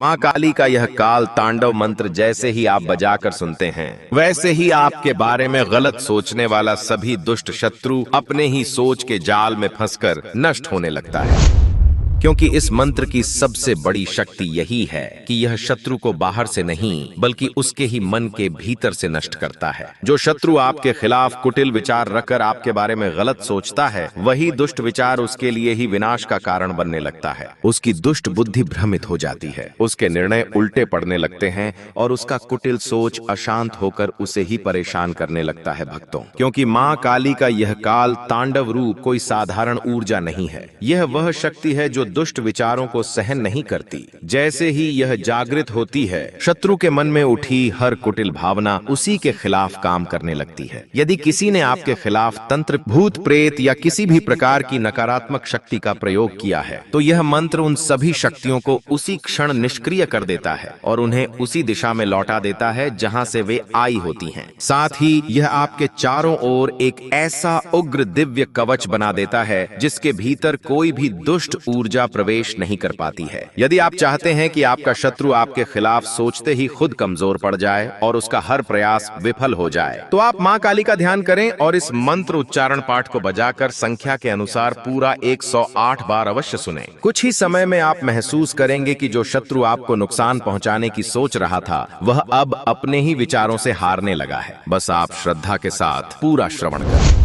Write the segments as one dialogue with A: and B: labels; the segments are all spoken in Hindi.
A: माँ काली का यह काल तांडव मंत्र जैसे ही आप बजाकर सुनते हैं, वैसे ही आपके बारे में गलत सोचने वाला सभी दुष्ट शत्रु अपने ही सोच के जाल में फंसकर नष्ट होने लगता है। क्योंकि इस मंत्र की सबसे बड़ी शक्ति यही है कि यह शत्रु को बाहर से नहीं बल्कि उसके ही मन के भीतर से नष्ट करता है। जो शत्रु आपके खिलाफ कुटिल विचार रखकर आपके बारे में गलत सोचता है, वही दुष्ट विचार उसके लिए ही विनाश का कारण बनने लगता है। उसकी दुष्ट बुद्धि भ्रमित हो जाती है, उसके निर्णय उल्टे पड़ने लगते हैं और उसका कुटिल सोच अशांत होकर उसे ही परेशान करने लगता है। भक्तों, क्योंकि माँ काली का यह काल तांडव रूप कोई साधारण ऊर्जा नहीं है। यह वह शक्ति है जो दुष्ट विचारों को सहन नहीं करती। जैसे ही यह जागृत होती है, शत्रु के मन में उठी हर कुटिल भावना उसी के खिलाफ काम करने लगती है। यदि किसी ने आपके खिलाफ तंत्र, भूत प्रेत या किसी भी प्रकार की नकारात्मक शक्ति का प्रयोग किया है, तो यह मंत्र उन सभी शक्तियों को उसी क्षण निष्क्रिय कर देता है और उन्हें उसी दिशा में लौटा देता है जहां से वे आई होती हैं। साथ ही यह आपके चारों ओर एक ऐसा उग्र दिव्य कवच बना देता है जिसके भीतर कोई भी दुष्ट ऊर्जा प्रवेश नहीं कर पाती है। यदि आप चाहते हैं कि आपका शत्रु आपके खिलाफ सोचते ही खुद कमजोर पड़ जाए और उसका हर प्रयास विफल हो जाए, तो आप माँ काली का ध्यान करें और इस मंत्र उच्चारण पाठ को बजाकर संख्या के अनुसार पूरा 108 बार अवश्य सुनें। कुछ ही समय में आप महसूस करेंगे कि जो शत्रु आपको नुकसान पहुंचाने की सोच रहा था, वह अब अपने ही विचारों से हारने लगा है। बस आप श्रद्धा के साथ पूरा श्रवण करें।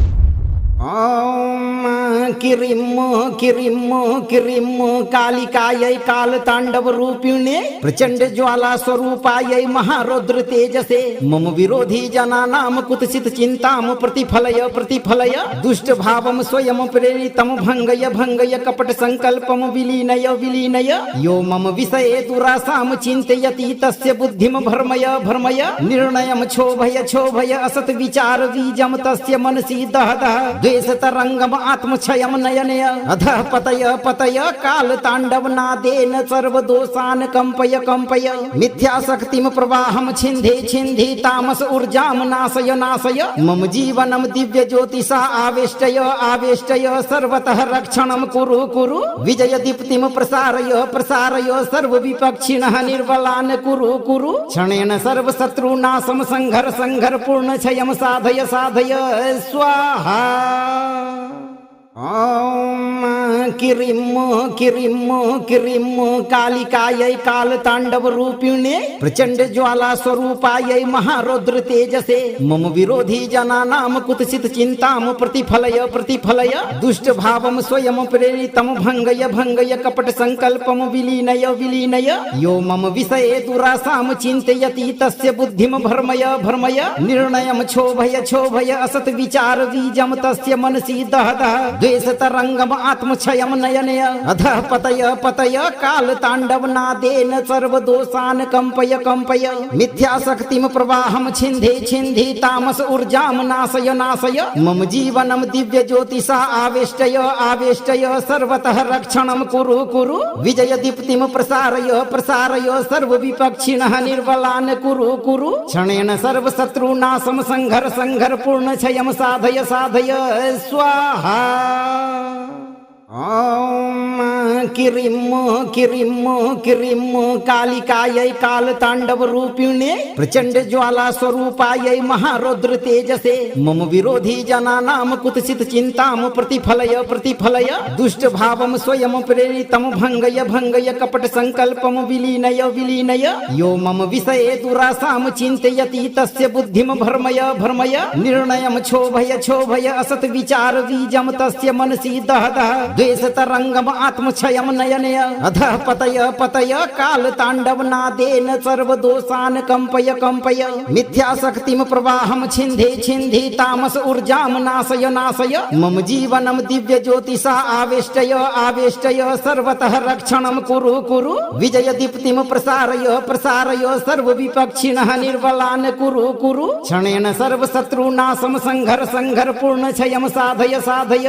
B: ओम किरिम किरिम किरिम कालिकायै काल तांडव रूपिणे प्रचंड ज्वाला स्वरूपायै महारौद्र तेजसे मम विरोधी जनानां कुतसित चिंतां प्रतिफलय प्रतिफलय दुष्ट भावं स्वयं प्रेरितं भंगय भंगय कपट संकल्पं विलीनय विलीनय यो मम विषये दुरासां चिन्तयति तस्य बुद्धिं भर्मय भर्मय निर्णयं क्षोभय क्षोभय असत विचार बीजं तस्य मनसि दह दह तरंगम आत्मक्षयम नयनय अधः पतय पतय काल तांडव नादेन सर्व दोषान कंपय कंपय मिथ्या शक्तिम प्रवाहम छिंधे छिंधे तामस ऊर्जाम नाशय नाशय मम जीवनम दिव्य ज्योतिषा आवेष्टय आवेष्टय सर्वतः रक्षणम कुरु कुरु विजय दीप्तिम प्रसारय प्रसारय सर्व विपक्षिणः निर्बलान कुरु कुरु क्षणेन सर्व शत्रुनाशम संघर संघर पूर्ण क्षयम साधय साधय स्वाहा। ओम किरिम किरिम किरिम कालिकायै काल तांडव रूपिणे प्रचंड ज्वाला स्वरूपायै महारौद्र तेजसे मम विरोधी जनानां कुतसित चिंतां प्रतिफलय प्रतिफलय दुष्ट भावं स्वयं प्रेरितं भंगय भंगय कपट संकल्पं विलीनय विलीनय यो मम विषये दुरासां चिन्तयति तस्य बुद्धिं भर्मय भर्मय निर्णयं क्षोभय क्षोभय असत विचार बीजं तस्य मनसि दह दह द्वेष तरंगम आत्मक्षयम नयनय अधः पतय पतय काल तांडव नादेन सर्व दोषान कंपय कंपय मिथ्या शक्तिम प्रवाहम छिंधे छिंधे तामस ऊर्जाम नाशय नाशय मम जीवनम दिव्य ज्योतिषा आवेष्टय आवेष्टय सर्वतः रक्षणम कुरु कुरु विजय दीप्तिम प्रसारय प्रसारय सर्व विपक्षिणः निर्बलान कुरु कुरु क्षणेन सर्व शत्रुनाशम संघर संघर पूर्ण क्षयम साधय साधय स्वाहा। ओम किरिम किरिम किरिम कालिकायै काल तांडव रूपिणे प्रचंड ज्वाला स्वरूपायै महारौद्र तेजसे मम विरोधी जनानां कुतसित चिंतां प्रतिफलय प्रतिफलय दुष्ट भावं स्वयं प्रेरितं भंगय भंगय कपट संकल्पं विलीनय विलीनय यो मम विषये दुरासां चिन्तयति तस्य बुद्धिं भर्मय भर्मय निर्णयं क्षोभय क्षोभय असत विचार बीजं तस्य मनसि दह दह द्वेष तरंगम आत्मक्षयम नयनय अधः पतय पतय काल तांडव नादेन सर्व दोषान कंपय कंपय मिथ्या शक्तिम प्रवाहम छिंधे छिंधे तामस ऊर्जाम नाशय नाशय मम जीवनम दिव्य ज्योतिषा आवेष्टय आवेष्टय सर्वतः रक्षणम कुरु कुरु विजय दीप्तिम प्रसारय प्रसारय सर्व विपक्षिणः निर्बलान कुरु कुरु क्षणेन सर्व शत्रुनाशम संघर संघर पूर्ण क्षयम साधय साधय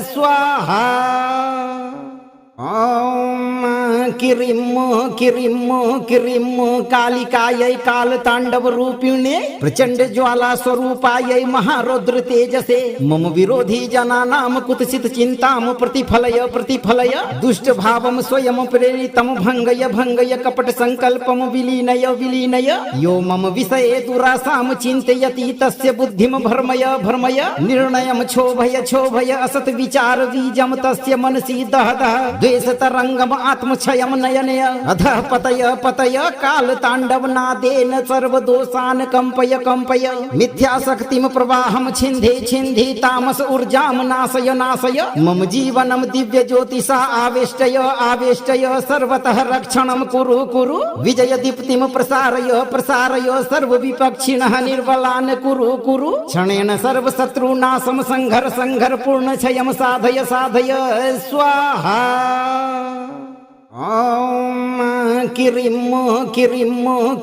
B: स्वाहा। ॐ किरिं किरिं किरिं कालिकायै कालताण्डवरूपिणे प्रचण्ड ज्वाला स्वरूपायै महारौद्र तेजसे मम विरोधी जनानां कुत्सित चिन्तां प्रतिफलय प्रतिफलय दुष्ट भावं स्वयं प्रेरितं भङ्गय भङ्गय कपट संकल्पं विलीनय विलीनय यो मम विषये दुरासां चिन्तयति तस्य बुद्धिं भर्मय भर्मय निर्णयं क्षोभय क्षोभय असत् विचार बीजं तस्य मनसि दह दह द्वेष तरंगम आत्मक्षयम नयनय अधः पतय पतय काल तांडव नादेन सर्व दोषान कंपय कंपय मिथ्या शक्तिम प्रवाहम छिंधे छिंधे तामस ऊर्जाम नाशय नाशय मम जीवनम दिव्य ज्योतिषा आवेष्टय आवेष्टय सर्वतः रक्षणम कुरु कुरु विजय दीप्तिम प्रसारय प्रसारय सर्व विपक्षिणः निर्बलान कुरु कुरु क्षणेन सर्व शत्रुनाशम संघर संघर पूर्ण क्षयम साधय साधय स्वाहा। ॐ किरिं किरिं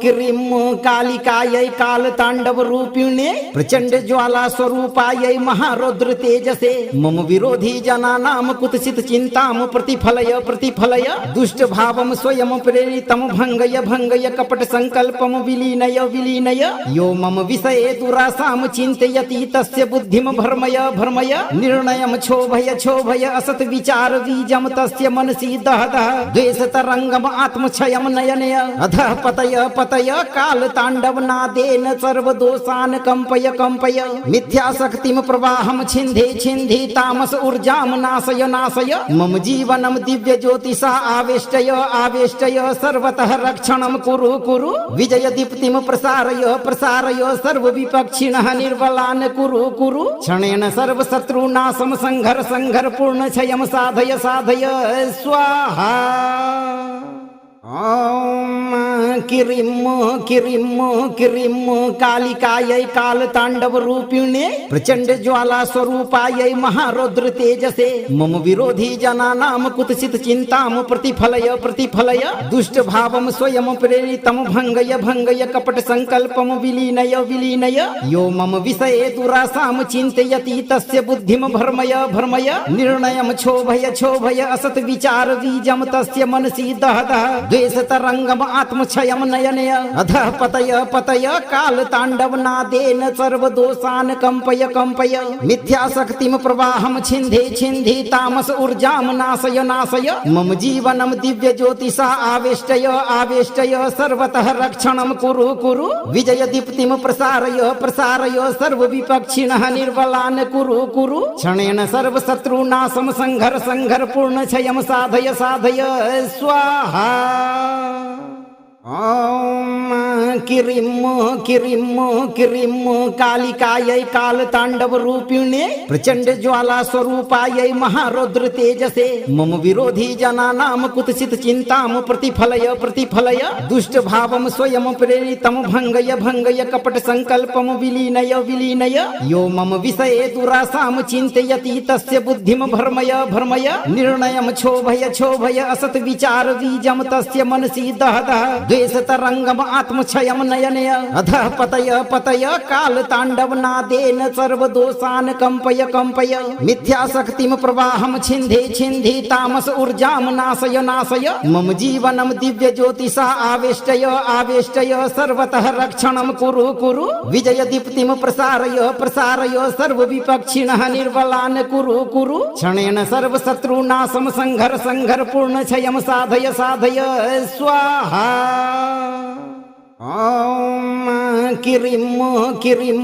B: किरिं कालिकायै कालताण्डवरूपिणे प्रचण्ड ज्वाला स्वरूपायै महारौद्र तेजसे मम विरोधी जनानां कुत्सित चिन्तां प्रतिफलय प्रतिफलय दुष्ट भावं स्वयं प्रेरितं भङ्गय भङ्गय कपट संकल्पं विलीनय विलीनय यो मम विषये दुरासां चिन्तयति तस्य बुद्धिं भर्मय भर्मय निर्णयं क्षोभय क्षोभय असत् विचार बीजं तस्य मनसि दह दह द्वेष तरंगम आत्मक्षयम नयनय अधः पतय पतय काल तांडव नादेन सर्व दोषान कंपय कंपय मिथ्या शक्तिम प्रवाहम छिंधे छिंधे तामस ऊर्जाम नाशय नाशय मम जीवनम दिव्य ज्योतिषा आवेष्टय आवेष्टय सर्वतः रक्षणम कुरु कुरु विजय दीप्तिम प्रसारय प्रसारय सर्व विपक्षिणः निर्बलान कुरु कुरु क्षणेन सर्व शत्रुनाशम संघर संघर पूर्ण क्षयम साधय साधय स्वाहा। ॐ किरिं किरिं किरिं कालिकायै कालताण्डवरूपिणे प्रचण्ड ज्वाला स्वरूपायै महारौद्र तेजसे मम विरोधी जनानां कुत्सित चिन्तां प्रतिफलय प्रतिफलय दुष्ट भावं स्वयं प्रेरितं भङ्गय भङ्गय कपट संकल्पं विलीनय विलीनय यो मम विषये दुरासां चिन्तयति तस्य बुद्धिं भर्मय भर्मय निर्णयं क्षोभय क्षोभय असत् विचार बीजं तस्य मनसि दह दह द्वेष तरंगम आत्मक्षयम नयनय अधः पतय पतय काल तांडव नादेन सर्व दोषान कंपय कंपय मिथ्या शक्तिम प्रवाहम छिंधे छिंधे तामस ऊर्जाम नाशय नाशय मम जीवनम दिव्य ज्योतिषा आवेष्टय आवेष्टय सर्वतः रक्षणम कुरु कुरु विजय दीप्तिम प्रसारय प्रसारय सर्व विपक्षिणः निर्बलान कुरु कुरु क्षणेन सर्व शत्रुनाशम संघर संघर पूर्ण क्षयम साधय साधय स्वाहा। ॐ किरिं किरिं किरिं कालिकायै कालताण्डवरूपिणे प्रचण्ड ज्वाला स्वरूपायै महारौद्र तेजसे मम विरोधी जनानां कुत्सित चिन्तां प्रतिफलय प्रतिफलय दुष्ट भावं स्वयं प्रेरितं भङ्गय भङ्गय कपट संकल्पं विलीनय विलीनय यो मम विषये दुरासां चिन्तयति तस्य बुद्धिं भर्मय भर्मय निर्णयं क्षोभय क्षोभय असत् विचार बीजं तस्य मनसि दह दह द्वेष तरंगम आत्मक्षयम नयनय अधः पतय पतय काल तांडव नादेन सर्व दोषान कंपय कंपय मिथ्या शक्तिम प्रवाहम छिंधे छिंधे तामस ऊर्जाम नाशय नाशय मम जीवनम दिव्य ज्योतिषा आवेष्टय आवेष्टय सर्वतः रक्षणम कुरु कुरु विजय दीप्तिम प्रसारय प्रसारय सर्व विपक्षिणः निर्बलान कुरु कुरु क्षणेन सर्व शत्रुनाशम संघर संघर पूर्ण क्षयम साधय साधय स्वाहा। ॐ किरिं किरिं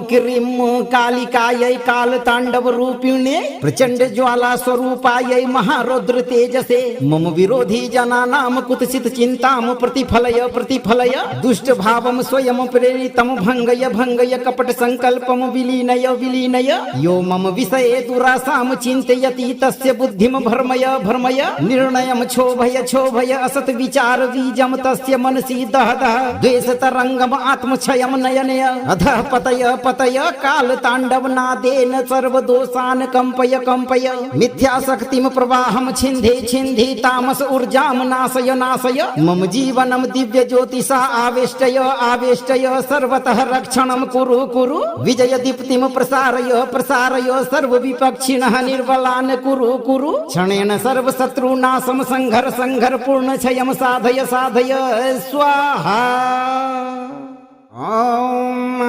B: किरिं कालिकायै कालताण्डवरूपिणे प्रचण्ड ज्वाला स्वरूपायै महारौद्र तेजसे मम विरोधी जनानां कुत्सित चिन्तां प्रतिफलय प्रतिफलय दुष्ट भावं स्वयं प्रेरितं भङ्गय भङ्गय कपट संकल्पं विलीनय विलीनय यो मम विषये दुरासां चिन्तयति तस्य बुद्धिं भर्मय भर्मय निर्णयं क्षोभय क्षोभय असत् विचार बीजं तस्य मनसि दह दह द्वेष तरंगम आत्मक्षय क्षयं नयनय अधः पतय पतय काल तांडव नादेन सर्वदोषान् कंपय कंपय मिथ्याशक्तिं प्रवाहं छिन्धे छिन्धि तामस ऊर्जां नाशय नाशय मम जीवनं दिव्य ज्योतिषा आवेष्टय आवेष्टय सर्वतः रक्षणं कुरु कुरु विजय दीप्तिं प्रसारय प्रसारय सर्व विपक्षिणः निर्बलान् कुरु कुरु क्षणेन सर्व शत्रुनाशं संघर संघर पूर्ण क्षयं साधय साधय स्वाहा। ओम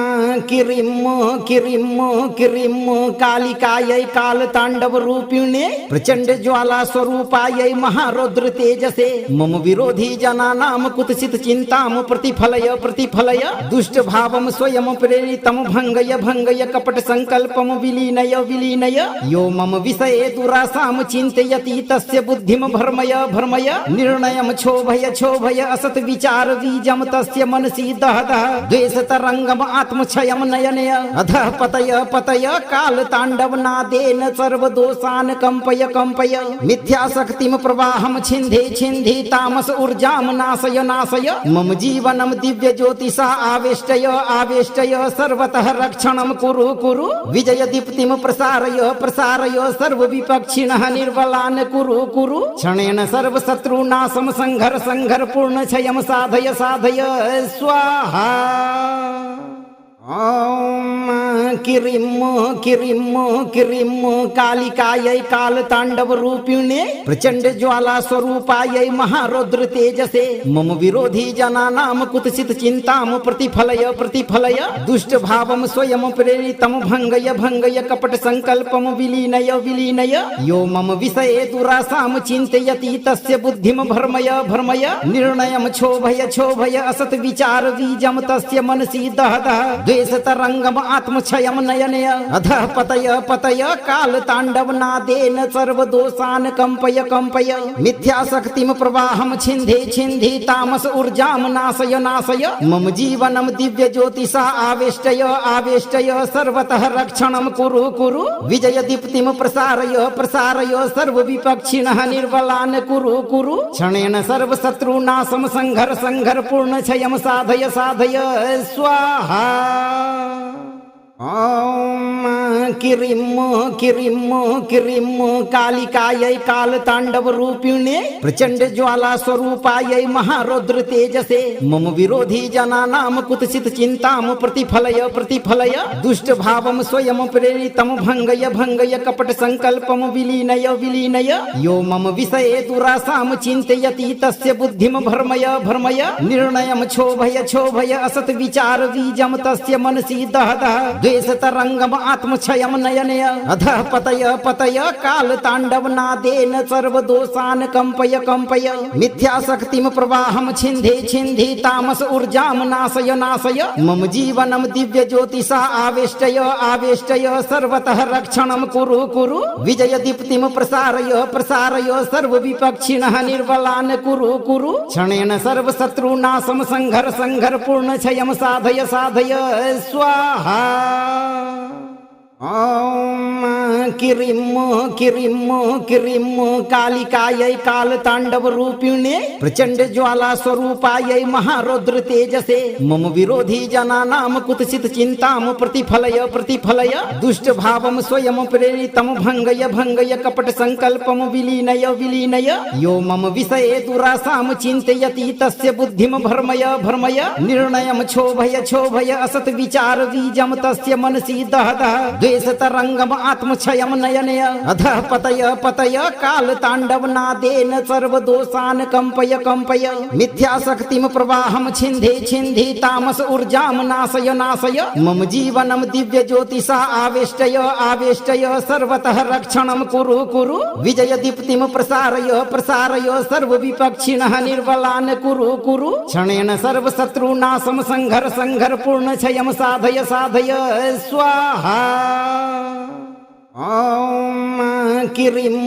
B: किरिम किरिम किरिम कालिकायै काल तांडव रूपिणे प्रचंड ज्वाला स्वरूपायै महारौद्र तेजसे मम विरोधी जनानां कुत्सित चिंतां प्रतिफलय प्रतिफलय दुष्ट भावं स्वयं प्रेरितं भंगय भंगय कपट संकल्पं विलीनय विलीनय यो मम विषये दुरासां चिन्तयति तस्य बुद्धिं भर्मय भर्मय निर्णयं क्षोभय क्षोभय असत विचार बीजं तस्य मनसि दह दह द्वेष तरंगम आत्मक्षयं नयनय अधः पतय पतय काल तांडव नादेन सर्वदोषान् कंपय कंपय मिथ्याशक्तिं प्रवाहं छिन्धे छिन्धि तामस ऊर्जां नाशय नाशय मम जीवनं दिव्य ज्योतिषा आवेष्टय आवेष्टय सर्वतः रक्षणं कुरु कुरु विजय दीप्तिं प्रसारय प्रसारय सर्व विपक्षिणः निर्बलान् कुरु कुरु क्षणेन सर्व शत्रुनाशं संघर संघर पूर्ण क्षयं साधय साधय स्वाहा। ओम किरिम किरिम किरिम कालिकायै काल तांडव रूपिणे प्रचंड ज्वाला स्वरूपायै महारौद्र तेजसे मम विरोधी जनानां कुत्सित चिंतां प्रतिफलय प्रतिफलय दुष्ट भावं स्वयं प्रेरितं भंगय भंगय कपट संकल्पं विलीनय विलीनय यो मम विषये दुरासां चिन्तयति तस्य बुद्धिं भर्मय भर्मय निर्णयं क्षोभय क्षोभय असत विचार बीजं तस्य मनसि दह दह द्वेष तरंगम आत्मक्षयं नयनय अधः पतय पतय काल तांडव नादेन सर्वदोषान् कंपय कंपय मिथ्याशक्तिं प्रवाहं छिन्धे छिन्धि तामस ऊर्जां नाशय नाशय मम जीवनं दिव्य ज्योतिषा आवेष्टय आवेष्टय सर्वतः रक्षणं कुरु कुरु विजय दीप्तिं प्रसारय प्रसारय सर्व विपक्षिणः निर्बलान् कुरु कुरु क्षणेन सर्व शत्रुनाशं संघर संघर पूर्ण क्षयं साधय साधय स्वाहा। ओम किरिम किरिम किरिम कालिकायै काल तांडव रूपिणे प्रचंड ज्वाला स्वरूपायै महारौद्र तेजसे मम विरोधी जनानां कुत्सित चिंतां प्रतिफलय प्रतिफलय दुष्ट भावं स्वयं प्रेरितं भंगय भंगय कपट संकल्पं विलीनय विलीनय यो मम विषये दुरासां चिन्तयति तस्य बुद्धिं भर्मय भर्मय निर्णयं क्षोभय क्षोभय असत विचार बीजं तस्य मनसि दह दह द्वेष तरंगम आत्मक्षयं नयनय अधः पतय पतय काल तांडव नादेन सर्वदोषान् कंपय कंपय मिथ्याशक्तिं प्रवाहं छिन्धे छिन्धि तामस ऊर्जां नाशय नाशय मम जीवनं दिव्य ज्योतिषा आवेष्टय आवेष्टय सर्वतः रक्षणं कुरु कुरु विजय दीप्तिं प्रसारय प्रसारय सर्व विपक्षिणः निर्बलान् कुरु कुरु क्षणेन सर्व शत्रुनाशं संघर संघर पूर्ण क्षयं साधय साधय स्वाहा। ओम किरिम किरिम किरिम कालिकायै काल तांडव रूपिणे प्रचंड ज्वाला स्वरूपायै महारौद्र तेजसे मम विरोधी जनानां कुत्सित चिंतां प्रतिफलय प्रतिफलय दुष्ट भावं स्वयं प्रेरितं भंगय भंगय कपट संकल्पं विलीनय विलीनय यो मम विषये दुरासां चिन्तयति तस्य बुद्धिं भर्मय भर्मय निर्णयं क्षोभय क्षोभय असत विचार बीजं तस्य मनसि दह दह द्वेष तरंगम आत्मक्षयं नयनय अधः पतय पतय काल तांडव नादेन सर्वदोषान् कंपय कंपय मिथ्याशक्तिं प्रवाहं छिन्धे छिन्धि तामस ऊर्जां नाशय नाशय मम जीवनं दिव्य ज्योतिषा आवेष्टय आवेष्टय सर्वतः रक्षणं कुरु कुरु विजय दीप्तिं प्रसारय प्रसारय सर्व विपक्षिणः निर्बलान् कुरु कुरु क्षणेन सर्व शत्रुनाशं संघर संघर पूर्ण क्षयं साधय साधय स्वाहा। ॐ किरिं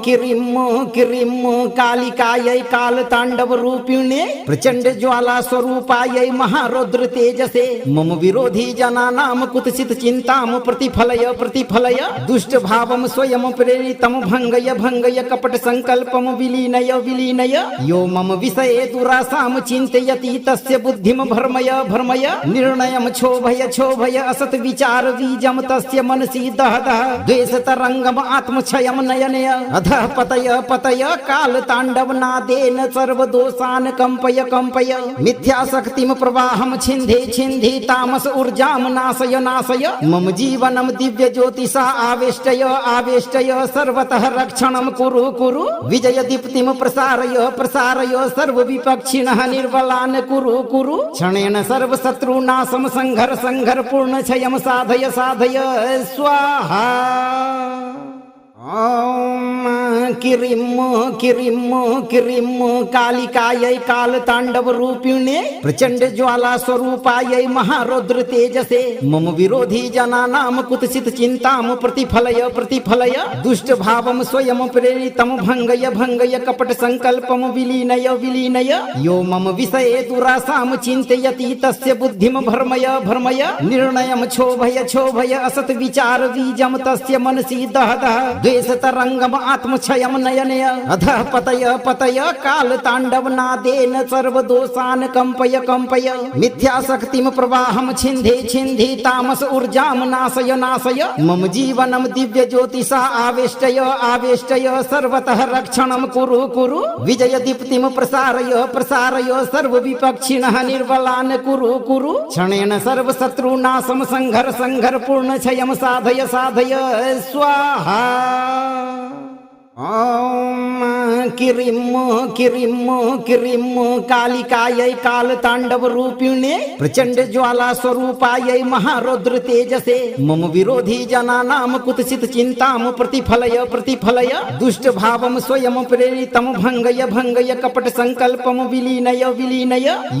B: किरिं कालिकायै कालताण्डवरूपिणे प्रचण्ड ज्वाला स्वरूपायै महारौद्र तेजसे मम विरोधी जनानां कुत्सित चिन्तां प्रतिफलय दुष्ट भावं स्वयं प्रेरितं भङ्गय कपट संकल्पं विलीनय यो मम विषये दुरासां चिन्तयति तस्य बुद्धिं भर्मय निर्णयं क्षोभय असत विचार बीजं तस्य मनसि दह द्वेषतरङ्गम् आत्मक्षयं नयनय अधः पतय काल ताण्डव नादेन सर्वदोषान् कम्पय मिथ्याशक्तिं प्रवाहं छिन्धे तामस ऊर्जां नाशय मम जीवनं दिव्य ज्योतिषा आवेष्टय सर्वतः रक्षणं कुरु विजय दीप्तिं प्रसारय सर्व विपक्षिणः निर्बलान् कुरु क्षणेन सर्व शत्रुनाशं संघर पूर्ण क्षयं साधय स्वाहा। ॐ किरिं कालिकायै कालताण्डवरूपिणे प्रचण्ड ज्वाला स्वरूपायै महारौद्र तेजसे मम विरोधी जनानां कुत्सित चिन्तां प्रतिफलय दुष्ट भावं स्वयं प्रेरितं भङ्गय कपट संकल्पं विलीनय यो मम विषये दुरासां चिन्तयति तस्य बुद्धिं भर्मय निर्णयं क्षोभय असत विचार बीजं तस्य मनसि दह द्वेषतरङ्गम् आत्मक्षयं नयनय अधः पतय काल ताण्डव नादेन सर्वदोषान् कम्पय मिथ्याशक्तिं प्रवाहं छिन्धे तामस ऊर्जां नाशय मम जीवनं दिव्य ज्योतिषा आवेष्टय सर्वतः रक्षणं कुरु विजय दीप्तिं प्रसारय सर्व विपक्षिणः निर्बलान् कुरु क्षणेन सर्व शत्रुनाशं संघर पूर्ण क्षयं साधय स्वाहा। ॐ किरिं कालिकायै कालताण्डवरूपिणे प्रचण्ड ज्वाला स्वरूपायै महारौद्र तेजसे मम विरोधी जनानां कुत्सित चिन्तां प्रतिफलय दुष्ट भावं स्वयं प्रेरितं भङ्गय कपट संकल्पं विलीनय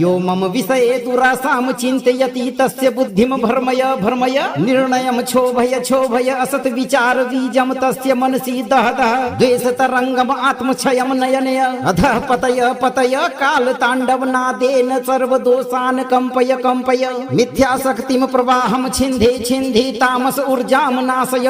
B: यो मम विषये दुरासां चिन्तयति तस्य बुद्धिं भर्मय निर्णयं क्षोभय असत विचार बीजं तस्य मनसि दह द्वेषतरङ्गम् आत्मक्षयं नयनय अधः पतय काल ताण्डव नादेन सर्वदोषान् कम्पय मिथ्याशक्तिं प्रवाहं छिन्धे तामस ऊर्जां नाशय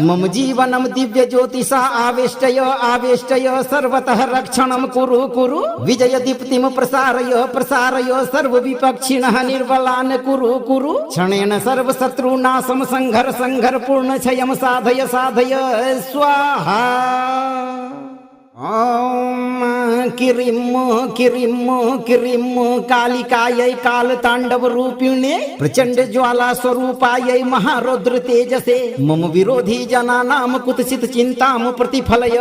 B: मम जीवनं दिव्य ज्योतिषा आवेष्टय सर्वतः रक्षणं कुरु विजय दीप्तिं प्रसारय सर्व विपक्षिणः निर्बलान् कुरु क्षणेन सर्व शत्रुनाशं संघर पूर्ण क्षयं साधय स्वाहा। ॐ किरिं कालिकायै कालताण्डवरूपिणे प्रचण्ड ज्वाला स्वरूपायै महारौद्र तेजसे मम विरोधी जनानां कुत्सित चिन्तां प्रतिफलय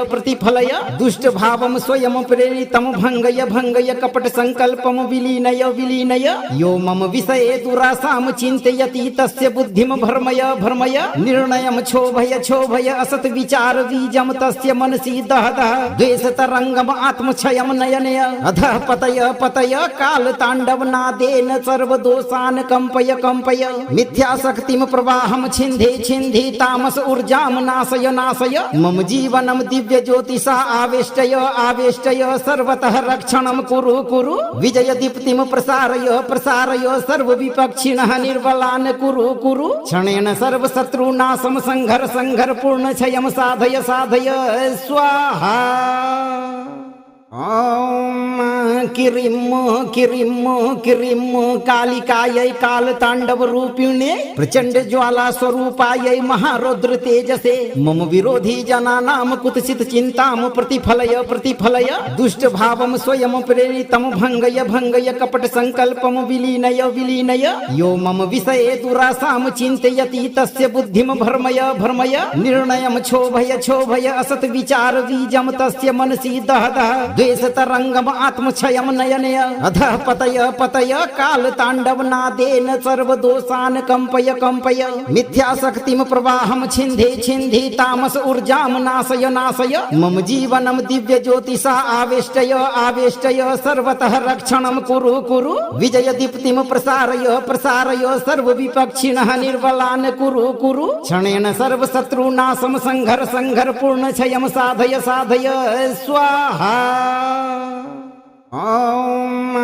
B: दुष्ट भावं स्वयं प्रेरितं भङ्गय कपट संकल्पं विलीनय यो मम विषये दुरासां चिन्तयति तस्य बुद्धिं भर्मय निर्णयं क्षोभय असत विचार बीजं तस्य मनसि दह द्वेषतरङ्गम् आत्मक्षयं नयनय अधः पतय काल ताण्डव नादेन सर्वदोषान् कम्पय मिथ्याशक्तिं प्रवाहं छिन्धे तामस ऊर्जां नाशय मम जीवनं दिव्य ज्योतिषा आवेष्टय सर्वतः रक्षणं कुरु विजय दीप्तिं प्रसारय सर्व विपक्षिणः निर्बलान् कुरु क्षणेन सर्व शत्रुनाशं संघर पूर्ण क्षयं साधय स्वाहा। ॐ किरिं कालिकायै कालताण्डवरूपिणे प्रचण्ड ज्वाला स्वरूपायै महारौद्र तेजसे मम विरोधी जनानां कुत्सित चिन्तां प्रतिफलय दुष्ट भावं स्वयं प्रेरितं भङ्गय कपट संकल्पं विलीनय यो मम विषये दुरासां चिन्तयति तस्य बुद्धिं भर्मय निर्णयं क्षोभय असत विचार बीजं तस्य मनसि दह द्वेष तरंगम आत्मक्षयम नयनय अधः पतय पतय काल तांडव नादेन सर्व दोषान कंपय कंपय मिथ्या शक्तिम प्रवाहम छिंधे छिंधि तामस ऊर्जाम नाशय नाशय मम जीवनम दिव्य ज्योतिषा आवेष्टय आवेष्टय सर्वतः रक्षणम कुरु कुरु विजय दीप्तिम प्रसारय प्रसारय सर्व विपक्षिणः निर्बलान कुरु कुरु क्षणेन सर्व शत्रुनाशम संघर संघर पूर्ण क्षयम साधय साधय स्वाहा। ओम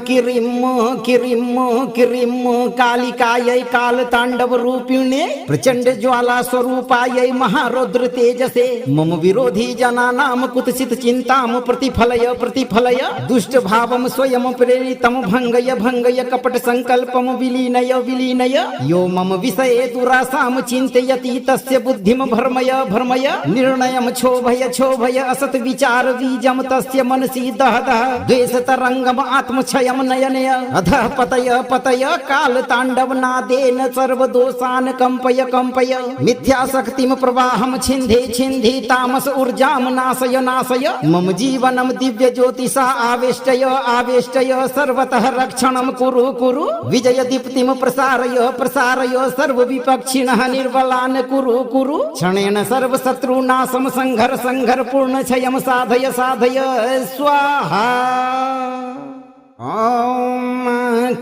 B: किरिम किरिम किरिम कालिकायै काल तांडव रूपिणे प्रचंड ज्वाला स्वरूपायै महारौद्र तेजसे मम विरोधी जनानाम कुत्सित चिंताम प्रतिफलय प्रतिफलय दुष्ट भावम स्वयं प्रेरितम भंगय भंगय कपट संकल्पम विलीनय विलीनय यो मम विषये दुरासाम चिंतयति तस्य बुद्धिम भर्मय भर्मय निर्णयम क्षोभय क्षोभय असत विचार बीजम तस्य मनसि दह दह द्वेष तरंगम आत्मक्षयम नयनय अधः पतय पतय काल तांडव नादेन सर्व दोषान कंपय कंपय मिथ्या शक्तिम प्रवाहम छिंधे छिंधि तामस ऊर्जाम नाशय नाशय मम जीवनम दिव्य ज्योतिषा आवेष्टय आवेष्टय सर्वतः रक्षणम कुरु कुरु विजय दीप्तिम प्रसारय प्रसारय सर्व विपक्षिणः निर्बलान कुरु कुरु क्षणेन सर्व शत्रुनाशम संघर संघर पूर्ण क्षयम साधय साधय स्वाहा। ओम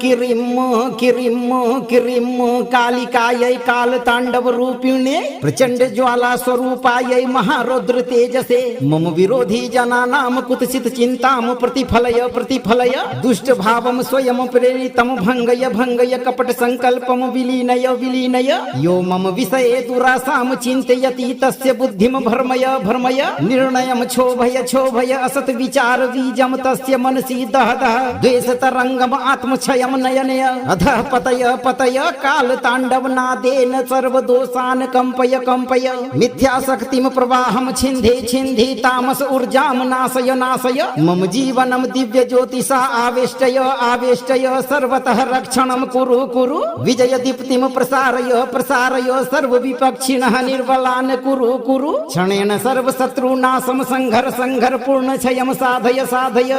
B: किरिम किरिम किरिम कालिकायै काल तांडव रूपिणे प्रचंड ज्वाला स्वरूपायै महारौद्र तेजसे मम विरोधी जनानाम कुत्सित चिंताम प्रतिफलय प्रतिफलय दुष्ट भावम स्वयं प्रेरितम भंगय भंगय कपट संकल्पम विलीनय विलीनय यो मम विषये दुरासाम चिंतयति तस्य बुद्धिम भर्मय भर्मय निर्णयम क्षोभय क्षोभय असत विचार बीजम तस्य मनसि दह दह द्वेष तरंगम आत्मक्षयम नयनय अधः पतय पतय काल तांडव नादेन सर्व दोषान कंपय कंपय मिथ्या शक्तिम प्रवाहम छिंधे छिंधि तामस ऊर्जाम नाशय नाशय मम जीवनम दिव्य ज्योतिषा आवेष्टय आवेष्टय सर्वतः रक्षणम कुरु कुरु विजय दीप्तिम प्रसारय प्रसारय सर्व विपक्षिणः निर्बलान कुरु कुरु क्षणेन सर्व शत्रुनाशम संघर संघर पूर्ण क्षयम साधय साधय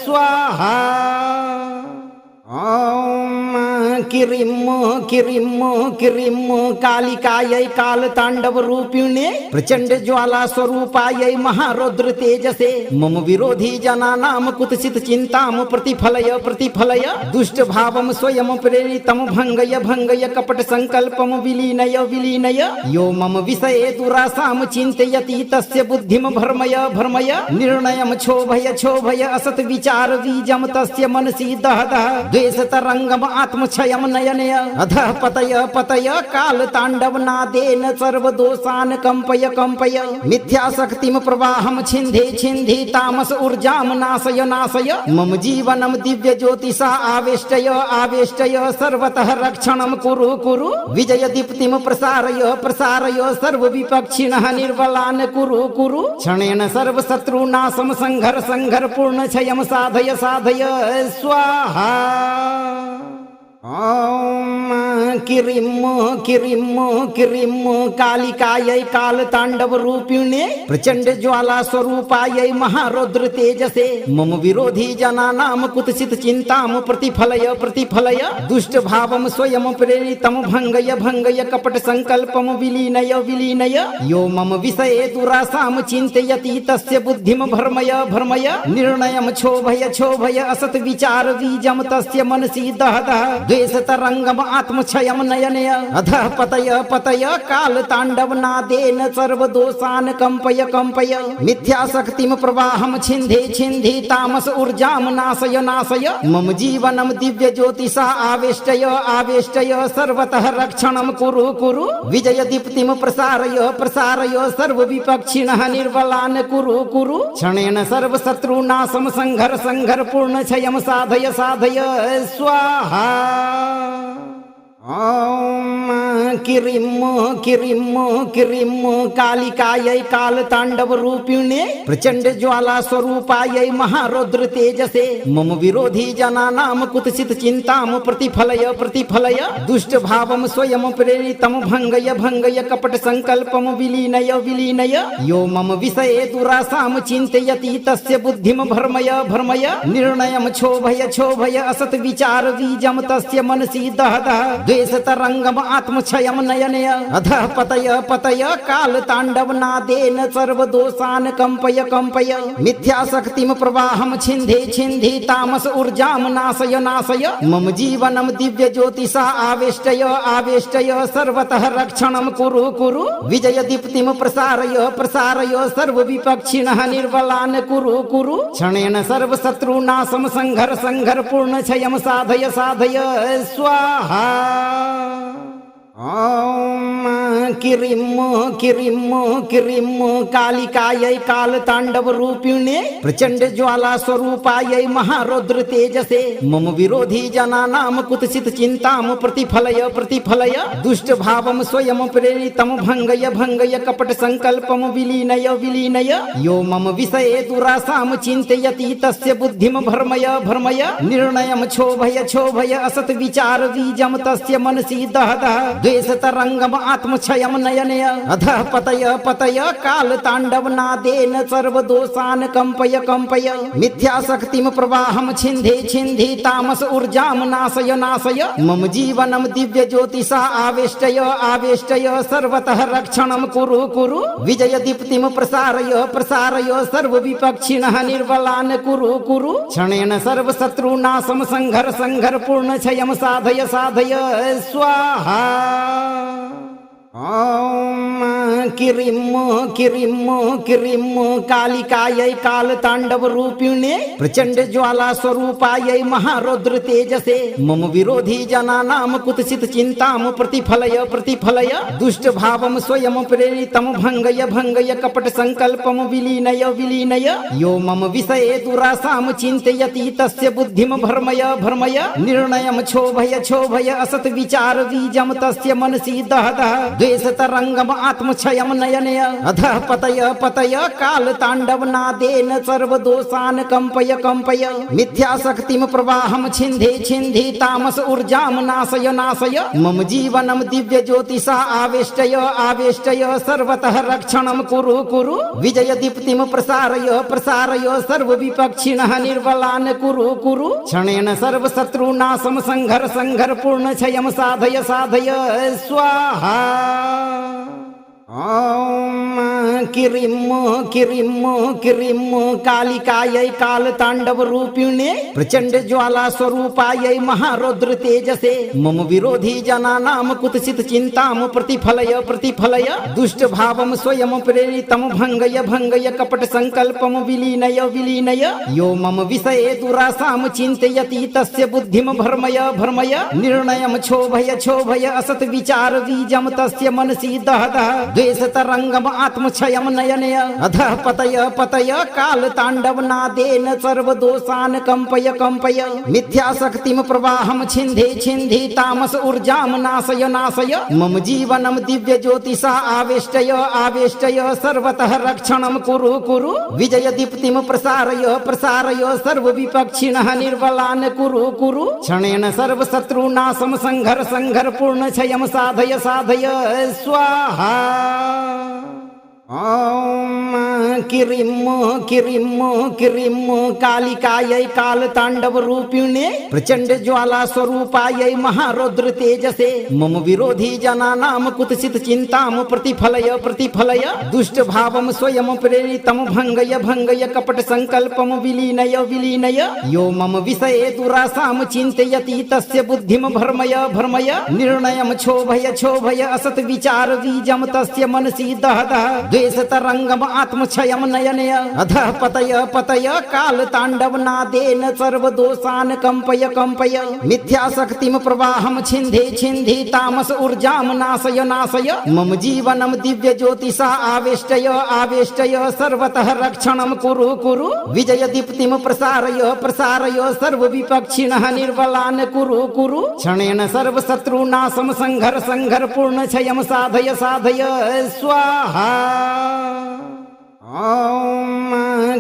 B: स्वाहा। ओम किरिम किरिम किरिम कालिकायै काल तांडव रूपिणे प्रचंड ज्वाला स्वरूपायै महारौद्र तेजसे मम विरोधी जनानाम कुत्सित चिंताम प्रतिफलय प्रतिफलय दुष्ट भावम स्वयं प्रेरितम भंगय भंगय कपट संकल्पम विलीनय विलीनय यो मम विषये दुरासाम चिंतयति तस्य बुद्धिम भर्मय भर्मय निर्णयम क्षोभय क्षोभय असत विचार बीजम तस्य मनसि दह दह द्वेष तरंगम आत्मक्षयम नयनय अधः पतय पतय काल तांडव नादेन सर्व दोषान कंपय कंपय मिथ्या शक्तिम प्रवाहम छिंधे छिंधि तामस ऊर्जाम नाशय नाशय मम जीवनम दिव्य ज्योतिषा आवेष्टय आवेष्टय सर्वतः रक्षणम कुरु कुरु विजय दीप्तिम प्रसारय प्रसारय सर्व विपक्षिणः निर्बलान कुरु कुरु क्षणेन सर्व शत्रुनाशम संघर संघर पूर्ण क्षयम साधय साधय स्वाहा। ओम किरिम किरिम किरिम कालिकायै काल तांडव रूपिणे प्रचंड ज्वाला स्वरूपायै महारौद्र तेजसे मम विरोधी जनानाम कुत्सित चिंताम प्रतिफलय प्रतिफलय दुष्ट भावम स्वयं प्रेरितम भंगय भंगय कपट संकल्पम विलीनय विलीनय यो मम विषये दुरासाम चिंतयति तस्य बुद्धिम भर्मय भर्मय निर्णयम क्षोभय क्षोभय असत विचार बीजम तस्य मनसि दह दह द्वेष तरंगम आत्मक्षयम नयनय अधः पतय पतय काल तांडव नादेन सर्व दोषान कंपय कंपय मिथ्या शक्तिम प्रवाहम छिंधे छिंधि तामस ऊर्जाम नाशय नाशय मम जीवनम दिव्य ज्योतिषा आवेष्टय आवेष्टय सर्वतः रक्षणम कुरु कुरु विजय दीप्तिम प्रसारय प्रसारय सर्व विपक्षिणः निर्बलान कुरु कुरु क्षणेन सर्व शत्रुनाशम संघर संघर पूर्ण क्षयम साधय साधय स्वाहा। ॐ किरिं किरिं कालिकायै कालताण्डवरूपिणे प्रचण्ड ज्वाला स्वरूपायै महारौद्र तेजसे मम विरोधी जनानां कुत्सित चिन्तां प्रतिफलय दुष्ट भावं स्वयं प्रेरितं भङ्गय कपट संकल्पं विलीनय यो मम विषये दुरासां चिन्तयति तस्य बुद्धिं भर्मय निर्णयं क्षोभय असत विचार बीजं तस्य मनसि दह द्वेषतरङ्गम् आत्मक्षयं नयनय अधः पतय कालताण्डव नादेन सर्वदोषान् कम्पय मिथ्याशक्तिं प्रवाहं छिन्धे तामस ऊर्जां नाशय मम जीवनं दिव्य ज्योतिषा आवेष्टय सर्वतः रक्षणं कुरु विजय दीप्तिं प्रसारय सर्व विपक्षिणः निर्बलान् कुरु क्षणेन सर्वशत्रूनाशं संघर पूर्ण क्षयं साधय स्वाहा। ॐ किरिं कालिकायै कालताण्डवरूपिणे प्रचण्ड ज्वाला स्वरूपायै महारौद्र तेजसे मम विरोधी जनानां कुत्सित चिन्तां प्रतिफलय दुष्ट भावं स्वयं प्रेरितं भङ्गय कपट संकल्पं विलीनय यो मम विषये दुरासां चिन्तयति तस्य बुद्धिं भर्मय निर्णयं क्षोभय असत विचार बीजं तस्य मनसि दह द्वेषतरङ्गम् आत्मक्षयं नयनय अधः पतय कालताण्डव नादेन सर्वदोषान् कम्पय मिथ्याशक्तिं प्रवाहं छिन्धे तामस ऊर्जां नाशय मम जीवनं दिव्य ज्योतिषा आवेष्टय सर्वतः रक्षणं कुरु विजय दीप्तिं प्रसारय सर्व विपक्षिणः निर्बलान् कुरु क्षणेन सर्वशत्रूनाशं संघर पूर्ण क्षयं साधय स्वाहा। ॐ किरिं कालिकायै कालताण्डवरूपिणे प्रचण्ड ज्वाला स्वरूपायै महारौद्र तेजसे मम विरोधी जनानां कुत्सित चिन्तां प्रतिफलय दुष्ट भावं स्वयं प्रेरितं भङ्गय कपट संकल्पं विलीनय यो मम विषये दुरासां चिन्तयति तस्य बुद्धिं भर्मय निर्णयं क्षोभय असत विचार बीजं तस्य मनसि दह द्वेषतरङ्गम् आत्मक्षयं नयनय अधः पतय कालताण्डव नादेन सर्वदोषान् कम्पय मिथ्याशक्तिं प्रवाहं छिन्धे तामस ऊर्जां नाशय मम जीवनं दिव्य ज्योतिषा आवेष्टय सर्वतः रक्षणं कुरु विजय दीप्तिं प्रसारय सर्व विपक्षिणः निर्बलान् कुरु क्षणेन सर्वशत्रूनाशं संघर पूर्ण क्षयं साधय स्वाहा। ॐ किरिं कालिकायै कालताण्डवरूपिणे प्रचण्ड ज्वाला स्वरूपायै महारौद्र तेजसे मम विरोधी जनानां कुत्सित चिन्तां प्रतिफलय दुष्ट भावं स्वयं प्रेरितं भङ्गय कपट संकल्पं विलीनय यो मम विषये दुरासां चिन्तयति तस्य बुद्धिं भर्मय निर्णयं क्षोभय असत विचार बीजं तस्य मनसि दह द्वेषतरङ्गम् आत्मक्षयं नयनय अधः पतय कालताण्डव नादेन सर्वदोषान् कम्पय मिथ्याशक्तिं प्रवाहं छिन्धे तामस ऊर्जां नाशय मम जीवनं दिव्य ज्योतिषा आवेष्टय सर्वतः रक्षणं कुरु विजय दीप्तिं प्रसारय सर्व विपक्षिणः निर्बलान् कुरु क्षणेन सर्वशत्रूनाशं संघर पूर्ण क्षयं साधय स्वाहा। ॐ किरिं कालिकायै कालताण्डवरूपिणे प्रचण्ड ज्वाला स्वरूपायै महारौद्र तेजसे मम विरोधी जनानां कुत्सित चिन्तां प्रतिफलय दुष्ट भावं स्वयं प्रेरितं भङ्गय कपट संकल्पं विलीनय यो मम विषये दुरासां चिन्तयति तस्य बुद्धिं भर्मय निर्णयं क्षोभय असत विचार बीजं तस्य मनसि दह द्वेष तरंगम आत्मक्षयम नयनय अधः पतय पतय काल तांडव नादेन सर्व दोषान कंपय कंपय मिथ्या शक्तिम प्रवाहम छिंधे छिंधि तामस ऊर्जाम नाशय नाशय मम जीवनम दिव्य ज्योतिषा आवेष्टय आवेष्टय सर्वतः रक्षणम कुरु कुरु विजय दीप्तिम प्रसारय प्रसारय सर्व विपक्षिणः निर्बलान् कुरु कुरु क्षणेन सर्व शत्रुनाशम संघर संघर पूर्ण क्षयम साधय साधय स्वाहा। ओम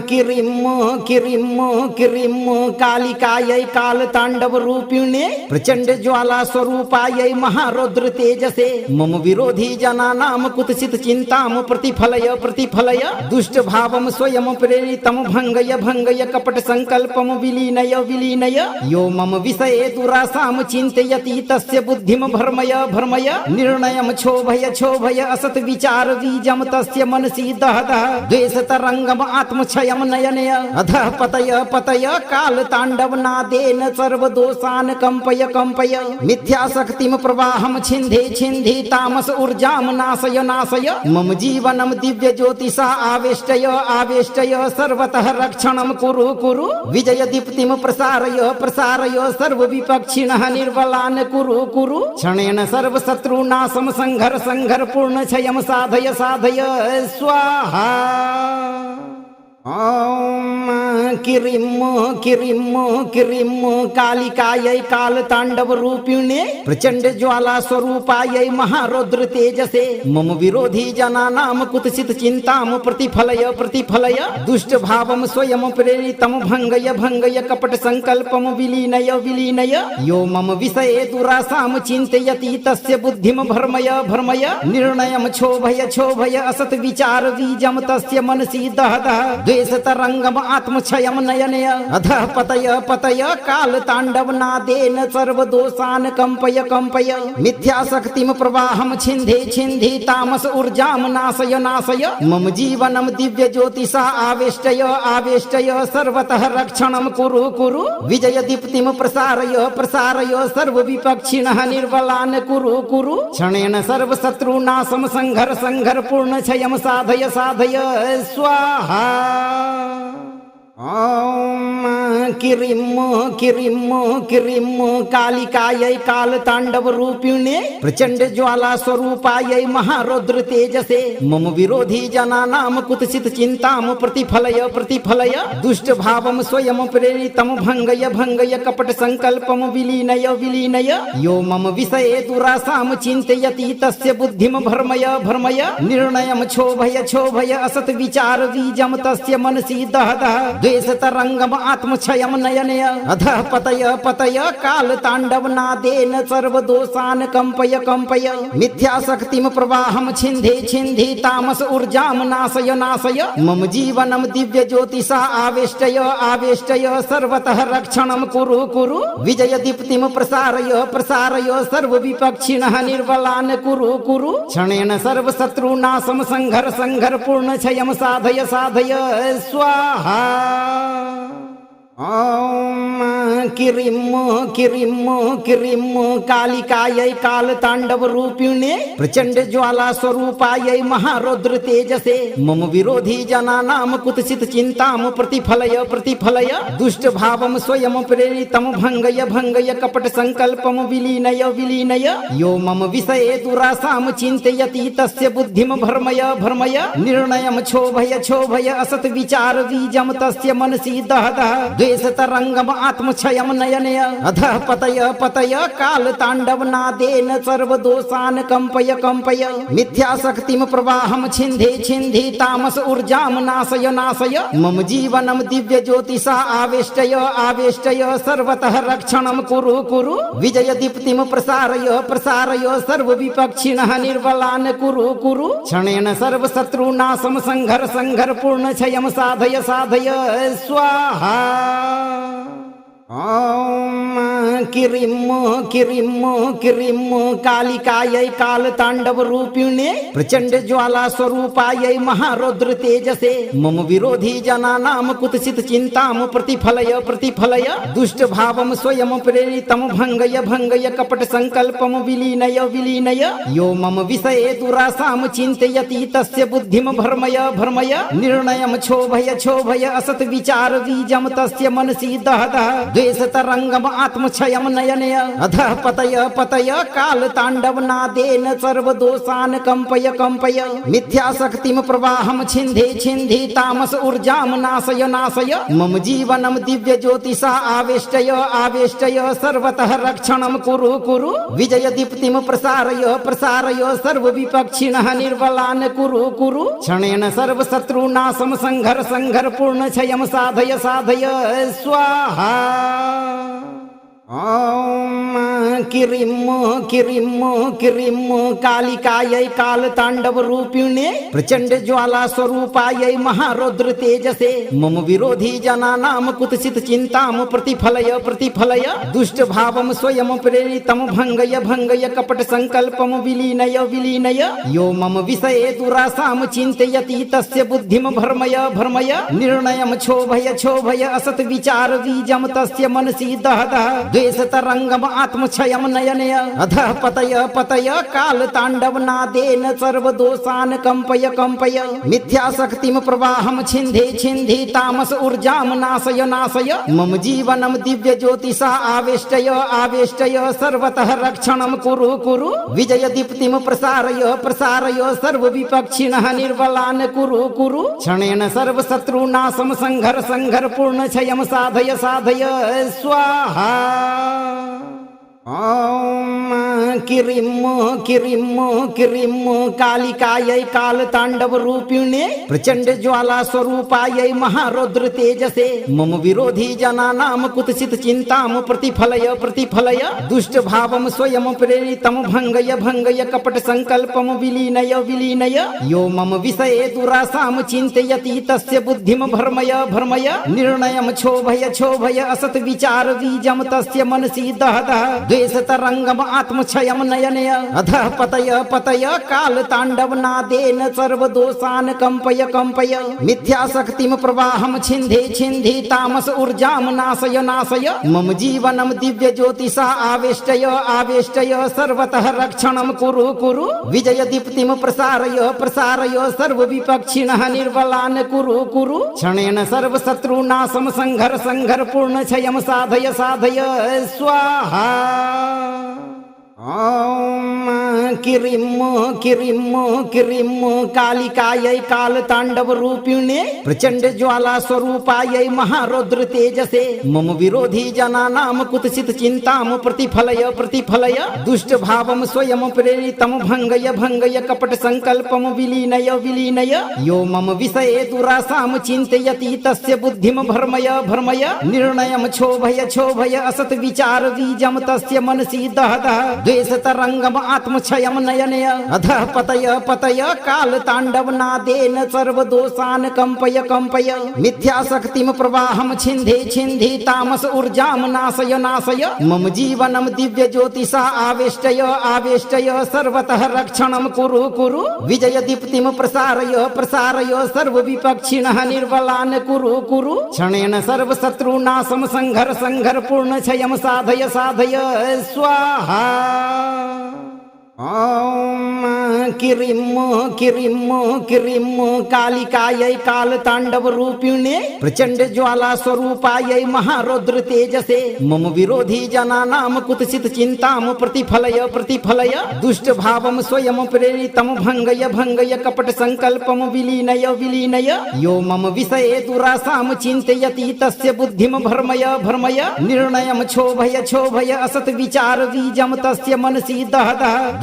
B: किरिम किरिम किरिम कालिकायै काल तांडव रूपिणे प्रचंड ज्वाला स्वरूपायै महारौद्र तेजसे मम विरोधी जनानाम कुत्सित चिंताम प्रतिफलय प्रतिफलय दुष्ट भावम स्वयं प्रेरितम भंगय भंगय कपट संकल्पम विलीनय विलीनय यो मम विषये दुरासाम चिंतयति तस्य बुद्धिम भर्मय भर्मय निर्णयम क्षोभय क्षोभय असत विचार बीजम तस्य मनसि दह दह द्वेष तरंगम आत्मक्षयम नयनय अधः पतय पतय काल तांडव नादेन सर्व दोषान कंपय कंपय मिथ्या शक्तिम प्रवाहम छिंधे छिंधि तामस ऊर्जाम नाशय नाशय मम जीवनम दिव्य ज्योतिषा आवेष्टय आवेष्टय सर्वतः रक्षणम कुरु कुरु विजय दीप्तिम प्रसारय प्रसारय सर्व विपक्षिणः निर्बलान् कुरु कुरु क्षणेन सर्व शत्रुनाशम संघर संघर पूर्ण क्षयम साधय साधय स्वाहा। ओम किरिम किरिम किरिम कालिकायै काल तांडव रूपिणे प्रचंड ज्वाला स्वरूपायै महारौद्र तेजसे मम विरोधी जनानाम कुत्सित चिंताम प्रतिफलय प्रतिफलय दुष्ट भावम स्वयं प्रेरितम भंगय भंगय कपट संकल्पम विलीनय विलीनय यो मम विषये दुरासाम चिंतयति तस्य बुद्धिम भर्मय भर्मय निर्णयम क्षोभय क्षोभय असत विचार बीजम तस्य मनसि दह दह द्वेष तरंगम आत्मक्षयम नयनय अधः पतय पतय काल तांडव नादेन सर्व दोषान कंपय कंपय मिथ्या शक्तिम प्रवाहम छिंधे छिंधि तामस ऊर्जाम नाशय नाशय मम जीवनम दिव्य ज्योतिषा आवेष्टय आवेष्टय सर्वतः रक्षणम कुरु कुरु विजय दीप्तिम प्रसारय प्रसारय सर्व विपक्षिणः निर्बलान् कुरु कुरु क्षणेन सर्व शत्रुनाशम संघर संघर पूर्ण क्षयम साधय साधय स्वाहा। ओम किरिम किरिम किरिम कालिकायै काल तांडव रूपिणे प्रचंड ज्वाला स्वरूपायै महारौद्र तेजसे मम विरोधी जनानाम कुत्सित चिंताम प्रतिफलय प्रतिफलय दुष्ट भावम स्वयं प्रेरितम भंगय भंगय कपट संकल्पम विलीनय विलीनय यो मम विषये दुरासाम चिंतयति तस्य बुद्धिम भर्मय भर्मय निर्णयम क्षोभय क्षोभय असत विचार बीजम तस्य मनसि दह दह द्वेष तरंगम आत्मक्षयम नयनय अधः पतय पतय काल तांडव नादेन सर्व दोषान कंपय कंपय मिथ्या शक्तिम प्रवाहम छिंधे छिंधि तामस ऊर्जाम नाशय नाशय मम जीवनम दिव्य ज्योतिषा आवेष्टय आवेष्टय सर्वतः रक्षणम कुरु कुरु विजय दीप्तिम प्रसारय प्रसारय सर्व विपक्षिणः निर्बलान् कुरु कुरु क्षणेन सर्व शत्रुनाशम संघर संघर पूर्ण क्षयम साधय साधय स्वाहा। ओम किरिम किरिम किरिम कालिकायै काल तांडव रूपिणे प्रचंड ज्वाला स्वरूपायै महारौद्र तेजसे मम विरोधी जनानाम कुत्सित चिंताम प्रतिफलय प्रतिफलय दुष्ट भावम स्वयं प्रेरितम भंगय भंगय कपट संकल्पम विलीनय विलीनय यो मम विषये दुरासाम चिंतयति तस्य बुद्धिम भर्मय भर्मय निर्णयम क्षोभय क्षोभय असत विचार बीजम तस्य मनसि दह दह द्वेष तरंगम आत्मक्षयम नयनय अधः पतय पतय काल तांडव नादेन सर्व दोषान कंपय कंपय मिथ्या शक्तिम प्रवाहम छिंधे छिंधि तामस ऊर्जाम नाशय नाशय मम जीवनम दिव्य ज्योतिषा आवेष्टय आवेष्टय सर्वतः रक्षणम कुरु कुरु विजय दीप्तिम प्रसारय प्रसारय सर्व विपक्षिणः निर्बलान् कुरु कुरु क्षणेन सर्व शत्रुनाशम संघर संघर पूर्ण क्षयम साधय साधय स्वाहा। ओम किरिम कालिकायै कालतांडव रूपिणे प्रचंड ज्वाला स्वरूपायै महारौद्र तेजसे मम विरोधी जनानां कुत्सित चिंतां प्रतिफलय दुष्ट भावं स्वयं प्रेरितं भंगय कपट संकल्पं विलीनय यो मम विषये दुरासां चिन्तयति तस्य बुद्धिं भर्मय निर्णयं क्षोभय असत विचार बीजं तस्य मनसि दह द्वेष तरंगम आत्मक्षयम नयनय अधः पतय काल तांडव नादेन सर्व दोषान कंपय मिथ्या शक्तिम प्रवाहम छिंधे तामस ऊर्जाम नाशय मम जीवनम दिव्य ज्योतिषा आवेष्टय सर्वतः रक्षणम कुरु विजय दीप्तिम प्रसारय सर्व विपक्षिणः निर्बलान कुरु क्षणेन सर्व शत्रुनाशम संघर पूर्ण क्षयम साधय स्वाहा। ओम किरिम कालिकायै कालतांडव रूपिणे प्रचंड ज्वाला स्वरूपायै महारौद्र तेजसे मम विरोधी जनानां कुत्सित चिंतां प्रतिफलय दुष्ट भावं स्वयं प्रेरितं भंगय कपट संकल्पं विलीनय यो मम विषये दुरासां चिन्तयति तस्य बुद्धिं भर्मय निर्णयं क्षोभय असत विचार बीजं तस्य मनसि दह द्वेष तरंगम आत्मक्षयम नयनय अधः पतय काल तांडव नादेन सर्व दोषान कंपय मिथ्या शक्तिम प्रवाहम छिंधे तामस ऊर्जाम नाशय मम जीवनम दिव्य ज्योतिषा आवेष्टय सर्वतः रक्षणम कुरु विजय दीप्तिम प्रसारय सर्व विपक्षिणः निर्बलान कुरु क्षणेन सर्व शत्रुनाशम संघर पूर्ण क्षयम साधय स्वाहा। ओम किरिम कालिकायै कालतांडव रूपिणे प्रचंड ज्वाला स्वरूपायै महारौद्र तेजसे मम विरोधी जनानां कुत्सित चिंतां प्रतिफलय दुष्ट भावं स्वयं प्रेरितं भंगय कपट संकल्पं विलीनय यो मम विषये दुरासां चिन्तयति तस्य बुद्धिं भर्मय निर्णयं क्षोभय असत विचार बीजं तस्य मनसि दह द्वेष तरंगम आत्मक्षयम नयनय अधः पतय काल तांडव नादेन सर्व दोषान कंपय मिथ्या शक्तिम प्रवाहम छिंधे तामस ऊर्जाम नाशय मम जीवनम दिव्य ज्योतिषा आवेष्टय सर्वतः रक्षणम कुरु विजय दीप्तिम प्रसारय सर्व विपक्षिणः निर्बलान कुरु क्षणेन सर्व शत्रुनाशम संघर पूर्ण क्षयम साधय स्वाहा। ओम किरिम कालिकायै कालतांडव रूपिणे प्रचंड ज्वाला स्वरूपायै महारौद्र तेजसे मम विरोधी जनानां कुत्सित चिंतां प्रतिफलय दुष्ट भावं स्वयं प्रेरितं भंगय कपट संकल्पं विलीनय यो मम विषये दुरासां चिन्तयति तस्य बुद्धिं भर्मय निर्णयं क्षोभय असत विचार बीजं तस्य मनसि दह द्वेष तरंगम आत्मक्षयम नयनय अधः पतय काल तांडव नादेन सर्व दोषान कंपय मिथ्या शक्तिम प्रवाहम छिंधे तामस ऊर्जाम नाशय मम जीवनम दिव्य ज्योतिषा आवेष्टय सर्वतः रक्षणम कुरु विजय दीप्तिम प्रसारय सर्व विपक्षिणः निर्बलान कुरु क्षणेन सर्व शत्रुनाशम संघर पूर्ण क्षयम साधय स्वाहा। ओम किरिम कालिकायै कालतांडव रूपिणे प्रचंड ज्वाला स्वरूपायै महारौद्र तेजसे मम विरोधी जनानां कुत्सित चिंतां प्रतिफलय दुष्ट भावं स्वयं प्रेरितं भंगय कपट संकल्पं विलीनय यो मम विषये दुरासां चिन्तयति तस्य बुद्धिं भर्मय निर्णयं क्षोभय असत विचार बीजं तस्य मनसि दह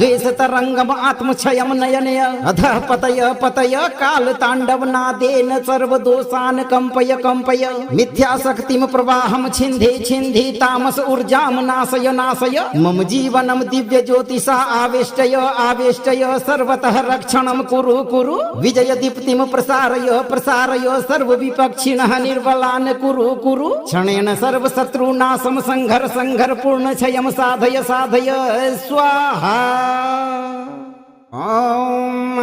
B: द्वेष तरंगम आत्मक्षयम नयनय अधः पतय पतय काल तांडव नादेन सर्व दोषान कंपय कंपय मिथ्या शक्तिम प्रवाहम छिंधे छिंधि तामस ऊर्जाम नाशय नाशय मम जीवनम दिव्य ज्योतिषा आवेष्टय आवेष्टय सर्वतः रक्षणम कुरु कुरु विजय दीप्तिम प्रसारय प्रसारय सर्व विपक्षिणः निर्बलान् कुरु कुरु क्षणेन सर्व शत्रुनाशम संघर संघर पूर्ण क्षयम साधय साधय स्वाहा। ओम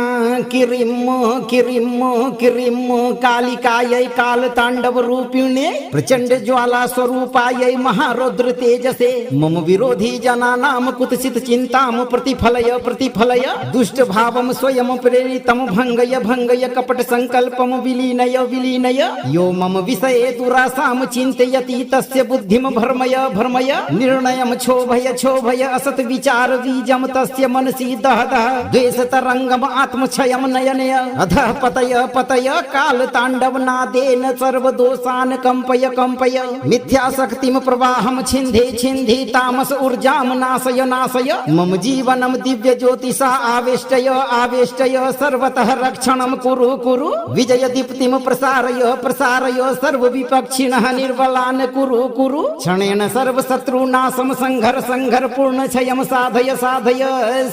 B: किरिम किरिम किरिम कालिकायै काल तांडव रूपिणे प्रचंड ज्वाला स्वरूपायै महारौद्र तेजसे मम विरोधी जनानाम कुत्सित चिंताम प्रतिफलय प्रतिफलय दुष्ट भावम स्वयं प्रेरितम भंगय भंगय कपट संकल्पम विलीनय विलीनय यो मम विषये दुरासाम चिंतयति तस्य बुद्धिम भर्मय भर्मय निर्णयम क्षोभय क्षोभय असत विचार बीजम तस्य मनसि दह दह द्वेष तरंगम आत्मक्षयम नयनय अधः पतय पतय काल तांडव नादेन सर्व दोषान कंपय कंपय मिथ्या शक्तिम प्रवाहम छिंधे छिंधि तामस ऊर्जाम नाशय नाशय मम जीवनम दिव्य ज्योतिषा आवेष्टय आवेष्टय सर्वतः रक्षणम कुरु कुरु विजय दीप्तिम प्रसारय प्रसारय सर्व विपक्षिणः निर्बलान् कुरु कुरु क्षणेन सर्व शत्रुनाशम संघर संघर पूर्ण क्षयम साधय साधय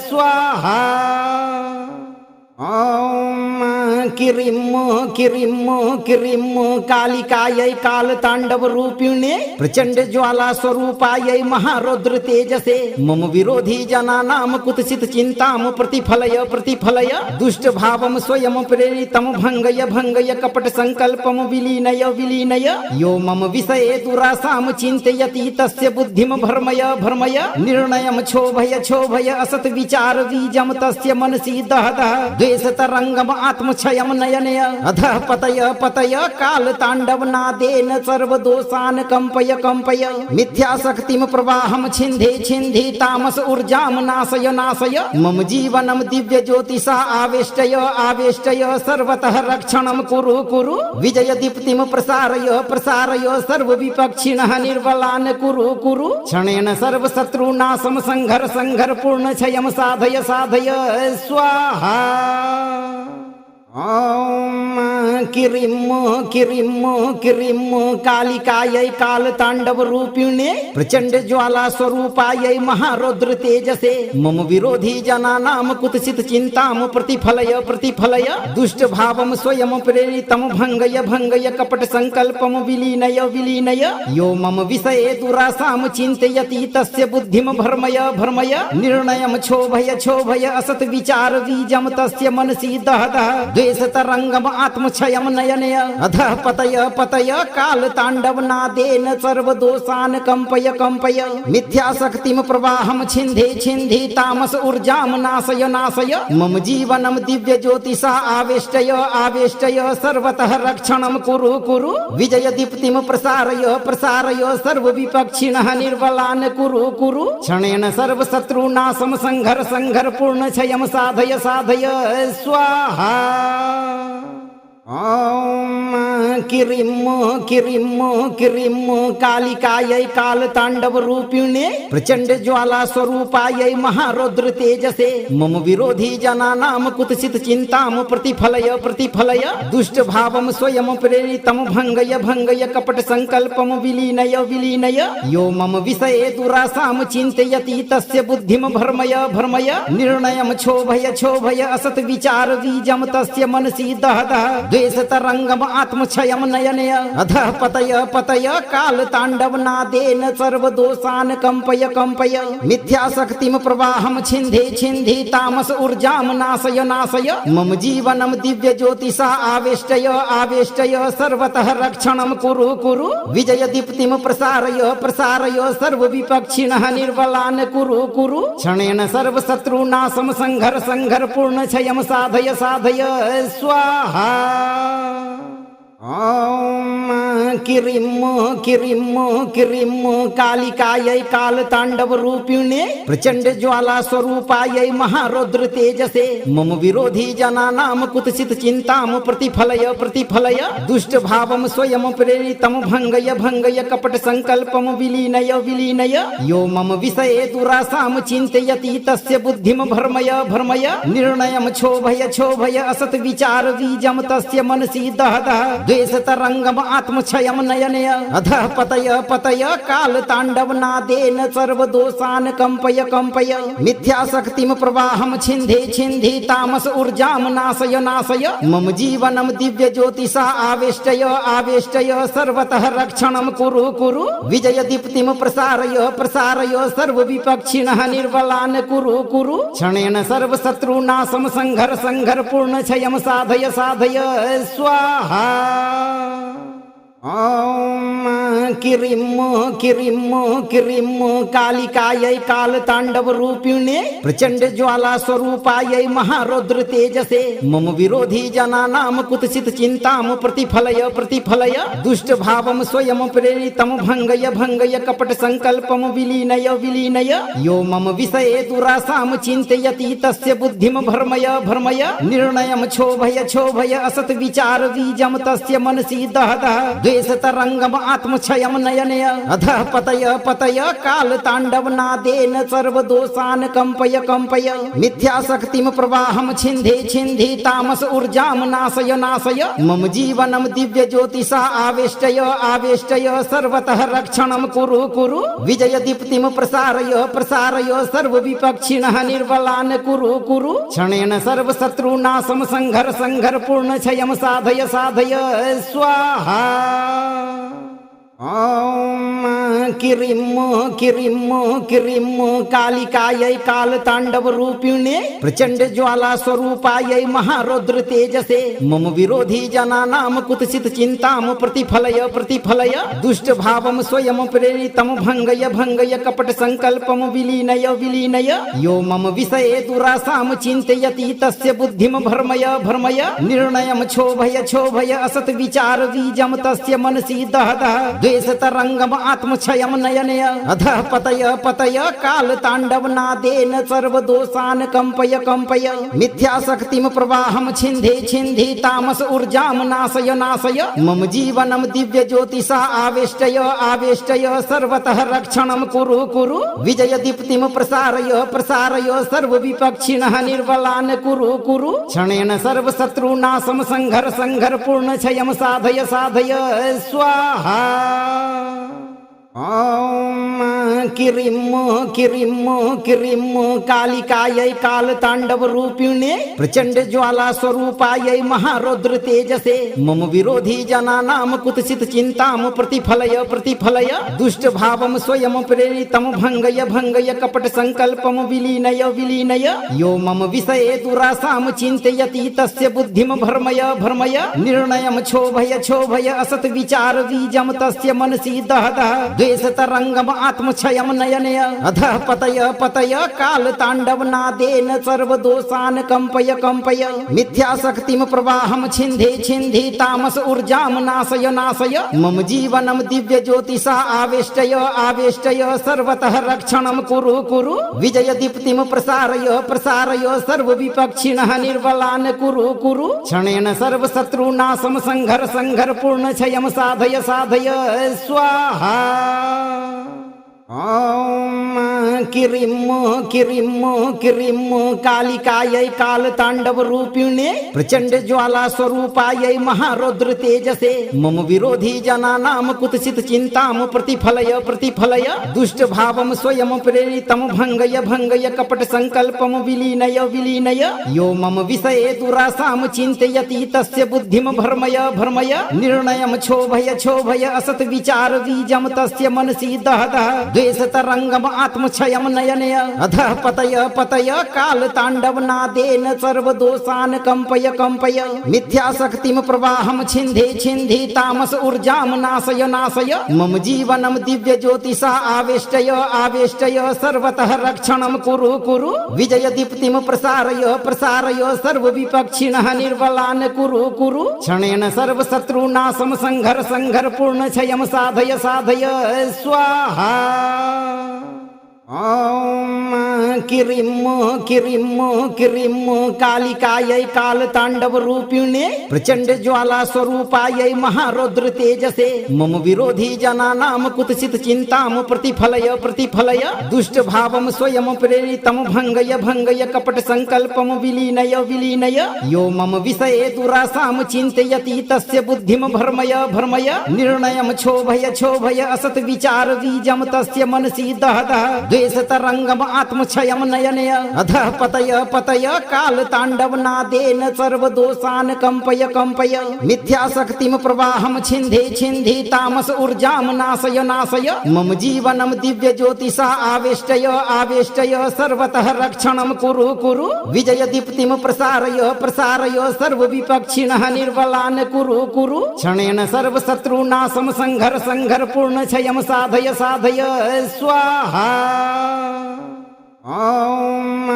B: स्वाहा। ओम किरिम किरिम किरिम कालिकायै काल तांडव रूपिणे प्रचंड ज्वाला स्वरूपायै महारौद्र तेजसे मम विरोधी जनानाम कुत्सित चिंताम प्रतिफलय प्रतिफलय दुष्ट भावम स्वयं प्रेरितम भंगय भंगय कपट संकल्पम विलीनय विलीनय यो मम विषये दुरासाम चिंतयति तस्य बुद्धिम भर्मय भर्मय निर्णयम क्षोभय क्षोभय असत विचार बीजम तस्य मनसि दह दह द्वेष तरंगम आत्मक्षयम नयनय अधः पतय पतय काल तांडव नादेन सर्व दोषान कंपय कंपय मिथ्या शक्तिम प्रवाहम छिंधे छिंधि तामस ऊर्जाम नाशय नाशय मम जीवनम दिव्य ज्योतिषा आवेष्टय आवेष्टय सर्वतः रक्षणम कुरु कुरु विजय दीप्तिम प्रसारय प्रसारय सर्व विपक्षिणः निर्बलान् कुरु कुरु क्षणेन सर्व शत्रुनाशम संघर संघर पूर्ण क्षयम साधय साधय स्वाहा। ओम किरिम किरिम किरिम कालिकायै काल तांडव रूपिणे प्रचंड ज्वाला स्वरूपायै महारौद्र तेजसे मम विरोधी जनानाम कुत्सित चिंताम प्रतिफलय प्रतिफलय दुष्ट भावम स्वयं प्रेरितम भंगय भंगय कपट संकल्पम विलीनय विलीनय यो मम विषये दुरासाम चिंतयति तस्य बुद्धिम भर्मय भर्मय निर्णयम क्षोभय क्षोभय असत विचार बीजम तस्य मनसि दह दह द्वेष तरंगम आत्मक्षयम नयनय अधः पतय पतय काल तांडव नादेन सर्व दोषान कंपय कंपय मिथ्या शक्तिम प्रवाहम छिंधे छिंधि तामस ऊर्जाम नाशय नाशय मम जीवनम दिव्य ज्योतिषा आवेष्टय आवेष्टय सर्वतः रक्षणम कुरु कुरु विजय दीप्तिम प्रसारय प्रसारय सर्व विपक्षिणः निर्बलान् कुरु कुरु क्षणेन सर्व शत्रुनाशम संघर संघर पूर्ण क्षयम साधय साधय स्वाहा। ओम किरिम किरिम किरिम कालिकायै काल तांडव रूपिणे प्रचंड ज्वाला स्वरूपायै महारौद्र तेजसे मम विरोधी जनानाम कुत्सित चिंताम प्रतिफलय प्रतिफलय दुष्ट भावम स्वयं प्रेरितम भंगय भंगय कपट संकल्पम विलीनय विलीनय यो मम विषये दुरासाम चिंतयति तस्य बुद्धिम भर्मय भर्मय निर्णयम क्षोभय क्षोभय असत विचार बीजम तस्य मनसि दह दह द्वेष तरंगम आत्मक्षयम नयनय अधः पतय पतय काल तांडव नादेन सर्व दोषान कंपय कंपय मिथ्या शक्तिम प्रवाहम छिंधे छिंधि तामस ऊर्जाम नाशय नाशय मम जीवनम दिव्य ज्योतिषा आवेष्टय आवेष्टय सर्वतः रक्षणम कुरु कुरु विजय दीप्तिम प्रसारय प्रसारय सर्व विपक्षिणः निर्बलान् कुरु कुरु क्षणेन सर्व शत्रुनाशम संघर संघर पूर्ण क्षयम साधय साधय स्वाहा। ॐ किरिं किरिं किरिं कालिकायै कालताण्डवरूपिणे प्रचण्ड ज्वाला स्वरूपायै महारौद्र तेजसे मम विरोधी जनानां कुत्सित चिन्तां प्रतिफलय प्रतिफलय दुष्ट भावं स्वयं प्रेरितं भङ्गय भङ्गय कपट संकल्पं विलीनय विलीनय यो मम विषये दुरासां चिन्तयति तस्य बुद्धिं भर्मय भर्मय निर्णयं क्षोभय क्षोभय असत् विचार बीजं तस्य मनसि दह दह द्वेष तरंगम आत्मक्षयम नयनय अधः पतय पतय काल तांडव नादेन सर्व दोषान कंपय कंपय मिथ्या शक्तिम प्रवाहम छिंधे छिंधे तामस ऊर्जाम नाशय नाशय मम जीवनम दिव्य ज्योतिषा आवेष्टय आवेष्टय सर्वतः रक्षणम कुरु कुरु विजय दीप्तिम प्रसारय प्रसारय सर्व विपक्षिणः निर्बलान कुरु कुरु क्षणेन सर्व शत्रुनाशम संघर संघर पूर्ण क्षयम साधय साधय स्वाहा। ॐ किरिं किरिं किरिं कालिकायै कालताण्डवरूपिणे प्रचण्ड ज्वाला स्वरूपायै महारौद्र तेजसे मम विरोधी जनानां कुत्सित चिन्तां प्रतिफलय प्रतिफलय दुष्ट भावं स्वयं प्रेरितं भङ्गय भङ्गय कपट संकल्पं विलीनय विलीनय यो मम विषये दुरासां चिन्तयति तस्य बुद्धिं भर्मय भर्मय निर्णयं क्षोभय क्षोभय असत् विचार बीजं तस्य मनसि दह दह द्वेष तरंगम आत्मक्षयम नयनय अधः पतय पतय काल तांडव नादेन सर्व दोषान कंपय कंपय मिथ्या शक्तिम प्रवाहम छिंधे छिंधे तामस ऊर्जाम नाशय नाशय मम जीवनम दिव्य ज्योतिषा आवेष्टय आवेष्टय सर्वतः रक्षणम कुरु कुरु विजय दीप्तिम प्रसारय प्रसारय सर्व विपक्षिणः निर्बलान कुरु कुरु क्षणेन सर्व शत्रुनाशम संघर संघर पूर्ण क्षयम साधय साधय स्वाहा। ॐ किरिं किरिं किरिं कालिकायै कालताण्डवरूपिणे प्रचण्ड ज्वाला स्वरूपायै महारौद्र तेजसे मम विरोधी जनानां कुत्सित चिन्तां प्रतिफलय प्रतिफलय दुष्ट भावं स्वयं प्रेरितं भङ्गय भङ्गय कपट संकल्पं विलीनय विलीनय यो मम विषये दुरासां चिन्तयति तस्य बुद्धिं भर्मय भर्मय निर्णयं क्षोभय क्षोभय असत् विचार बीजं तस्य मनसि दह दह द्वेष तरंगम आत्मक्षयम नयनय अधः पतय पतय काल तांडव नादेन सर्व दोषान कंपय कंपय मिथ्या शक्तिम प्रवाहम छिंधे छिंधे तामस ऊर्जाम नाशय नाशय मम जीवनम दिव्य ज्योतिषा आवेष्टय आवेष्टय सर्वतः रक्षणम कुरु कुरु विजय दीप्तिम प्रसारय प्रसारय सर्व विपक्षिणः निर्बलान कुरु कुरु क्षणेन सर्व शत्रुनाशम संघर संघर पूर्ण क्षयम साधय साधय स्वाहा। ॐ किरिं किरिं किरिं कालिकायै कालताण्डवरूपिणे प्रचण्ड ज्वाला स्वरूपायै महारौद्र तेजसे मम विरोधी जनानां कुत्सित चिन्तां प्रतिफलय प्रतिफलय दुष्ट भावं स्वयं प्रेरितं भङ्गय भङ्गय कपट संकल्पं विलीनय विलीनय यो मम विषये दुरासां चिन्तयति तस्य बुद्धिं भर्मय भर्मय निर्णयं क्षोभय क्षोभय असत् विचार बीजं तस्य मनसि दह दह द्वेष तरंगम आत्मक्षयम नयनय अधः पतय पतय काल तांडव नादेन सर्व दोषान कंपय कंपय मिथ्या शक्तिम प्रवाहम छिंधे छिंधे तामस ऊर्जाम नाशय नाशय मम जीवनम दिव्य ज्योतिषा आवेष्टय आवेष्टय सर्वतः रक्षणम कुरु कुरु विजय दीप्तिम प्रसारय प्रसारय सर्व विपक्षिणः निर्बलान कुरु कुरु क्षणेन सर्व शत्रुनाशम संघर संघर पूर्ण क्षयम साधय साधय स्वाहा। ॐ किरिं किरिं किरिं कालिकायै कालताण्डवरूपिणे प्रचण्ड ज्वाला स्वरूपायै महारौद्र तेजसे मम विरोधी जनानां कुत्सित चिन्तां प्रतिफलय प्रतिफलय दुष्ट भावं स्वयं प्रेरितं भङ्गय भङ्गय कपट संकल्पं विलीनय विलीनय यो मम विषये दुरासां चिन्तयति तस्य बुद्धिं भर्मय भर्मय निर्णयं क्षोभय क्षोभय असत् विचार बीजं तस्य मनसि दह दह द्वेष तरंगम आत्मक्षयम क्षयं नयनय अधः पतय पतय काल तांडव नादेन सर्वदोषान् कंपय कंपय मिथ्याशक्तिं प्रवाहं छिन्धे छिन्धि तामस ऊर्जां नाशय नाशय मम जीवनं दिव्य ज्योतिषा आवेष्टय आवेष्टय सर्वतः रक्षणं कुरु कुरु विजय दीप्तिं प्रसारय प्रसारय सर्व विपक्षिणः निर्बलान् कुरु कुरु क्षणेन सर्व शत्रुनाशं संघर संघर पूर्ण क्षयं साधय साधय स्वाहा। ओम किरिम किरिम किरिम कालिकायै काल तांडव रूपिणे प्रचंड ज्वाला स्वरूपायै महारौद्र तेजसे मम विरोधी जनानां कुत्सित चिंतां प्रतिफलय प्रतिफलय दुष्ट भावं स्वयं प्रेरितं भंगय भंगय कपट संकल्पं विलीनय विलीनय यो मम विषये दुरासां चिन्तयति तस्य बुद्धिं भर्मय भर्मय निर्णयं क्षोभय क्षोभय असत विचार बीजं तस्य मनसि दह दह तरंगम आत्मक्षयं नयनय अधः पतय पतय काल तांडव नादेन सर्वदोषान् कंपय कंपय मिथ्याशक्तिं प्रवाहं छिन्धे छिन्धि तामस ऊर्जां नाशय नाशय मम जीवनं दिव्य ज्योतिषा आवेष्टय आवेष्टय सर्वतः रक्षणं कुरु कुरु विजय दीप्तिं प्रसारय प्रसारय सर्व विपक्षिणः निर्बलान् कुरु कुरु क्षणेन सर्व शत्रुनाशं संघर संघर पूर्ण क्षयं साधय साधय स्वाहा। ओम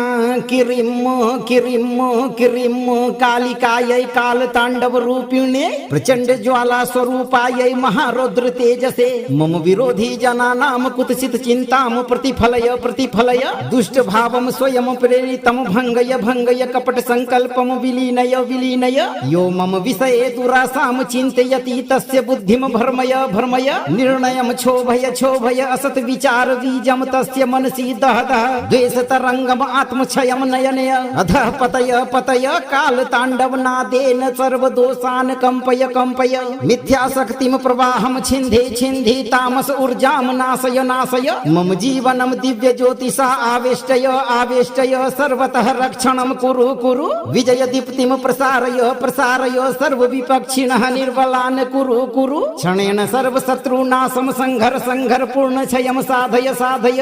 B: किरिम किरिम किरिम कालिकायै काल तांडव रूपिणे प्रचंड ज्वाला स्वरूपायै महारौद्र तेजसे मम विरोधी जनानां कुत्सित चिंतां प्रतिफलय प्रतिफलय दुष्ट भावं स्वयं प्रेरितं भंगय भंगय कपट संकल्पं विलीनय विलीनय यो मम विषये दुरासां चिन्तयति तस्य बुद्धिं भर्मय भर्मय निर्णयं क्षोभय क्षोभय असत विचार बीजं तस्य मनसि दह दह तरंगम आत्मक्षयं नयनय अधः पतय पतय काल तांडव नादेन सर्वदोषान् कंपय कंपय मिथ्याशक्तिं प्रवाहं छिन्धे छिन्धि तामस ऊर्जां नाशय नाशय मम जीवनं दिव्य ज्योतिषा आवेष्टय आवेष्टय सर्वतः रक्षणं कुरु कुरु विजय दीप्तिं प्रसारय प्रसारय सर्व विपक्षिणः निर्बलान् कुरु कुरु क्षणेन सर्व शत्रुनाशं संघर संघर पूर्ण क्षयं साधय साधय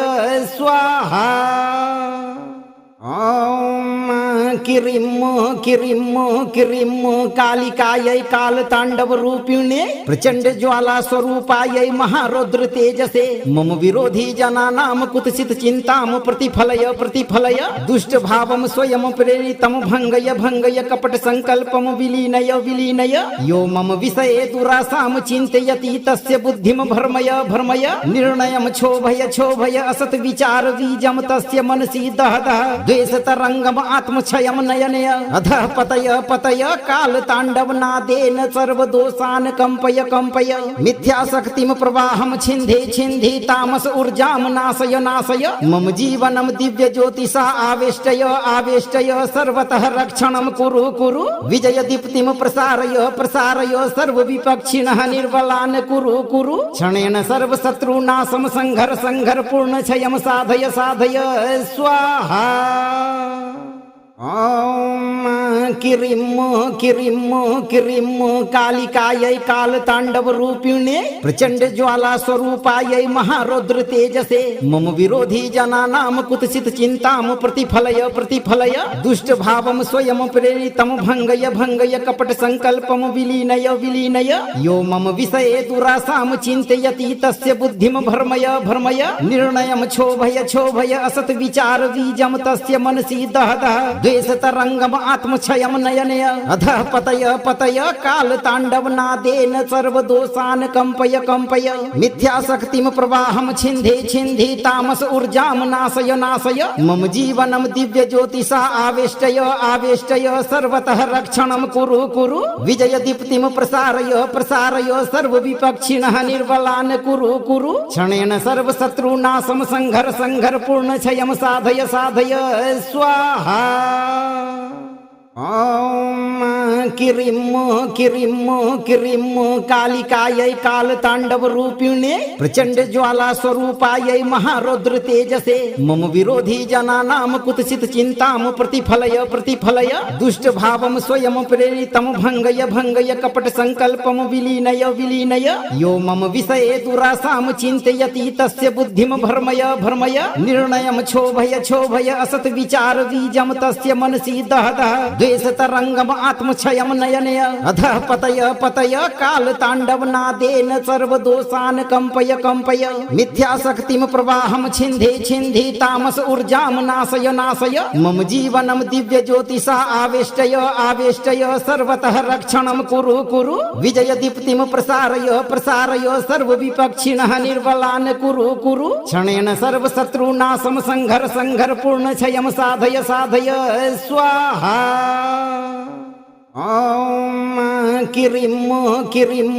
B: स्वाहा। ओम किरिम किरिम किरिम कालिकायै काल तांडव रूपिणे प्रचंड ज्वाला स्वरूपायै महारौद्र तेजसे मम विरोधी जनानां कुत्सित चिंतां प्रतिफलय प्रतिफलय दुष्ट भावं स्वयं प्रेरितं भंगय भंगय कपट संकल्पं विलीनय विलीनय यो मम विषये दुरासां चिन्तयति तस्य बुद्धिं भर्मय भर्मय निर्णयं क्षोभय क्षोभय असत विचार बीजं तस्य मनसि दह दह द्वेष तरंगम आत्मक्षयं नयनय अधः पतय पतय काल तांडव नादेन सर्वदोषान् कंपय कंपय मिथ्याशक्तिं प्रवाहं छिन्धे छिन्धि तामस ऊर्जां नाशय नाशय मम जीवनं दिव्य ज्योतिषा आवेष्टय आवेष्टय सर्वतः रक्षणं कुरु कुरु विजय दीप्तिं प्रसारय प्रसारय सर्व विपक्षिणः निर्बलान् कुरु कुरु क्षणेन सर्व शत्रुनाशं संघर संघर पूर्ण क्षयं साधय साधय स्वाहा। ओम किरिम किरिम किरिम कालिकायै काल तांडव रूपिणे प्रचंड ज्वाला स्वरूपायै महारौद्र तेजसे मम विरोधी जनानां कुत्सित चिंतां प्रतिफलय प्रतिफलय दुष्ट भावं स्वयं प्रेरितं भंगय भंगय कपट संकल्पं विलीनय विलीनय यो मम विषये दुरासां चिन्तयति तस्य बुद्धिं भर्मय भर्मय निर्णयं क्षोभय क्षोभय असत विचार बीजं तस्य मनसि दह दह द्वेष तरंगम आत्मक्षयं नयनय अधः पतय पतय काल तांडव नादेन सर्वदोषान् कंपय कंपय मिथ्याशक्तिं प्रवाहं छिन्धे छिन्धि तामस ऊर्जां नाशय नाशय मम जीवनं दिव्य ज्योतिषा आवेष्टय आवेष्टय सर्वतः रक्षणं कुरु कुरु विजय दीप्तिं प्रसारय प्रसारय सर्व विपक्षिणः निर्बलान् कुरु कुरु क्षणेन सर्व शत्रुनाशं संघर संघर पूर्ण क्षयं साधय साधय स्वाहा। ॐ किरिं किरिं किरिं कालिकायै कालताण्डवरूपिणे प्रचण्ड ज्वाला स्वरूपायै महारौद्र तेजसे मम विरोधी जनानां कुत्सित चिन्तां प्रतिफलय प्रतिफलय दुष्ट भावं स्वयं प्रेरितं भङ्गय भङ्गय कपट संकल्पं विलीनय विलीनय यो मम विषये दुरासां चिन्तयति तस्य बुद्धिं भर्मय भर्मय निर्णयं क्षोभय क्षोभय असत् विचार बीजं तस्य मनसि दह दह द्वेष तरंगम आत्मक्षयम नयनय अधः पतय पतय काल तांडव नादेन सर्व दोषान कंपय कंपय मिथ्या शक्तिम प्रवाहम छिंधे छिंधे तामस ऊर्जाम नाशय नाशय मम जीवनम दिव्य ज्योतिषा आवेष्टय आवेष्टय सर्वतः रक्षणम कुरु कुरु विजय दीप्तिम प्रसारय प्रसारय सर्व विपक्षिणः निर्बलान कुरु कुरु क्षणेन सर्व शत्रुनाशम संघर संघर पूर्ण क्षयम साधय साधय स्वाहा। ॐ किरिं किरिं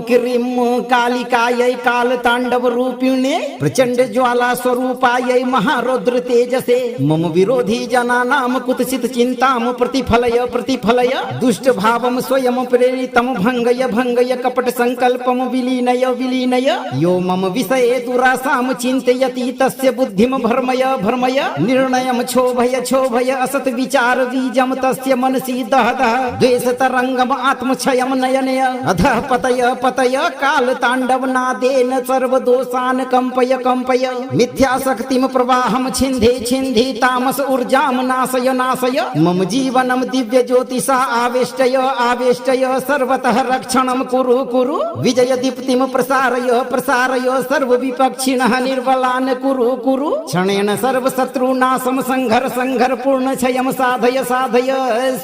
B: किरिं कालिकायै कालताण्डवरूपिणे प्रचण्ड ज्वाला स्वरूपायै महारौद्र तेजसे मम विरोधी जनानां कुत्सित चिन्तां प्रतिफलय प्रतिफलय दुष्ट भावं स्वयं प्रेरितं भङ्गय भङ्गय कपट संकल्पं विलीनय विलीनय यो मम विषये दुरासां चिन्तयति तस्य बुद्धिं भर्मय भर्मय निर्णयं क्षोभय क्षोभय असत् विचार बीजं तस्य मनसि दह दह द्वेष तरंगम आत्मक्षयम नयनय अधः पतय पतय काल तांडव नादेन सर्व दोषान कंपय कंपय मिथ्या शक्तिम प्रवाहम छिंधे छिंधे तामस ऊर्जाम नाशय नाशय मम जीवनम दिव्य ज्योतिषा आवेष्टय आवेष्टय सर्वतः रक्षणम कुरु कुरु विजय दीप्तिम प्रसारय प्रसारय सर्व विपक्षिणः निर्बलान कुरु कुरु क्षणेन सर्व शत्रुनाशम संघर संघर पूर्ण क्षयम साधय साधय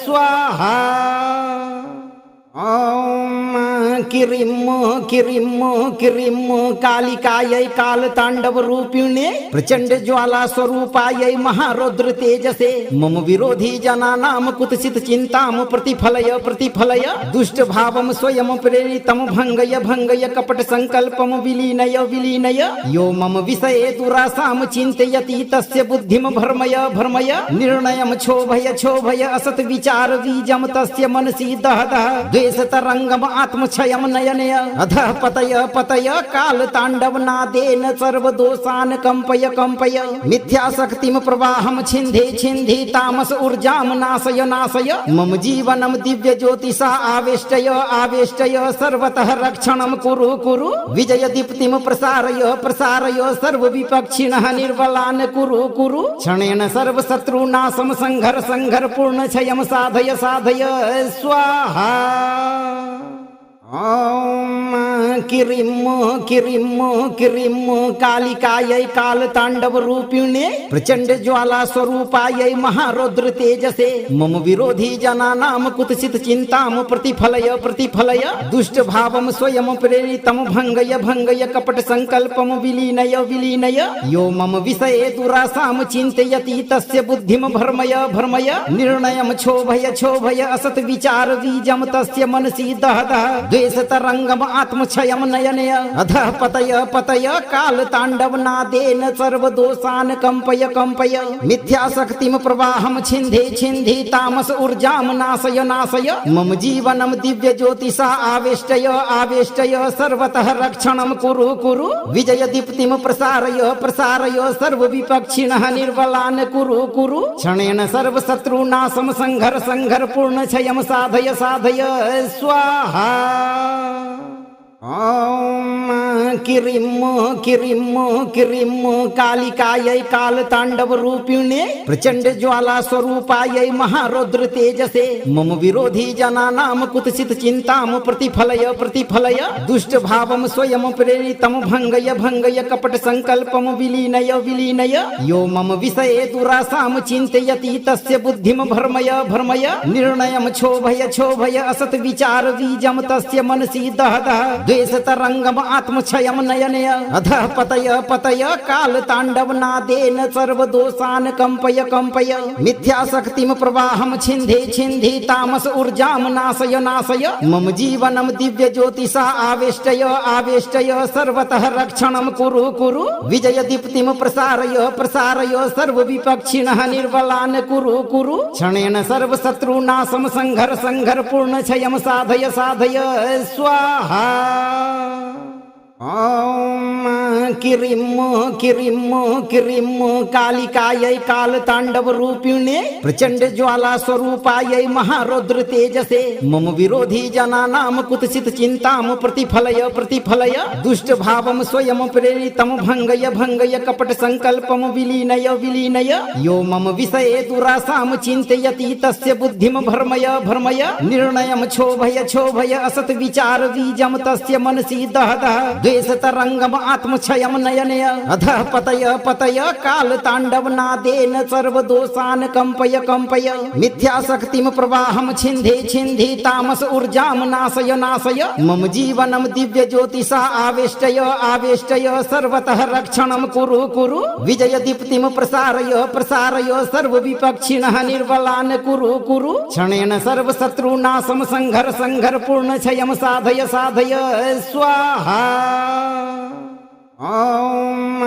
B: स्वाहा। ॐ किरिं किरिं किरिं कालिकायै कालताण्डवरूपिणे प्रचण्ड ज्वाला स्वरूपायै महारौद्र तेजसे मम विरोधी जनानां कुत्सित चिन्तां प्रतिफलय प्रतिफलय दुष्ट भावं स्वयं प्रेरितं भङ्गय भङ्गय कपट संकल्पं विलीनय विलीनय यो मम विषये दुरासां चिन्तयति तस्य बुद्धिं भर्मय भर्मय निर्णयं क्षोभय क्षोभय असत् विचार बीजं तस्य मनसि दह दह द्वेष तरंगम आत्मक्षयम नयनय अधः पतय पतय काल तांडव नादेन सर्व दोषान कंपय कंपय मिथ्या शक्तिम प्रवाहम छिंधे छिंधे तामस ऊर्जाम नाशय नाशय मम जीवनम दिव्य ज्योतिषा आवेष्टय आवेष्टय सर्वतः रक्षणम कुरु कुरु विजय दीप्तिम प्रसारय प्रसारय सर्व विपक्षिणः निर्बलान कुरु कुरु क्षणेन सर्व शत्रुनाशम संघर संघर पूर्ण क्षयम साधय साधय स्वाहा। ॐ किरिं किरिं किरिं कालिकायै कालताण्डवरूपिणे प्रचण्ड ज्वाला स्वरूपायै महारौद्र तेजसे मम विरोधी जनानां कुत्सित चिन्तां प्रतिफलय प्रतिफलय दुष्ट भावं स्वयं प्रेरितं भङ्गय भङ्गय कपट संकल्पं विलीनय विलीनय यो मम विषये दुरासां चिन्तयति तस्य बुद्धिं भर्मय भर्मय निर्णयं क्षोभय क्षोभय असत् विचार बीजं तस्य मनसि दह दह द्वेष तरंगम आत्मक्षयम नयनय अधः पतय पतय काल तांडव नादेन सर्व दोषान कंपय कंपय मिथ्या शक्तिम प्रवाहम छिंधे छिंधे तामस ऊर्जाम नाशय नाशय मम जीवनम दिव्य ज्योतिषा आवेष्टय आवेष्टय सर्वतः रक्षणम कुरु कुरु विजय दीप्तिम प्रसारय प्रसारय सर्व विपक्षिणः निर्बलान कुरु कुरु क्षणेन सर्व शत्रुनाशम संघर संघर पूर्ण क्षयम साधय साधय स्वाहा। ॐ किरिं किरिं किरिं कालिकायै कालताण्डवरूपिणे प्रचण्ड ज्वाला स्वरूपायै महारौद्र तेजसे मम विरोधी जनानां कुत्सित चिन्तां प्रतिफलय प्रतिफलय दुष्ट भावं स्वयं प्रेरितं भङ्गय भङ्गय कपट संकल्पं विलीनय विलीनय यो मम विषये दुरासां चिन्तयति तस्य बुद्धिं भर्मय भर्मय निर्णयं क्षोभय क्षोभय असत् विचार बीजं तस्य मनसि दह दह द्वेष तरंगम आत्मक्षयम नयनय अधः पतय पतय काल तांडव नादेन सर्व दोषान कंपय कंपय मिथ्या शक्तिम प्रवाहम छिंधे छिंधि तामस ऊर्जाम नाशय नाशय मम जीवनम दिव्य ज्योतिषा आवेष्टय आवेष्टय सर्वतः रक्षणम कुरु कुरु विजय दीप्तिम प्रसारय प्रसारय सर्व विपक्षिणः निर्बलान कुरु कुरु क्षणेन सर्व शत्रुनाशम संघर संघर पूर्ण क्षयम साधय साधय स्वाहा। ओम किरिम किरिम किरिम कालिकायै काल तांडव रूपिणे प्रचंड ज्वाला स्वरूपायै महारौद्र तेजसे मम विरोधी जनानाम कुत्सित चिंताम प्रतिफलय प्रतिफलय दुष्ट भावम स्वयं प्रेरितम भंगय भंगय कपट संकल्पम विलीनय विलीनय यो मम विषये दुरासाम चिंतयति तस्य बुद्धिम भर्मय भर्मय निर्णयम क्षोभय क्षोभय असत विचार बीजम तस्य मनसि दह दह द्वेष तरंगम आत्मक्षयम नयनय अधः पतय पतय काल तांडव नादेन सर्व दोषान कंपय कंपय मिथ्या शक्तिम प्रवाहम छिंधे छिंधि तामस ऊर्जाम नाशय नाशय मम जीवनम दिव्य ज्योतिषा आवेष्टय आवेष्टय सर्वतः रक्षणम कुरु कुरु विजय दीप्तिम प्रसारय प्रसारय सर्व विपक्षिणः निर्बलान कुरु कुरु क्षणेन सर्व शत्रुनाशम संघर संघर पूर्ण क्षयम साधय साधय स्वाहा। ओम